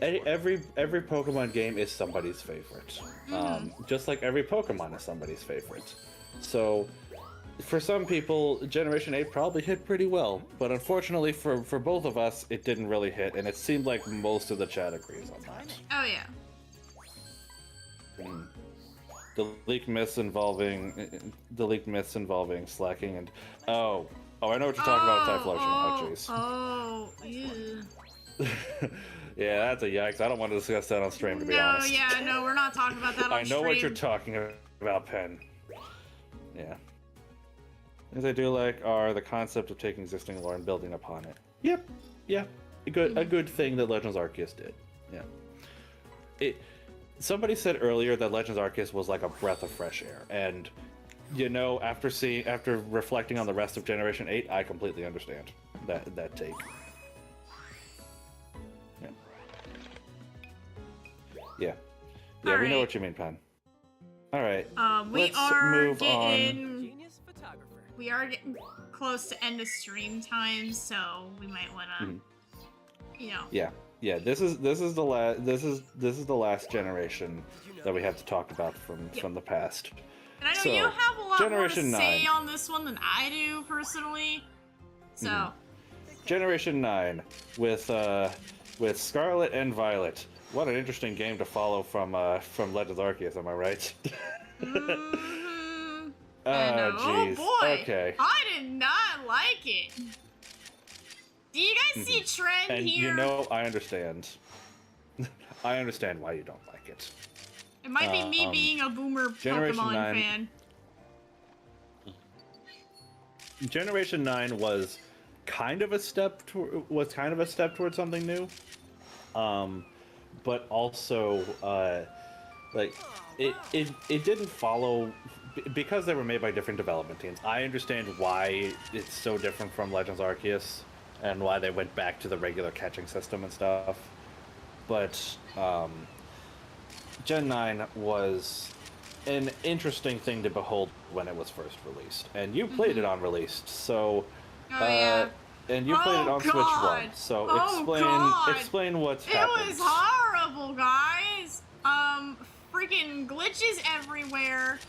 every Pokemon game is somebody's favorite. Just like every Pokemon is somebody's favorite. So, for some people, Generation 8 probably hit pretty well, but unfortunately for both of us, it didn't really hit, and it seemed like most of the chat agrees on that. Oh yeah. The leaked myths involving slacking and I know what you're talking about, Typhlosion. Oh, yeah. Yeah, that's a yikes. I don't want to discuss that on stream, to be honest. No, we're not talking about that on I know stream. what you're talking about, Pen. Yeah. Things I do like are the concept of taking existing lore and building upon it. Yep. Yeah. A good thing that Legends Arceus did. Yeah. Somebody said earlier that Legends Arceus was like a breath of fresh air, and you know, after reflecting on the rest of Generation 8, I completely understand that take. Yeah, we know what you mean, Pen. All right. We are getting close to end of stream time, so we might want to, you know. Yeah. This is the last generation that we have to talk about from the past. And I know you have a lot more to say on this one than I do personally. So. Generation 9 with Scarlet and Violet. What an interesting game to follow from Legends Arceus, am I right? Oh boy! Okay. I did not like it. Do you guys see trend and here? You know, I understand. I understand why you don't like it. It might be me being a boomer Pokemon fan. Generation 9 was kind of a step towards something new. But also, like, it didn't follow, because they were made by different development teams. I understand why it's so different from Legends Arceus and why they went back to the regular catching system and stuff. But Gen 9 was an interesting thing to behold when it was first released, and you played it on released, so. And you played it on Switch 1, so explain what's happened. It was horrible, guys. Freaking glitches everywhere.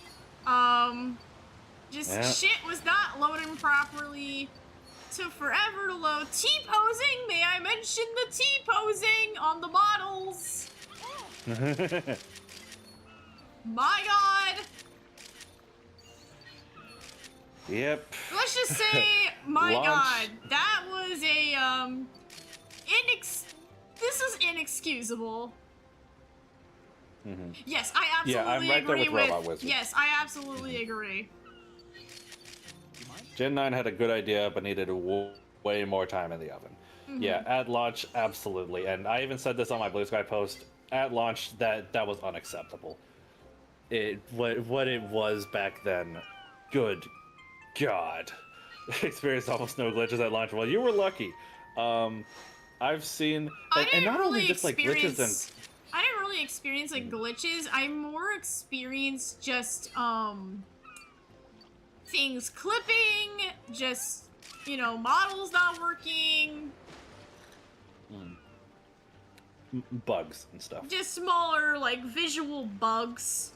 Shit was not loading properly. Took forever to load. T-posing, may I mention the T-posing on the models? My god. Yep. Let's just say, my god, that was a, this is inexcusable. Yes, I absolutely agree with yes, I absolutely agree. Gen 9 had a good idea, but needed way more time in the oven. Yeah, at launch, absolutely. And I even said this on my Blue Sky post. At launch, that was unacceptable. What it was back then, good God. Experienced almost no glitches at launch. Well, you were lucky. I've seen, and not only just like glitches and. I didn't really experience like glitches. I more experienced just things clipping, just models not working. Bugs and stuff. Just smaller, like, visual bugs.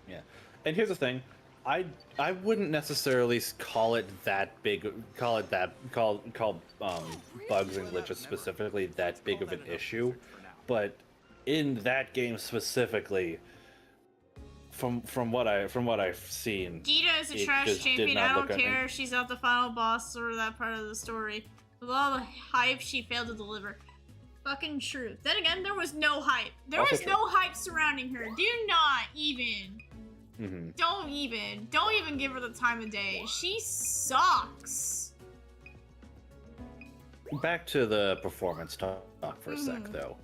Yeah. And here's the thing. I wouldn't necessarily call it that big, call bugs and glitches specifically that big of an issue, but in that game specifically, from what I've seen, Gita is a trash champion. I don't care if she's not the final boss or that part of the story. With all the hype she failed to deliver. Fucking true. Then again, there was no hype. There was no hype surrounding her. Do not even. Don't even give her the time of day. She sucks. Back to the performance talk for a sec, though.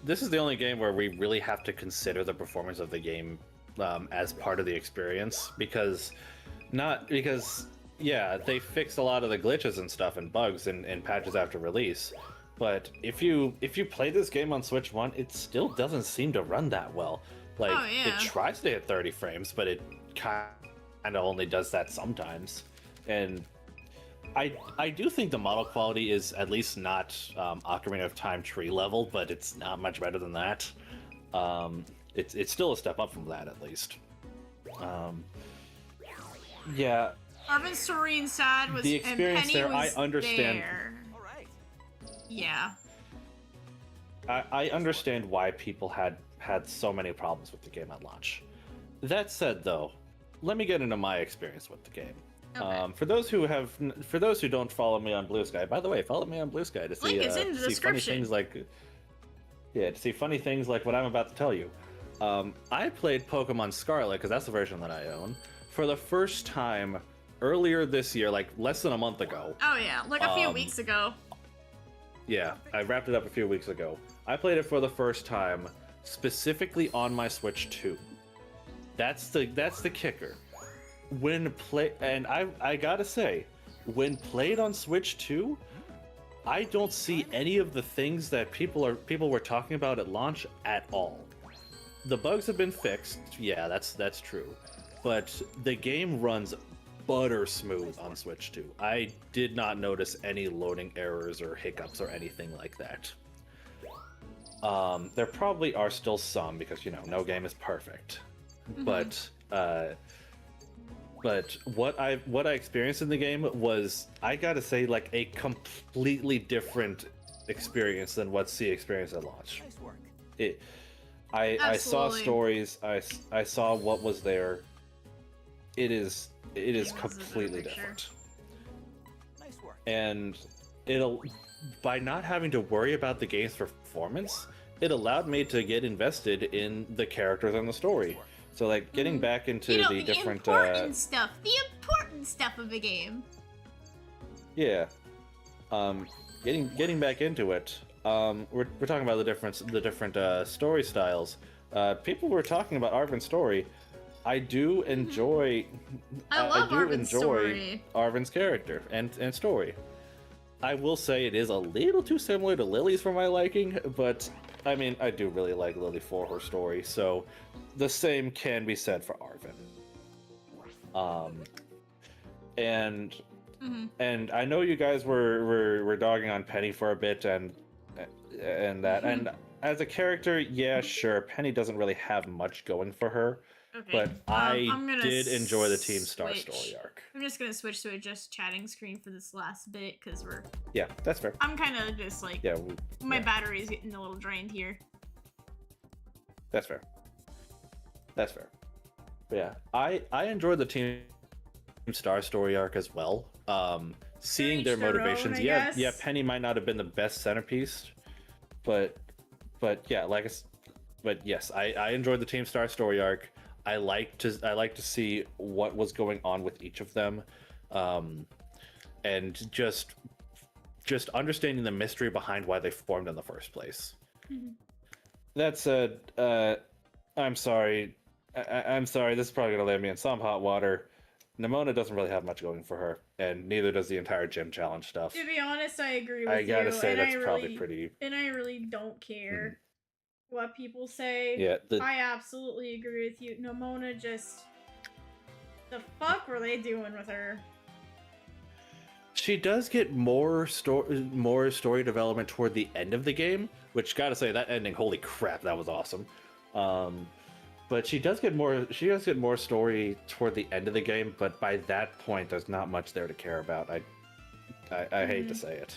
This is the only game where we really have to consider the performance of the game as part of the experience, because yeah, they fixed a lot of the glitches and stuff and bugs in patches after release. But if you play this game on Switch 1, it still doesn't seem to run that well. Like, it tries to hit 30 frames, but it kind of only does that sometimes. And I do think the model quality is at least not Ocarina of Time tree level, but it's not much better than that. It's still a step up from that, at least. Yeah. Arvin's story and Sad was the experience and Penny there. was I understand. There. Yeah. I understand why people had so many problems with the game at launch. That said, though, let me get into my experience with the game. Okay. For those who don't follow me on Blue Sky, by the way, follow me on Blue Sky to see, link is in the description. To see funny things like what I'm about to tell you. I played Pokemon Scarlet, because that's the version that I own, for the first time earlier this year, like less than a month ago. Oh yeah, like a few weeks ago. Yeah, I wrapped it up a few weeks ago. I played it for the first time, specifically on my Switch 2. That's the kicker. And I gotta say, when played on Switch 2, I don't see any of the things that people were talking about at launch at all. The bugs have been fixed, yeah, that's true. But the game runs butter smooth on Switch 2. I did not notice any loading errors or hiccups or anything like that. There probably are still some, because no game is perfect. But what I experienced in the game was, I gotta say, like a completely different experience than what C experienced at launch. Nice work. I saw stories. I saw what was there. It is completely different. Nice work. And by not having to worry about the game's performance, it allowed me to get invested in the characters and the story. So, like, getting back into the different important stuff of the game. Yeah. Getting back into it. We're talking about the different story styles. People were talking about Arvin's story. I do enjoy. I do enjoy Arvin's character and story. I will say it is a little too similar to Lily's for my liking, but I mean, I do really like Lily for her story, so the same can be said for Arvin. And I know you guys were dogging on Penny for a bit, and that, and as a character, yeah, sure, Penny doesn't really have much going for her. Okay. But I did enjoy the Team Star story arc. I'm just gonna switch to a just chatting screen for this last bit, because Yeah, that's fair. I'm kind of just like... Yeah, my battery is getting a little drained here. That's fair. That's fair. But yeah, I enjoyed the Team Star story arc as well. Seeing their motivations. Yeah, Penny might not have been the best centerpiece, but yeah, but yes, I enjoyed the Team Star story arc. I like to see what was going on with each of them, and just understanding the mystery behind why they formed in the first place. That said, I'm sorry. I'm sorry. This is probably gonna land me in some hot water. Nimona doesn't really have much going for her, and neither does the entire gym challenge stuff. To be honest, I agree with you. I gotta say and that's I probably really, pretty. And I really don't care what people say. Yeah, I absolutely agree with you. Nomona just... The fuck were they doing with her? She does get more story development toward the end of the game, which gotta say that ending, holy crap, that was awesome. But she does get more story toward the end of the game, but by that point there's not much there to care about. I hate to say it.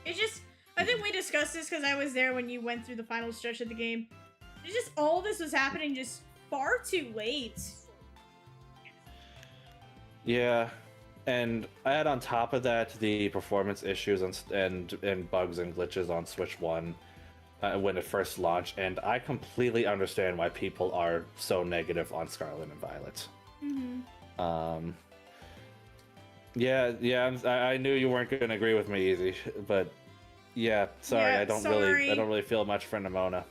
It's just, I think we discussed this because I was there when you went through the final stretch of the game. It's just all this was happening just far too late. Yeah, and add on top of that the performance issues and bugs and glitches on Switch 1 when it first launched, and I completely understand why people are so negative on Scarlet and Violet. Yeah, I knew you weren't going to agree with me, Easy, but yeah, sorry, Yeah, I don't really feel much for Nimona.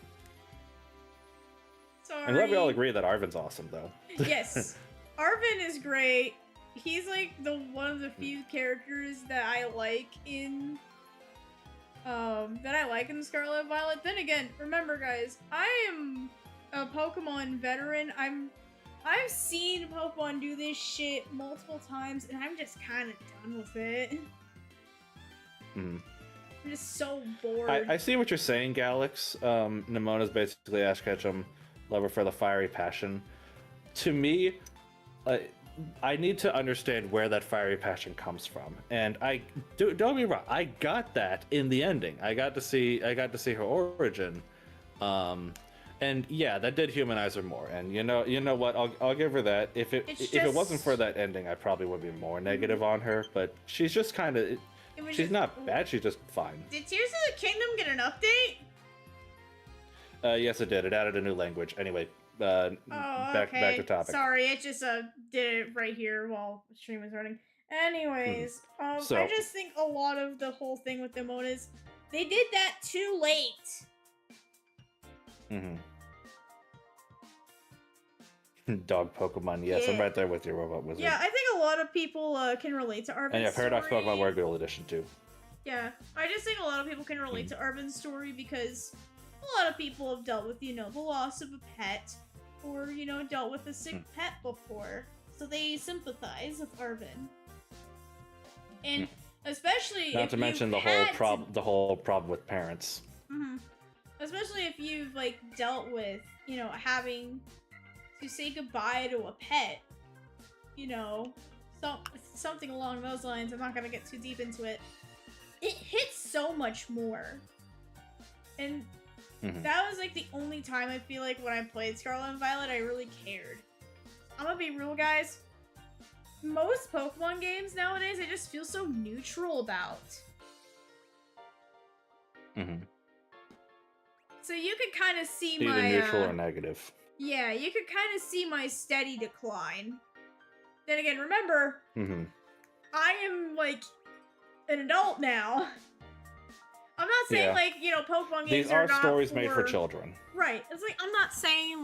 Sorry. I'm glad we all agree that Arven's awesome, though. Yes, Arven is great. He's like one of the few characters that I like in Scarlet and Violet. Then again, remember guys, I am a Pokemon veteran. I've seen Pokemon do this shit multiple times, and I'm just kind of done with it. I'm just so bored. I see what you're saying, Galax. Nimona's basically Ash Ketchum, lover for the fiery passion. To me, I need to understand where that fiery passion comes from, and don't get me wrong, I got that in the ending. I got to see her origin, and yeah, that did humanize her more. And you know what? I'll give her that. If it wasn't for that ending, I probably would be more negative on her. But she's just kind of, she's not bad. She's just fine. Did Tears of the Kingdom get an update? Yes, it did. It added a new language. Anyway. Back to topic. Sorry, it just did it right here while the stream was running. Anyways, I just think a lot of the whole thing with Nimona is they did that too late. Dog Pokemon, yes, yeah. I'm right there with you, Robot Wizard. Yeah, I think a lot of people can relate to Arven's and yeah, Paradox story. Pokemon were a good edition too. Yeah, I just think a lot of people can relate to Arven's story because a lot of people have dealt with, the loss of a pet, or, dealt with a sick pet before. So they sympathize with Arven. And especially not to mention the whole problem with parents. Especially if you've, dealt with, having to say goodbye to a pet. Something along those lines. I'm not gonna get too deep into it. It hits so much more. And that was the only time I feel like when I played Scarlet and Violet I really cared. I'm gonna be real, guys. Most Pokemon games nowadays I just feel so neutral about. So you could kind of see either neutral or negative. Yeah, you could kind of see my steady decline. Then again, remember, I am an adult now. I'm not saying Pokemon games these are not stories made for children. Right. It's I'm not saying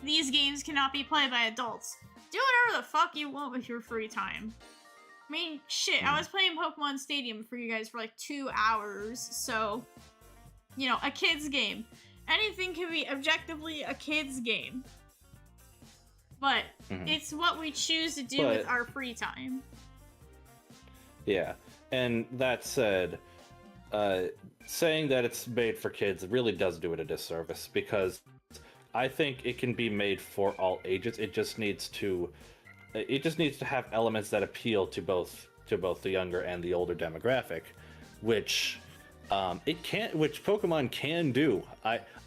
these games cannot be played by adults. Do whatever the fuck you want with your free time. I mean, shit, I was playing Pokemon Stadium for you guys for 2 hours, so a kid's game. Anything can be objectively a kid's game. But it's what we choose to do with our free time. Yeah, and that said, saying that it's made for kids really does do it a disservice, because I think it can be made for all ages. It just needs to have elements that appeal to both the younger and the older demographic, which Pokemon can do.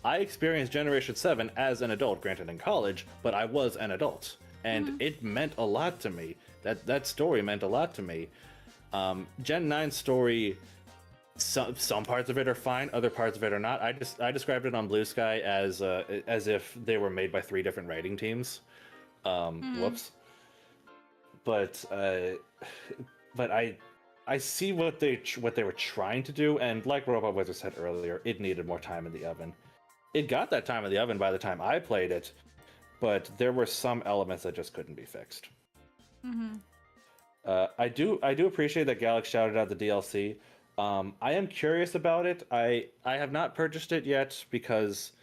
I experienced Generation 7 as an adult, granted in college, but I was an adult, and it meant a lot to me. That story meant a lot to me. Gen 9's story, some parts of it are fine, other parts of it are not. I described it on Blue Sky as if they were made by 3 different writing teams. Whoops. But I see what they were trying to do, and like Robot Wizard said earlier, it needed more time in the oven. It got that time in the oven by the time I played it, but there were some elements that just couldn't be fixed. I do appreciate that Galax shouted out the DLC. I am curious about it. I have not purchased it yet because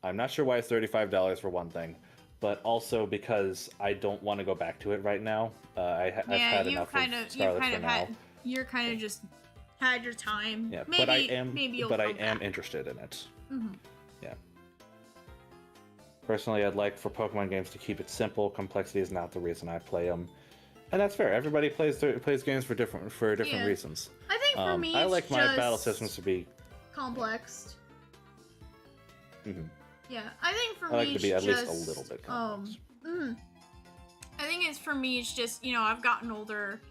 I'm not sure why it's $35 for one thing, but also because I don't want to go back to it right now. I've had enough of Scarlet for now. You're kind of just had your time. Yeah, maybe, but I am interested in it. Yeah. Personally, I'd like for Pokemon games to keep it simple. Complexity is not the reason I play them, and that's fair. Everybody plays games for different reasons. I think for me, I like it's my just battle systems to be complex. Mhm. Yeah, I think for I like me, to be it's at just, least a little bit complex. I think it's for me. It's just I've gotten older.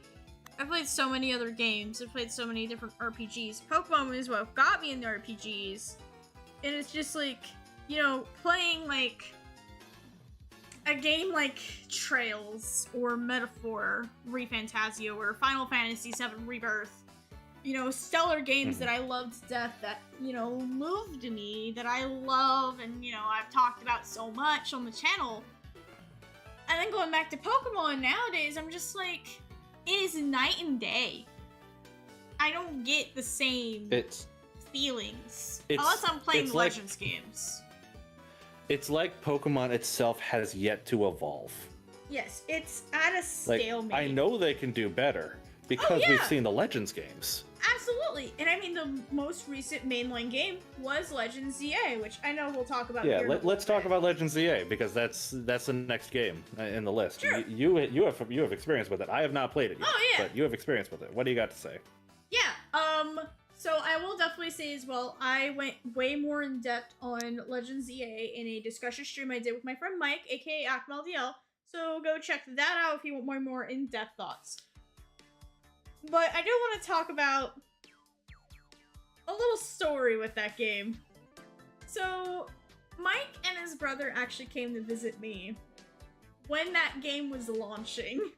I've played so many other games. I've played so many different RPGs. Pokemon is what got me into RPGs, and it's just like playing like a game like Trails or Metaphor, ReFantazio, or Final Fantasy VII Rebirth. Stellar games that I loved to death, that, moved me, that I love, and, I've talked about so much on the channel. And then going back to Pokemon nowadays, I'm just like, it is night and day. I don't get the same feelings. Unless I'm playing Legends games. It's like Pokemon itself has yet to evolve. Yes, it's at a stalemate. I know they can do better because we've seen the Legends games. Absolutely. And I mean, the most recent mainline game was Legends ZA, which I know we'll talk about. Yeah, let's talk about Legends ZA because that's the next game in the list. Sure. You have experience with it. I have not played it yet. Oh, yeah. But you have experience with it. What do you got to say? Yeah. So I will definitely say as well, I went way more in depth on Legends ZA in a discussion stream I did with my friend Mike, aka AkmalDL. So go check that out if you want more in-depth thoughts. But I do want to talk about a little story with that game. So, Mike and his brother actually came to visit me when that game was launching.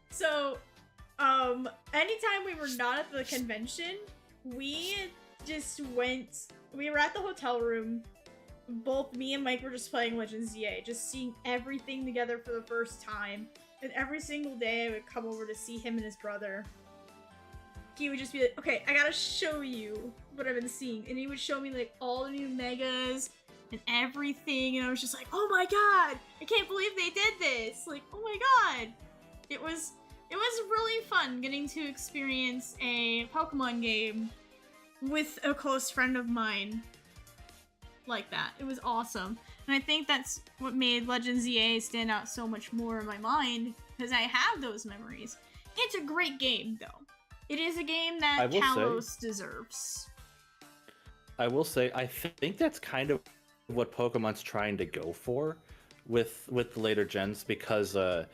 So, anytime we were not at the convention, we were at the hotel room. Both me and Mike were just playing Legends ZA, just seeing everything together for the first time. And every single day I would come over to see him and his brother. He would just be like, okay, I gotta show you what I've been seeing. And he would show me like all the new megas and everything. And I was just like, oh my god, I can't believe they did this. Like, oh my god. It was really fun getting to experience a Pokemon game with a close friend of mine like that. It was awesome. And I think that's what made Legends ZA stand out so much more in my mind, because I have those memories. It's a great game, though. It is a game that Kalos deserves. I will say, I think that's kind of what Pokemon's trying to go for with the later gens, because Scarlet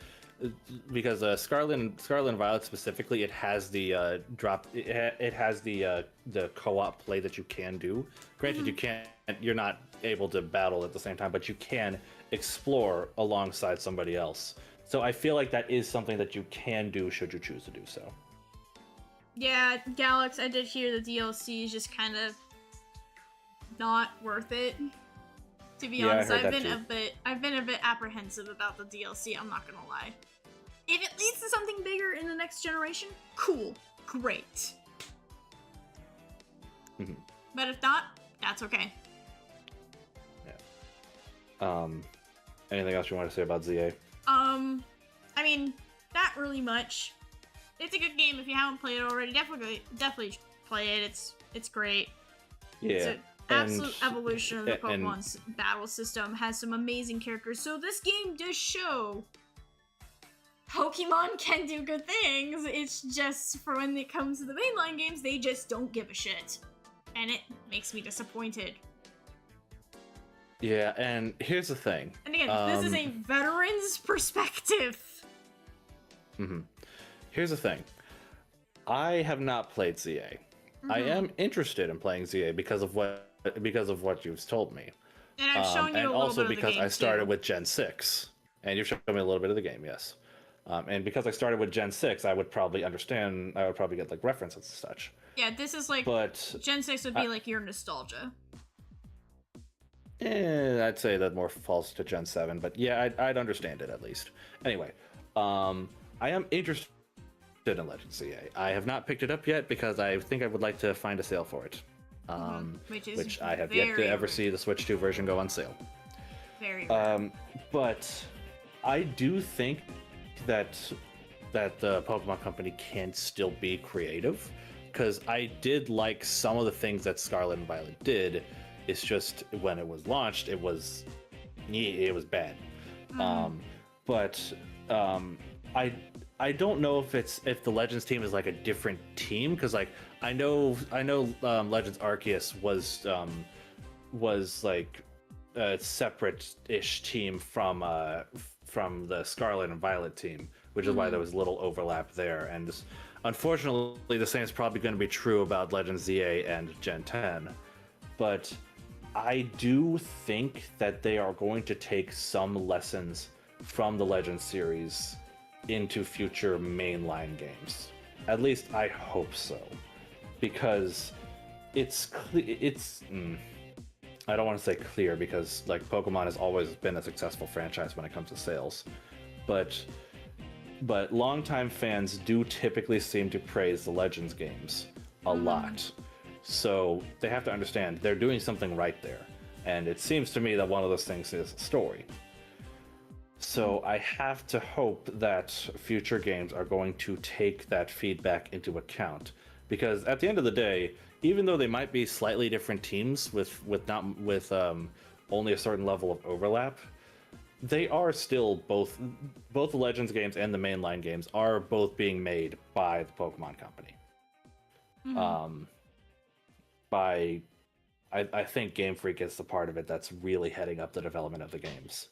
and Violet specifically, it has the it has the co-op play that you can do. Granted, you're not able to battle at the same time, but you can explore alongside somebody else. So I feel like that is something that you can do should you choose to do so. Yeah, Galax, I did hear the DLC is just kind of not worth it. To be honest, I've been a bit apprehensive about the DLC, I'm not gonna lie. If it leads to something bigger in the next generation, cool, great. But if not, that's okay. Yeah. Anything else you want to say about ZA? I mean, not really much. It's a good game. If you haven't played it already, definitely play it. It's great. Yeah. It's an absolute evolution of the Pokemon's battle system. Has some amazing characters. So this game does show Pokemon can do good things. It's just for when it comes to the mainline games, they just don't give a shit. And it makes me disappointed. Yeah, and here's the thing. And again, this is a veteran's perspective. Here's the thing. I have not played ZA. I am interested in playing ZA because of what you've told me. And I've shown you a little bit of the game, and also because I started with Gen 6. And you've shown me a little bit of the game, yes. And because I started with Gen 6, I would probably get like references and such. Yeah, this is like, Gen 6 would be like your nostalgia. I'd say that more falls to Gen 7, but yeah, I'd understand it at least. Anyway, I am interested in Legends CA. I have not picked it up yet because I think I would like to find a sale for it. Which I have yet to ever see the Switch 2 version go on sale. Very rare. But I do think that the Pokemon Company can still be creative, because I did like some of the things that Scarlet and Violet did. It's just when it was launched, it was bad. I don't know if the Legends team is like a different team, because like I know Legends Arceus was like a separate-ish team from the Scarlet and Violet team, which is why there was a little overlap there. And unfortunately, the same is probably going to be true about Legends ZA and Gen 10. But I do think that they are going to take some lessons from the Legends series into future mainline games. At least I hope so, because it's I don't want to say clear, because like Pokemon has always been a successful franchise when it comes to sales, but longtime fans do typically seem to praise the Legends games a lot. So they have to understand they're doing something right there, and it seems to me that one of those things is story. So I have to hope that future games are going to take that feedback into account, because at the end of the day, even though they might be slightly different teams with only a certain level of overlap, they are still both the Legends games and the mainline games are both being made by the Pokemon Company. I think Game Freak is the part of it that's really heading up the development of the games.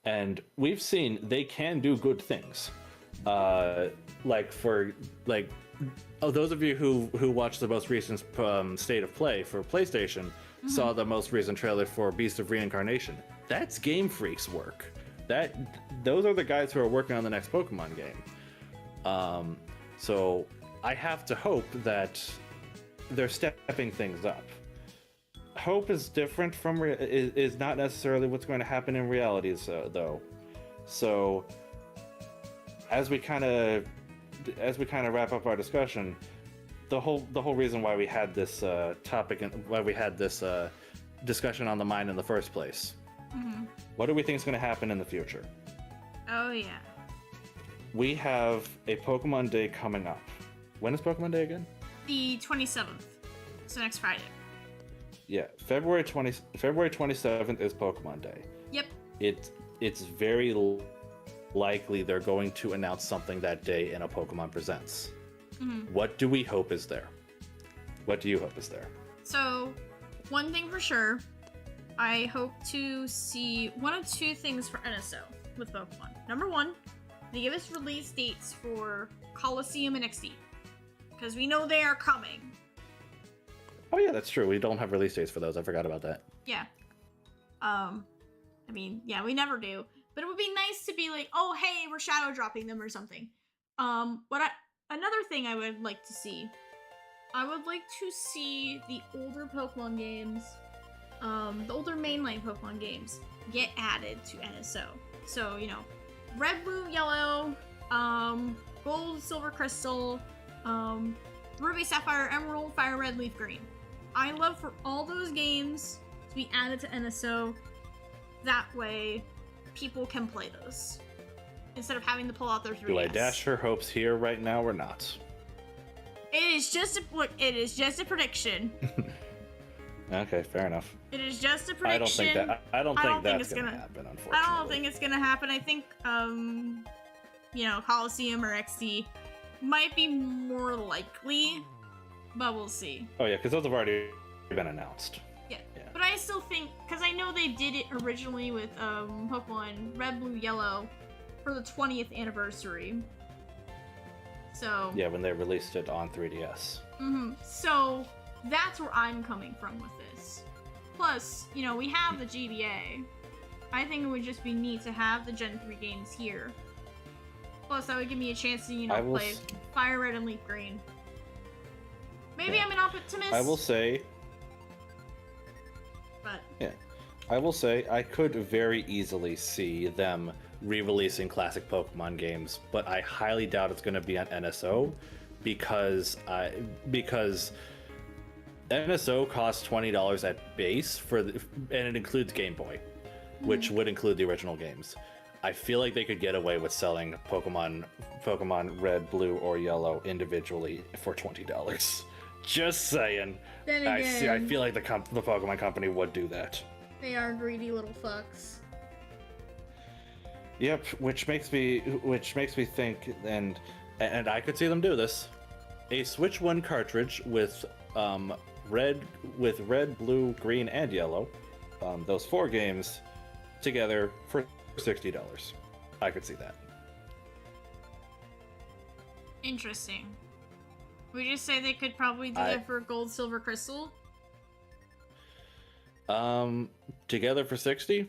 And we've seen they can do good things. Those of you who watched the most recent State of Play for PlayStation saw the most recent trailer for Beast of Reincarnation. That's Game Freak's work. Those are the guys who are working on the next Pokemon game. So I have to hope that they're stepping things up. Hope is different from is not necessarily what's going to happen in reality, though. So as we kind of wrap up our discussion, the whole reason why we had this topic and why we had this discussion on the mind in the first place. What do we think is going to happen in the future? Oh yeah. We have a Pokemon Day coming up. When is Pokemon Day again? The 27th. So next Friday. Yeah, February 27th is Pokemon Day. Yep. It's very likely they're going to announce something that day in a Pokemon Presents. What do we hope is there? What do you hope is there? So, one thing for sure, I hope to see one of two things for NSO with Pokemon. Number one, they give us release dates for Coliseum and XD, because we know they are coming. Oh yeah, that's true. We don't have release dates for those. I forgot about that. Yeah. I mean, yeah, we never do. But it would be nice to be like, oh, hey, we're shadow dropping them or something. Another thing I would like to see, I would like to see the older Pokemon games, the older mainline Pokemon games, get added to NSO. So, you know, Red, Blue, Yellow, Gold, Silver, Crystal, Ruby, Sapphire, Emerald, Fire Red, Leaf Green. I love for all those games to be added to NSO. That way, people can play those instead of having to pull out their 3DS. Do I dash her hopes here right now or not? It is just a prediction. Okay, fair enough. It is just a prediction. I don't think that's gonna happen. Unfortunately, I don't think it's gonna happen. I think Coliseum or XD might be more likely, but we'll see. Oh yeah, because those have already been announced. Yeah. But I still think, because I know they did it originally with Pokemon Red, Blue, Yellow for the 20th anniversary. So yeah, when they released it on 3DS. So that's where I'm coming from with this. Plus, we have the GBA. I think it would just be neat to have the Gen 3 games here. Plus, that would give me a chance to, play Fire Red and Leaf Green. Maybe I'm an optimist. I will say. But yeah, I will say I could very easily see them re-releasing classic Pokemon games, but I highly doubt it's going to be on NSO because NSO costs $20 at base and it includes Game Boy, which would include the original games. I feel like they could get away with selling Pokemon Red, Blue, or Yellow individually for $20. Just saying. Then I again, feel like the Pokemon company would do that. they are greedy little fucks. Yep, which makes me think, and I could see them do this. A Switch 1 cartridge with red, blue, green, and yellow, those 4 games together for $60. I could see that. Interesting. We just say they could probably do that for gold, silver, crystal. Together for 60?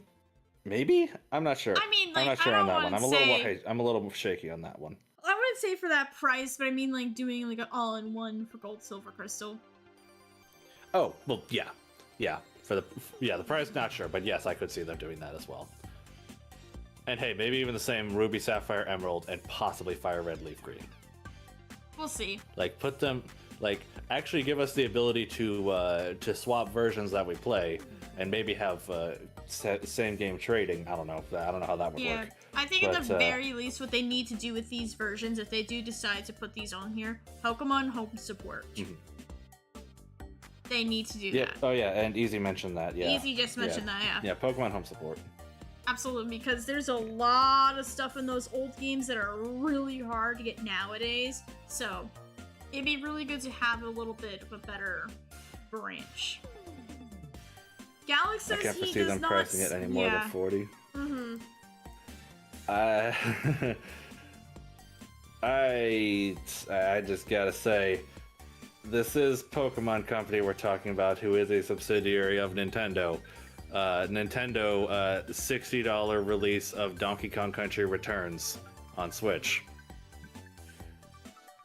Maybe? I'm not sure. I mean, like, I'm not sure on that one. say, I'm a little shaky on that one. I wouldn't say for that price, but I mean, like, doing like an all-in-one for gold, silver, crystal. Oh, well, yeah. The price, not sure, but yes, I could see them doing that as well. And hey, maybe even the same Ruby, Sapphire, Emerald, and possibly Fire Red, Leaf Green. We'll see. Like, put them, like, actually give us the ability to swap versions that we play, and maybe have same game trading. I don't know how that would work. I think at the very least, what they need to do with these versions, if they do decide to put these on here, Pokemon home support. Mm-hmm. They need to do Yeah. that. Oh yeah, and Easy mentioned that. Yeah. Easy just mentioned that. Yeah. Yeah, Pokemon home support. Absolutely, because there's a lot of stuff in those old games that are really hard to get nowadays. So it'd be really good to have a little bit of a better branch. Galax says I can't he foresee does them not. pricing it any more than 40. Mm-hmm. I just gotta say, this is Pokemon Company we're talking about, who is a subsidiary of Nintendo. Nintendo $60 release of Donkey Kong Country Returns on Switch.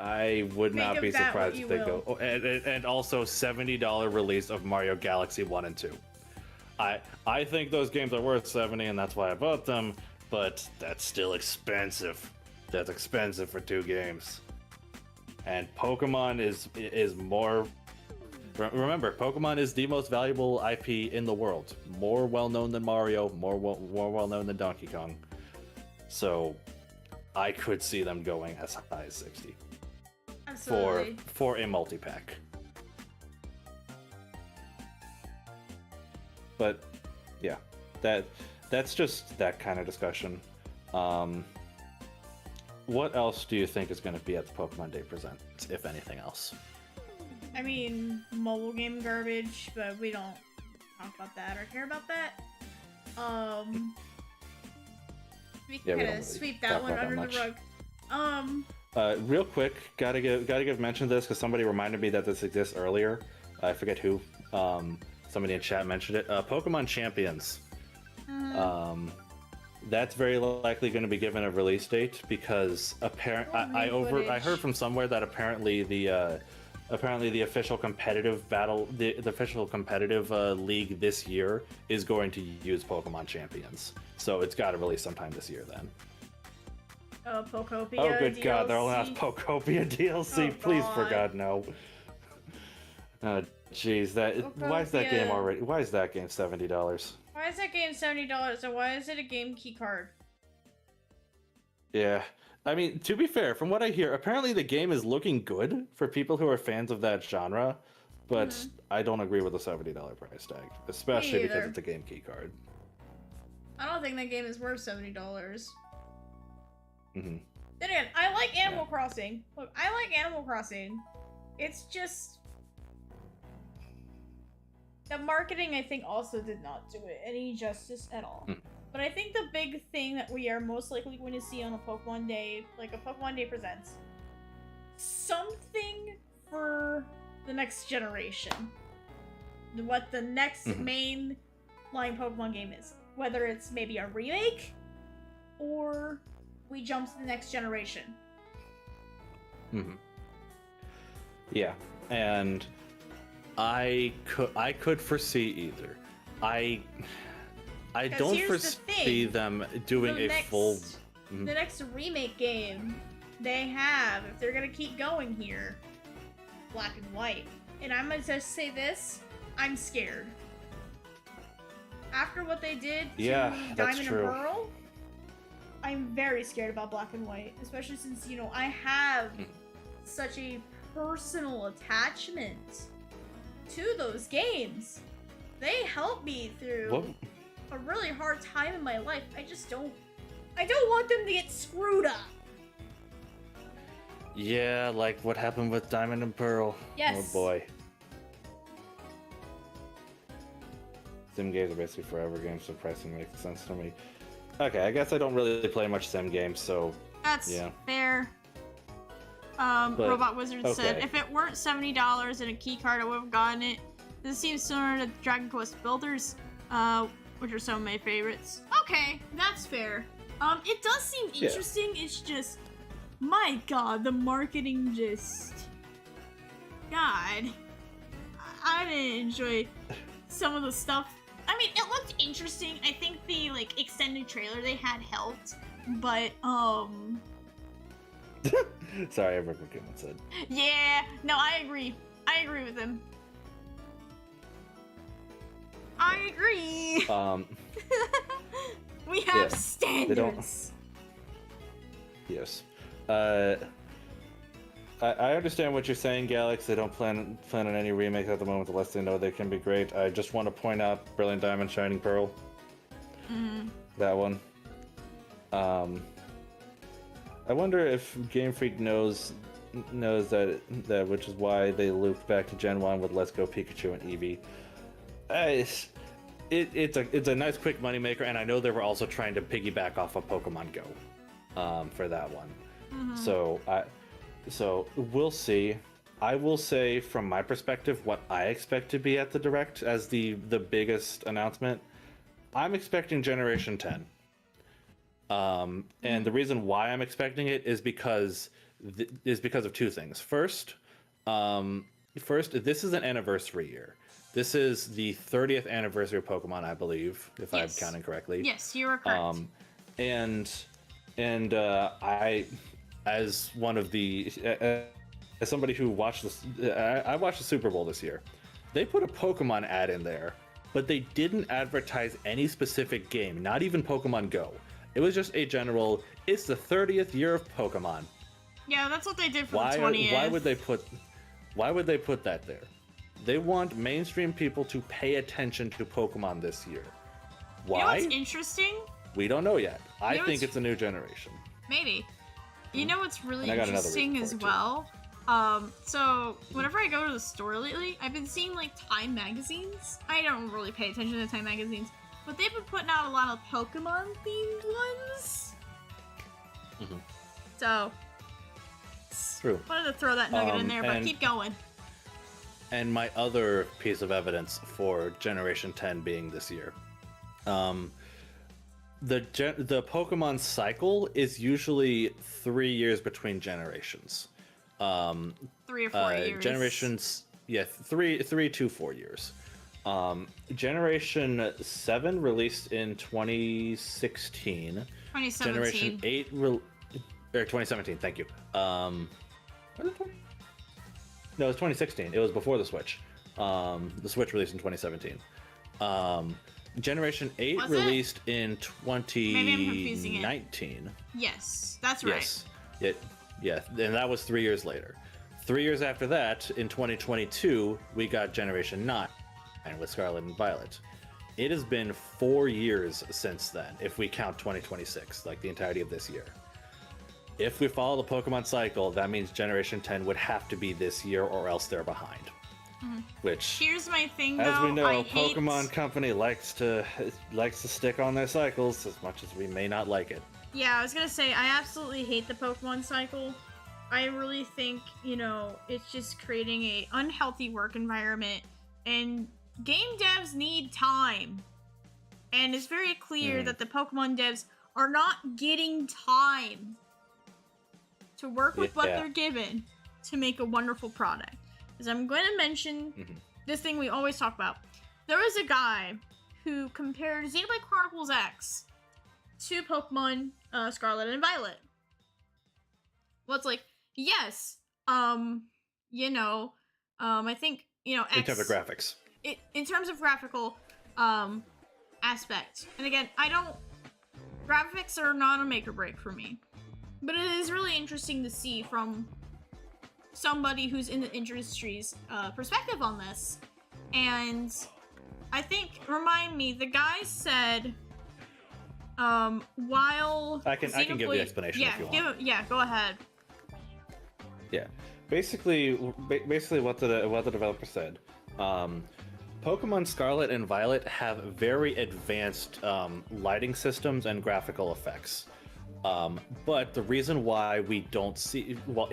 I would Think not of be that surprised what if they you go. will. And also $70 release of Mario Galaxy 1 and 2. I think those games are worth $70, and that's why I bought them, but that's still expensive. That's expensive for 2 games. And Pokemon is more. Remember, Pokemon is the most valuable IP in the world. More well-known than Mario, more well-known than Donkey Kong. So, I could see them going as high as 60 Absolutely. for a multi-pack. But yeah, that's just that kind of discussion. What else do you think is going to be at the Pokemon Day Presents, if anything else? I mean, mobile game garbage, but we don't talk about that or care about that. We can Yeah, we kind don't of really sweep talk that one about that under the much. rug. Real quick, gotta give mention to this because somebody reminded me that this exists earlier. I forget who. Somebody in chat mentioned it. Pokemon Champions. That's very likely going to be given a release date because I heard from somewhere that apparently the official competitive the official competitive league this year is going to use Pokemon Champions. So it's got to release sometime this year then. Pokopia Oh, good DLC. God, they're only on Pokopia DLC. Oh, Please, God. for God, no. Jeez, why is that game Pokopia. already? Why is that game $70? Why is that game $70 and why is it a game key card? Yeah, I mean, to be fair, from what I hear, apparently the game is looking good for people who are fans of that genre, but I don't agree with the $70 price tag, especially because either. it's a game key card. I don't think that game is worth $70. Mm-hmm. Then again, I like Animal Crossing. Look, I like Animal Crossing. It's just the marketing, I think, also did not do it any justice at all. But I think the big thing that we are most likely going to see on a Pokemon Day, like a Pokemon Day Presents, something for the next generation. What the next main line Pokemon game is. Whether it's maybe a remake, or we jump to the next generation. Yeah, and I could foresee either. I 'Cause don't here's the foresee thing. them doing The a next- full. The next remake game they have, if they're gonna keep going here, black and white. And I'm gonna just say this, I'm scared. After what they did to Yeah, that's Diamond true. and Pearl, I'm very scared about black and white, especially since, you know, I have such a personal attachment to those games. They helped me through What? a really hard time in my life. I don't want them to get screwed up. Yeah, like what happened with Diamond and Pearl. Yes. Oh boy. Sim games are basically forever games, so pricing makes sense to me. Okay, I guess I don't really play much sim games, so That's yeah. fair. But, Robot Wizard said, okay. if it weren't $70 and a key card, I would have gotten it. This seems similar to Dragon Quest Builders, which are some of my favorites. Okay, that's fair. It does seem interesting. It's just, my god, the marketing just... God. I didn't enjoy some of the stuff. I mean, it looked interesting. I think the, like, extended trailer they had helped, but, Sorry, I remember what said. yeah, no, I agree. I agree with him. I agree. We have yeah, standards. Yes. I understand what you're saying, Galax. They don't plan on any remakes at the moment, unless they know they can be great. I just want to point out Brilliant Diamond, Shining Pearl. That one. I wonder if Game Freak knows that which is why they looped back to Gen 1 with Let's Go Pikachu and Eevee. It's a nice quick moneymaker, and I know they were also trying to piggyback off of Pokemon Go for that one. So we'll see. I will say from my perspective what I expect to be at the Direct as the biggest announcement. I'm expecting Generation 10. And the reason why I'm expecting it is because of two things. First, this is an anniversary year. This is the 30th anniversary of Pokemon, I believe, if I'm counting correctly. Yes, you are correct. I, as one of the, as somebody who watched this, I watched the Super Bowl this year. They put a Pokemon ad in there, but they didn't advertise any specific game, not even Pokemon Go. It was just a general, it's the 30th year of Pokemon. Yeah, that's what they did for the 20th. Why would they put that there? They want mainstream people to pay attention to Pokemon this year. Why? You know what's interesting? We don't know yet. I know think what's- it's a new generation. Maybe. You know what's really And I got another interesting reason as for it, too. well? So whenever I go to the store lately, I've been seeing like Time magazines. I don't really pay attention to Time magazines, but they've been putting out a lot of Pokemon themed ones. So, True. wanted to throw that nugget in there, but and- keep going. And my other piece of evidence for Generation 10 being this year. The Pokemon cycle is usually 3 years between generations. 3 or 4 years. Generations, yeah, 3 to 4 years. Generation 7 released in 2016. 2017. Generation 8 or 2017, thank you. Was it 20? No, it was 2016. It was before the Switch. The Switch released in 2017. Generation 8 Was it? released in Maybe I'm confusing it. 2019. Yes, that's right. Yes. Yeah, and that was 3 years later. 3 years after that, in 2022, we got Generation 9 with Scarlet and Violet. It has been 4 years since then, if we count 2026, like the entirety of this year. If we follow the Pokemon cycle, that means Generation 10 would have to be this year, or else they're behind. Which, Here's my thing, though. as we know, I hate... Pokemon Company likes to stick on their cycles as much as we may not like it. Yeah, I was gonna say, I absolutely hate the Pokemon cycle. I really think, you know, it's just creating a unhealthy work environment, and game devs need time. And it's very clear that the Pokemon devs are not getting time to work with what they're given to make a wonderful product. Because I'm going to mention this thing we always talk about. There was a guy who compared Xenoblade Chronicles X to Pokemon Scarlet and Violet. Well, it's like, yes, I think, X... In terms of graphics. In terms of graphical, aspect. And again, graphics are not a make or break for me. But it is really interesting to see from somebody who's in the industry's perspective on this. And I think, remind me, the guy said, while I can give the explanation if you want. Go ahead. Yeah, basically what the developer said. Pokemon Scarlet and Violet have very advanced lighting systems and graphical effects. But the reason why we don't see... let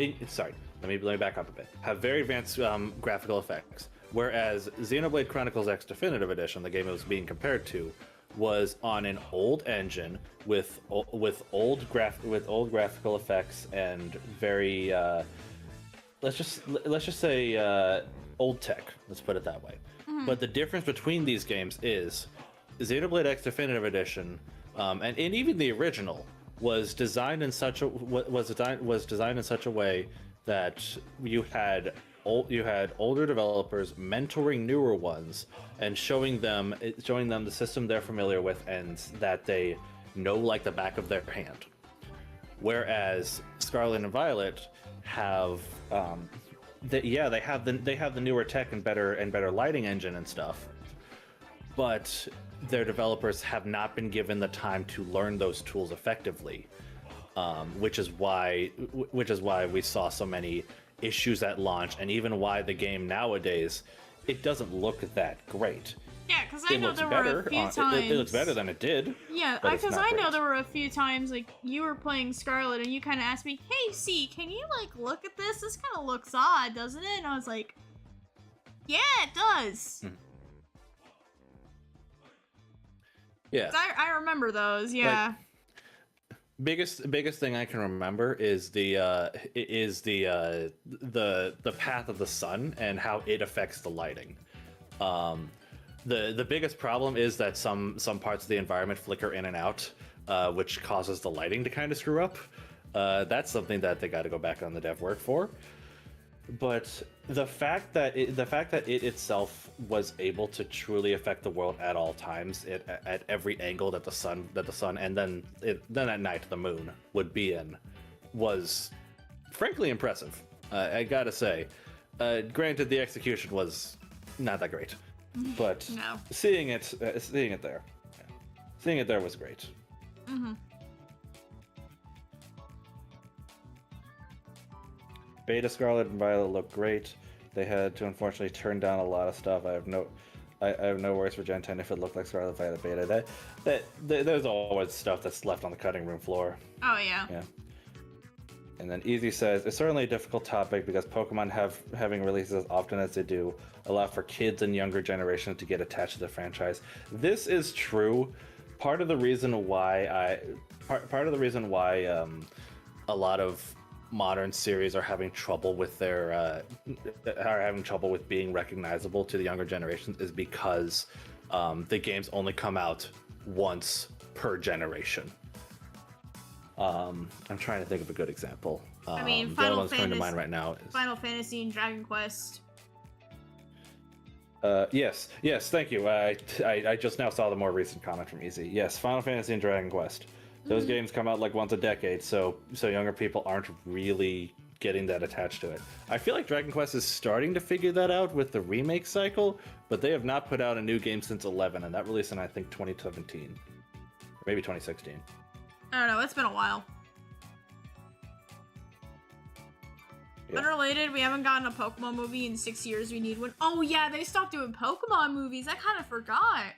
me back up a bit. Have very advanced graphical effects. Whereas Xenoblade Chronicles X Definitive Edition, the game it was being compared to, was on an old engine with old graphical effects and very... let's just say old tech. Let's put it that way. But the difference between these games is Xenoblade X Definitive Edition, and even the original, was designed in such a way that you had older developers mentoring newer ones and showing them the system they're familiar with and that they know like the back of their hand. Whereas Scarlet and Violet have they have the newer tech and better lighting engine and stuff, but their developers have not been given the time to learn those tools effectively, which is why we saw so many issues at launch, and even why the game nowadays, it doesn't look that great. Yeah, because I know there were a few times... It looks better than it did. Yeah, because I know there were a few times, like, you were playing Scarlet, and you kind of asked me, hey, C, can you, like, look at this? This kind of looks odd, doesn't it? And I was like, yeah, it does. Yeah. I remember those, yeah. Biggest thing I can remember is the path of the sun and how it affects the lighting. The biggest problem is that some parts of the environment flicker in and out, which causes the lighting to kind of screw up. That's something that they got to go back on the dev work for. But the fact that it itself was able to truly affect the world at all times, at every angle that the sun and then at night the moon would be in, was frankly impressive. I gotta say. Granted, the execution was not that great, but No. seeing it there was great. Mm-hmm. Beta Scarlet and Violet look great. They had to unfortunately turn down a lot of stuff. I have no worries for Gen 10 if it looked like Scarlet Violet Beta. There's always stuff that's left on the cutting room floor. Oh yeah. Yeah. And then Easy says, it's certainly a difficult topic because Pokemon having releases as often as they do allow for kids and younger generations to get attached to the franchise. This is true. Part of the reason why a lot of modern series are having trouble with being recognizable to the younger generations is because the games only come out once per generation. I'm trying to think of a good example. I mean, the only one's coming to mind right now is Final Fantasy and Dragon Quest. Yes, thank you. I just now saw the more recent comment from Easy. Yes, Final Fantasy and Dragon Quest. Those games come out like once a decade, so younger people aren't really getting that attached to it. I feel like Dragon Quest is starting to figure that out with the remake cycle, but they have not put out a new game since 11, and that released in, I think, 2017. Or maybe 2016. I don't know, it's been a while. Yeah. Unrelated, we haven't gotten a Pokemon movie in 6 years. We need one. Oh yeah, they stopped doing Pokemon movies. I kind of forgot.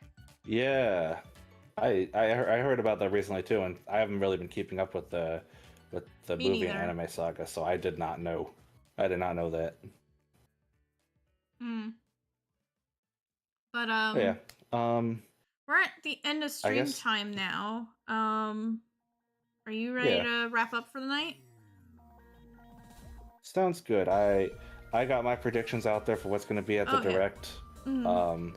Yeah. I heard about that recently too, and I haven't really been keeping up with the Me movie neither. and anime saga, so I did not know that. But Yeah. we're at the end of stream guess- time now. Are you ready to wrap up for the night? Sounds good. I got my predictions out there for what's going to be at the Okay. direct. Mhm.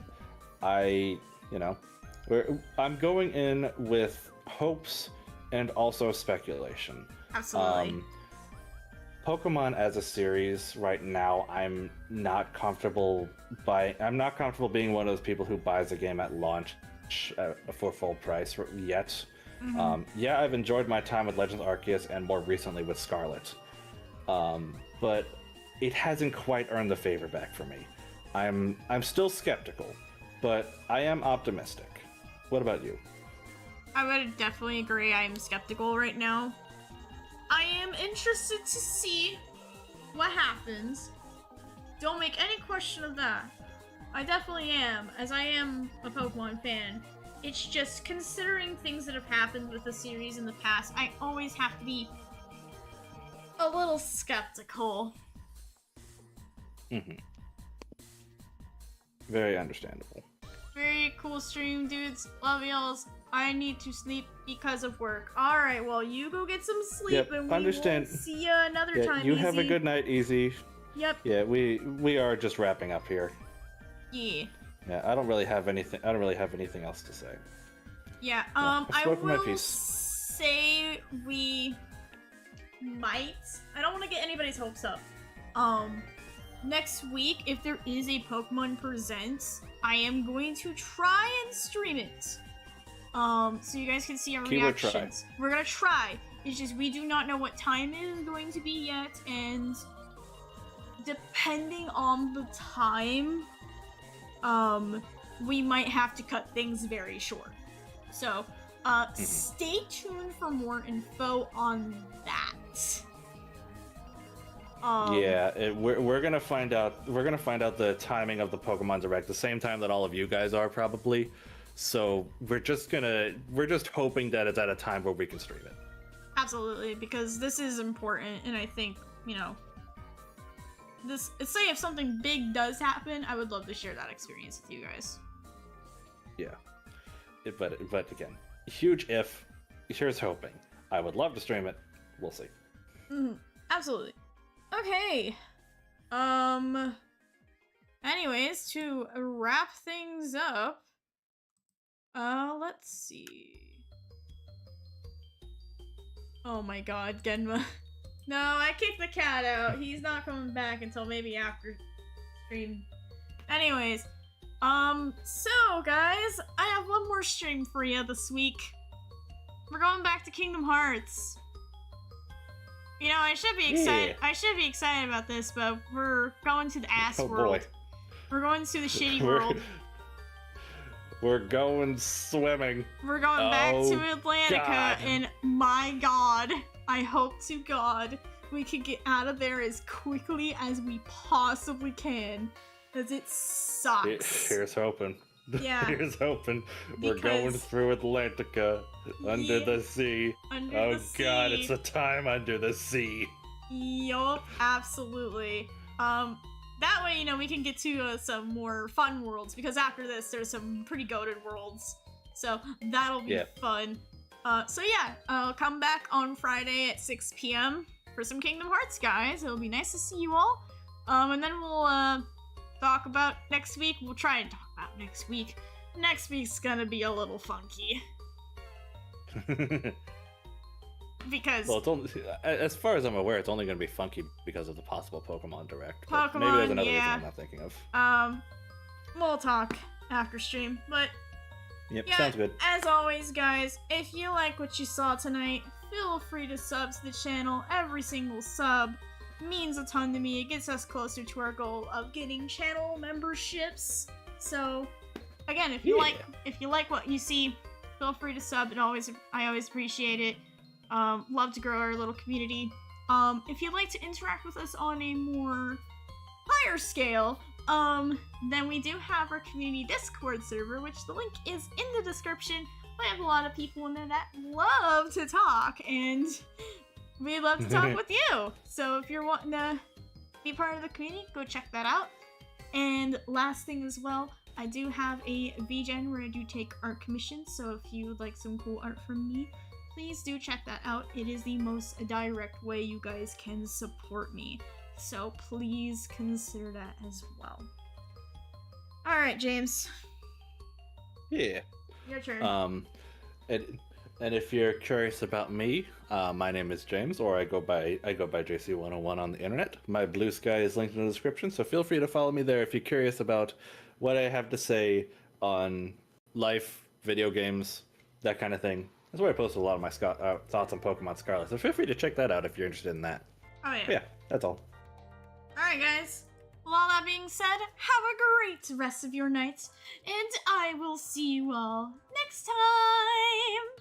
I'm going in with hopes and also speculation. Absolutely. Pokemon as a series right now, I'm not comfortable being one of those people who buys a game at launch for full price yet. Yeah, I've enjoyed my time with Legends Arceus and more recently with Scarlet, but it hasn't quite earned the favor back for me. I'm still skeptical, but I am optimistic. What about you? I would definitely agree. I am skeptical right now. I am interested to see what happens. Don't make any question of that. I definitely am, as I am a Pokemon fan. It's just considering things that have happened with the series in the past, I always have to be a little skeptical. Very understandable. Very cool stream, dudes. Love y'alls. I need to sleep because of work. Alright, well, you go get some sleep, Yep, and we understand. will see ya another time, You have a Easy. good night, Easy. Yep. Yeah, we are just wrapping up here. Yeah. Yeah, I don't really have anything else to say. Yeah, I've I spoken my will piece. say we might. I don't want to get anybody's hopes up. Next week, if there is a Pokemon Presents, I am going to try and stream it. So you guys can see our Keyword try. reactions. We're gonna try. It's just we do not know what time it is going to be yet, and depending on the time, we might have to cut things very short. So, stay tuned for more info on that. We're gonna find out. We're gonna find out the timing of the Pokemon Direct the same time that all of you guys are probably. So we're just hoping that it's at a time where we can stream it. Absolutely, because this is important, and I think, say if something big does happen, I would love to share that experience with you guys. Yeah, but again, huge if. Here's hoping. I would love to stream it. We'll see. Absolutely. Okay. Anyways, to wrap things up, let's see. Oh my god, Genma. No, I kicked the cat out. He's not coming back until maybe after stream. Anyways, so guys, I have one more stream for you this week. We're going back to Kingdom Hearts. I should be excited. Yeah. I should be excited about this, but we're going to the ass Oh world. boy. We're going to the shitty world. We're going swimming. We're going back to Oh, Atlantica, God. and my god, I hope to God we can get out of there as quickly as we possibly can, because it sucks. Here's hoping. Yeah. Here's hoping. We're going Because- through Atlantica, under Yeah, the sea. under Oh the god, sea. it's a time under the sea. Yup, absolutely. That way, we can get to some more fun worlds, because after this, there's some pretty goated worlds. So that'll be Yeah. fun. So yeah, I'll come back on Friday at 6 p.m. for some Kingdom Hearts, guys. It'll be nice to see you all. And then we'll, talk about next week. We'll try and talk about next week. Next week's gonna be a little funky. Because Well, it's only, as far as I'm aware, it's only going to be funky because of the possible Pokemon Direct. But Pokemon, maybe there's another reason yeah. I'm not thinking of. we'll talk after stream. But Yep, yeah, sounds good. as always, guys, if you like what you saw tonight, feel free to sub to the channel. Every single sub means a ton to me. It gets us closer to our goal of getting channel memberships. So, again, if you like what you see, feel free to sub. I always appreciate it. Love to grow our little community. If you'd like to interact with us on a more higher scale, then we do have our community Discord server, which the link is in the description. We have a lot of people in there that love to talk, and we love to talk with you. So if you're wanting to be part of the community, go check that out. And last thing as well, I do have a VGen where I do take art commissions, so if you would like some cool art from me, please do check that out. It is the most direct way you guys can support me. So please consider that as well. Alright, James. Yeah. Your turn. And if you're curious about me, my name is James, or I go by JC101 on the internet. My blue sky is linked in the description, so feel free to follow me there if you're curious about what I have to say on life, video games, that kind of thing. That's where I post a lot of my thoughts on Pokemon Scarlet, so feel free to check that out if you're interested in that. Oh, yeah. But yeah, that's all. Alright, guys. Well, all that being said, have a great rest of your night, and I will see you all next time!